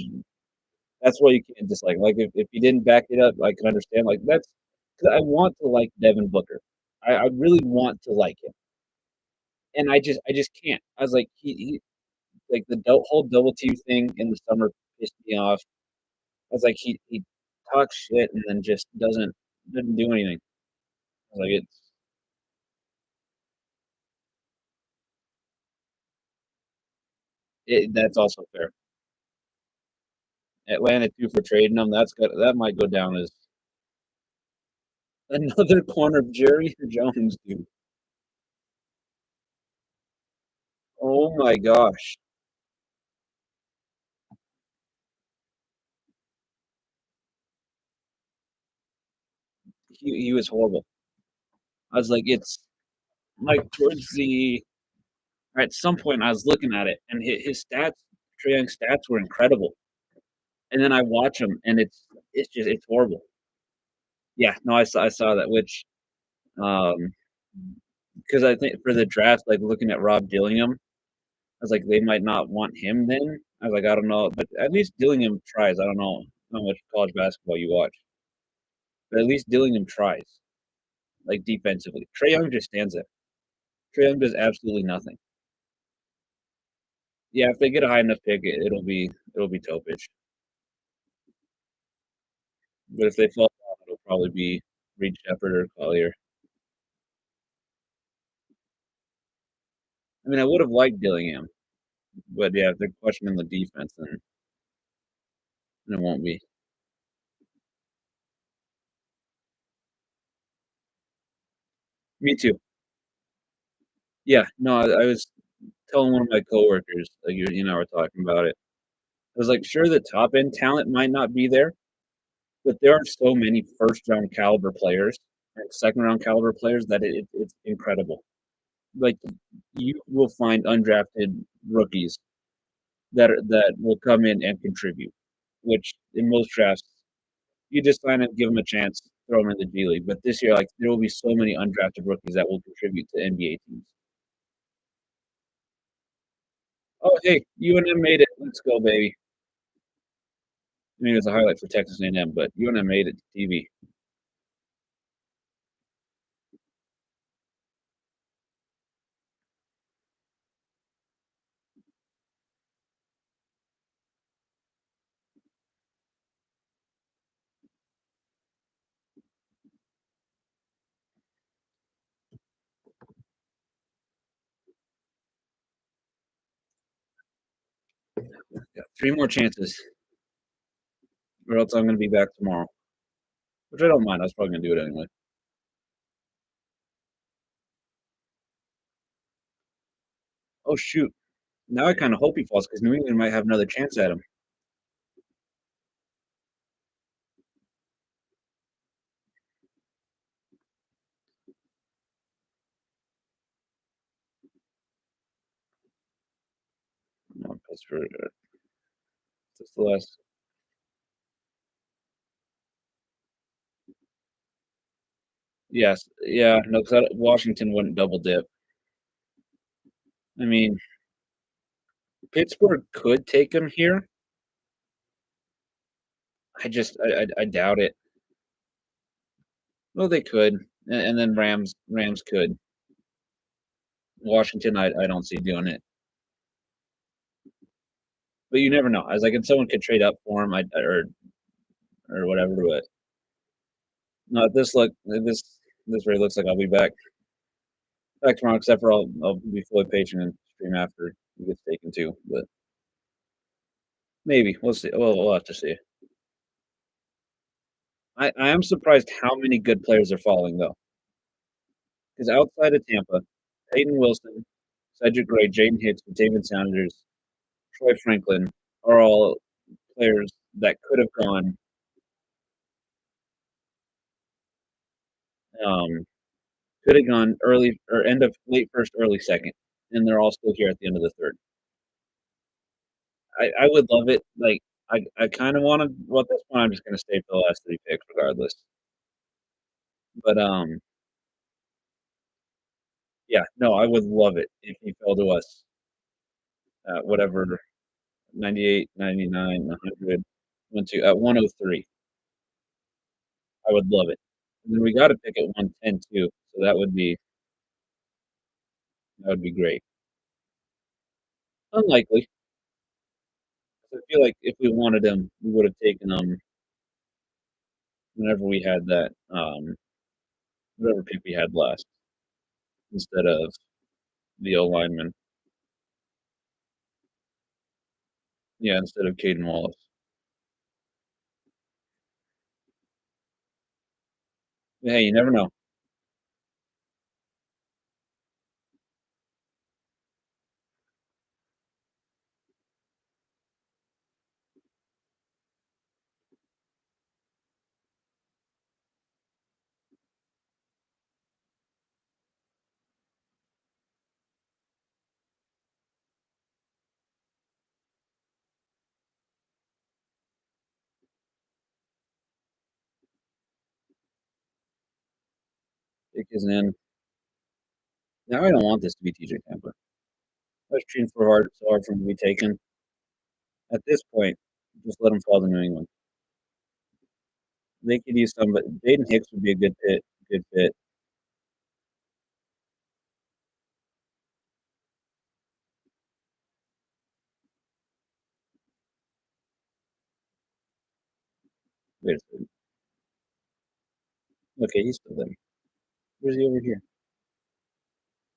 that's why you can't dislike. Like if you didn't back it up, I can understand. Like that's because I want to like Devin Booker. I really want to like him, and I just can't. I was like he like the whole double team thing in the summer pissed me off. I was like he talks shit and then just doesn't do anything. I was like that's also fair. Atlanta too for trading him. That might go down as another corner of Jerry Jones, dude. Oh my gosh. He was horrible. I was like, it's like towards the at some point I was looking at it and his stats, Trae Young's stats were incredible. And then I watch him and it's horrible. Yeah, no, I saw that, which um because I think for the draft, like looking at Rob Dillingham, I was like, they might not want him then. I was like, I don't know, but at least Dillingham tries. I don't know how much college basketball you watch, but at least Dillingham tries, like defensively. Trae Young just stands there. Trae Young does absolutely nothing. Yeah, if they get a high enough pick, it'll be Topic. But if they fall down, it'll probably be Reed Shepard or Collier. I mean, I would have liked Dillingham, but yeah, if they're questioning the defense, then it won't be. Me too. Yeah, no, I was telling one of my coworkers, like you and I were talking about it. I was like, sure, the top end talent might not be there, but there are so many first round caliber players and second round caliber players that it's incredible. Like you will find undrafted rookies that will come in and contribute, which in most drafts you just sign them, give them a chance, throw them in the G League. But this year, like there will be so many undrafted rookies that will contribute to NBA teams. Oh, hey, UNM made it. Let's go, baby. I mean, it was a highlight for Texas A&M, but UNM made it to TV. Got 3 more chances, or else I'm going to be back tomorrow, which I don't mind. I was probably going to do it anyway. Oh shoot! Now I kind of hope he falls because New England might have another chance at him. No, Pittsburgh. That's the last. Yes, yeah, no, because Washington wouldn't double dip. I mean, Pittsburgh could take him here. I doubt it. Well, they could, and then Rams could. Washington, I don't see doing it. But you never know. I was like, if someone could trade up for him, or whatever. But no, this rate looks like I'll be back tomorrow. Except for I'll be fully patient and stream after he gets taken too. But maybe we'll see. We'll have to see. I am surprised how many good players are falling though. Because outside of Tampa, Peyton Wilson, Cedric Gray, Jaden Hicks, David Sanders, Troy Franklin are all players that could have gone um, early or end of late first, early second, and they're all still here at the end of the third. I would love it. Like I kind of want to. Well, at this point, I'm just going to stay for the last 3 picks, regardless. But yeah, no, I would love it if he fell to us at whatever 98, 99, 100, went to at 103. I would love it. And then we got to pick at 110 too, so that would be great. Unlikely. I feel like if we wanted him, we would have taken him whenever we had that whatever pick we had last instead of the O lineman. Yeah, instead of Caden Wallace. But hey, you never know. Pick is in. Now I don't want this to be TJ Tampa. I was treating so hard for him to be taken. At this point, just let him fall to New England. They could use some, but Jaden Hicks would be a good fit. Good fit. Wait a second. Okay, he's still there. Where's he over here?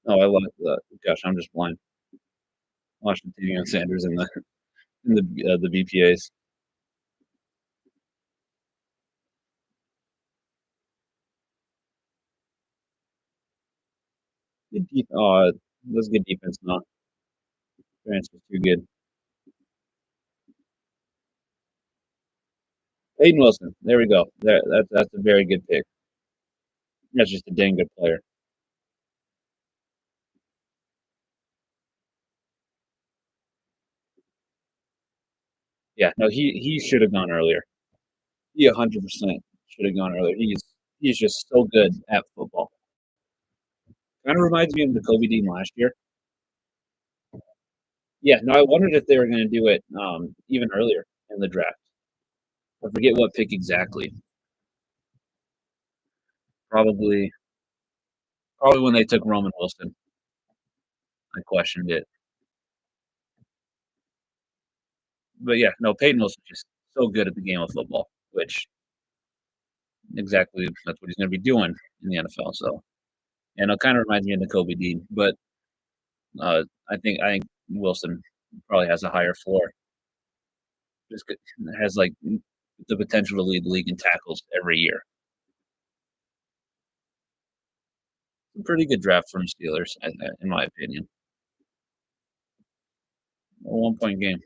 Oh, I love that. Gosh, I'm just blind. Watching Deion Sanders in the BPAs. That's good defense. No, Ferentz was too good. Aiden Wilson. There we go. That's a very good pick. That's just a dang good player. Yeah, no, he should have gone earlier. He 100% should have gone earlier. He's just so good at football. Kind of reminds me of the Kobe Dean last year. Yeah, no, I wondered if they were going to do it even earlier in the draft. I forget what pick exactly. Probably, probably when they took Roman Wilson. I questioned it, but yeah, no, Peyton Wilson's just so good at the game of football, which exactly that's what he's going to be doing in the NFL. So, and it kind of reminds me of the Kobe Dean, but I think Wilson probably has a higher floor. Just has like the potential to lead the league in tackles every year. A pretty good draft from Steelers, in my opinion. A 1 point game.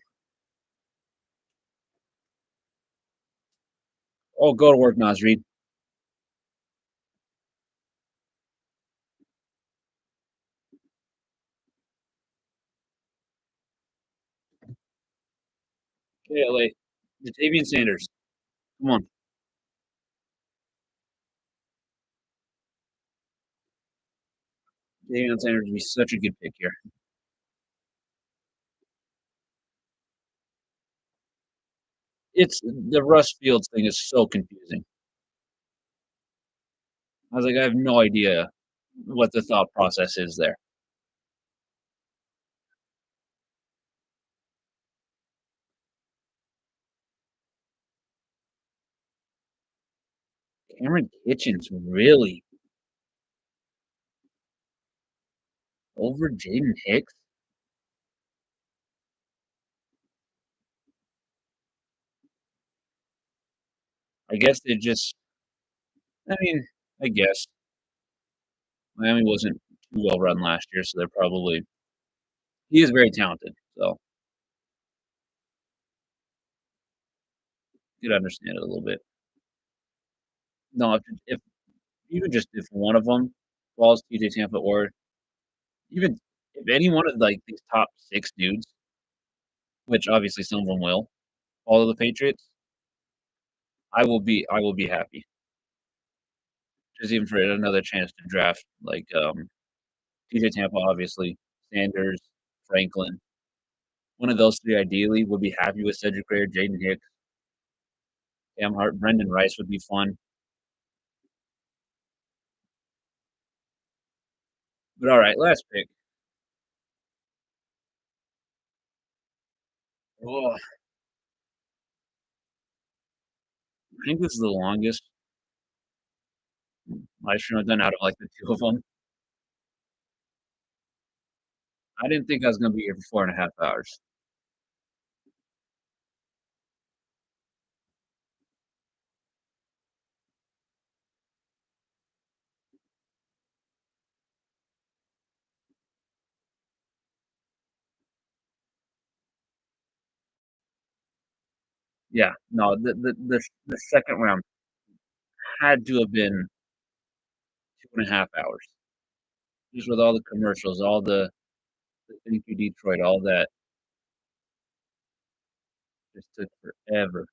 Oh, go to work, Nas Reed. KLA. Jatavian Sanders. Come on. Jatavian Sanders would be such a good pick here. It's the Russ Fields thing is so confusing. I was like, I have no idea what the thought process is there. Cameron Kitchens really over Jaden Hicks? I guess they just. I mean, I guess Miami wasn't too well run last year, so they're probably. He is very talented, so you could understand it a little bit. No, if even just if one of them falls TJ Tampa, or even if any one of like these top 6 dudes, which obviously some of them will, fall to the Patriots, I will be happy. Just even for another chance to draft like TJ Tampa, obviously, Sanders, Franklin. One of those three ideally would be happy with Cedric Gray, Jaden Hicks, Cam Hart, Brendan Rice would be fun. But all right, last pick. Oh, I think this is the longest live stream I've done out of like the two of them. I didn't think I was going to be here for 4.5 hours. Yeah, no, the second round had to have been 2.5 hours. Just with all the commercials, all the Thank You Detroit, all that just took forever.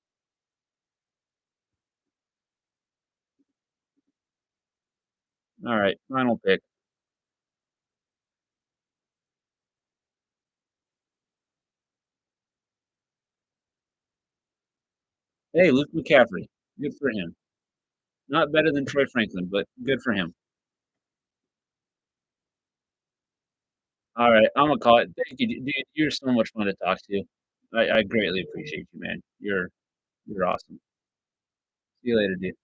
All right, final pick. Hey, Luke McCaffrey. Good for him. Not better than Troy Franklin, but good for him. All right, I'm gonna call it. Thank you, dude. You're so much fun to talk to. I greatly appreciate you, man. You're awesome. See you later, dude.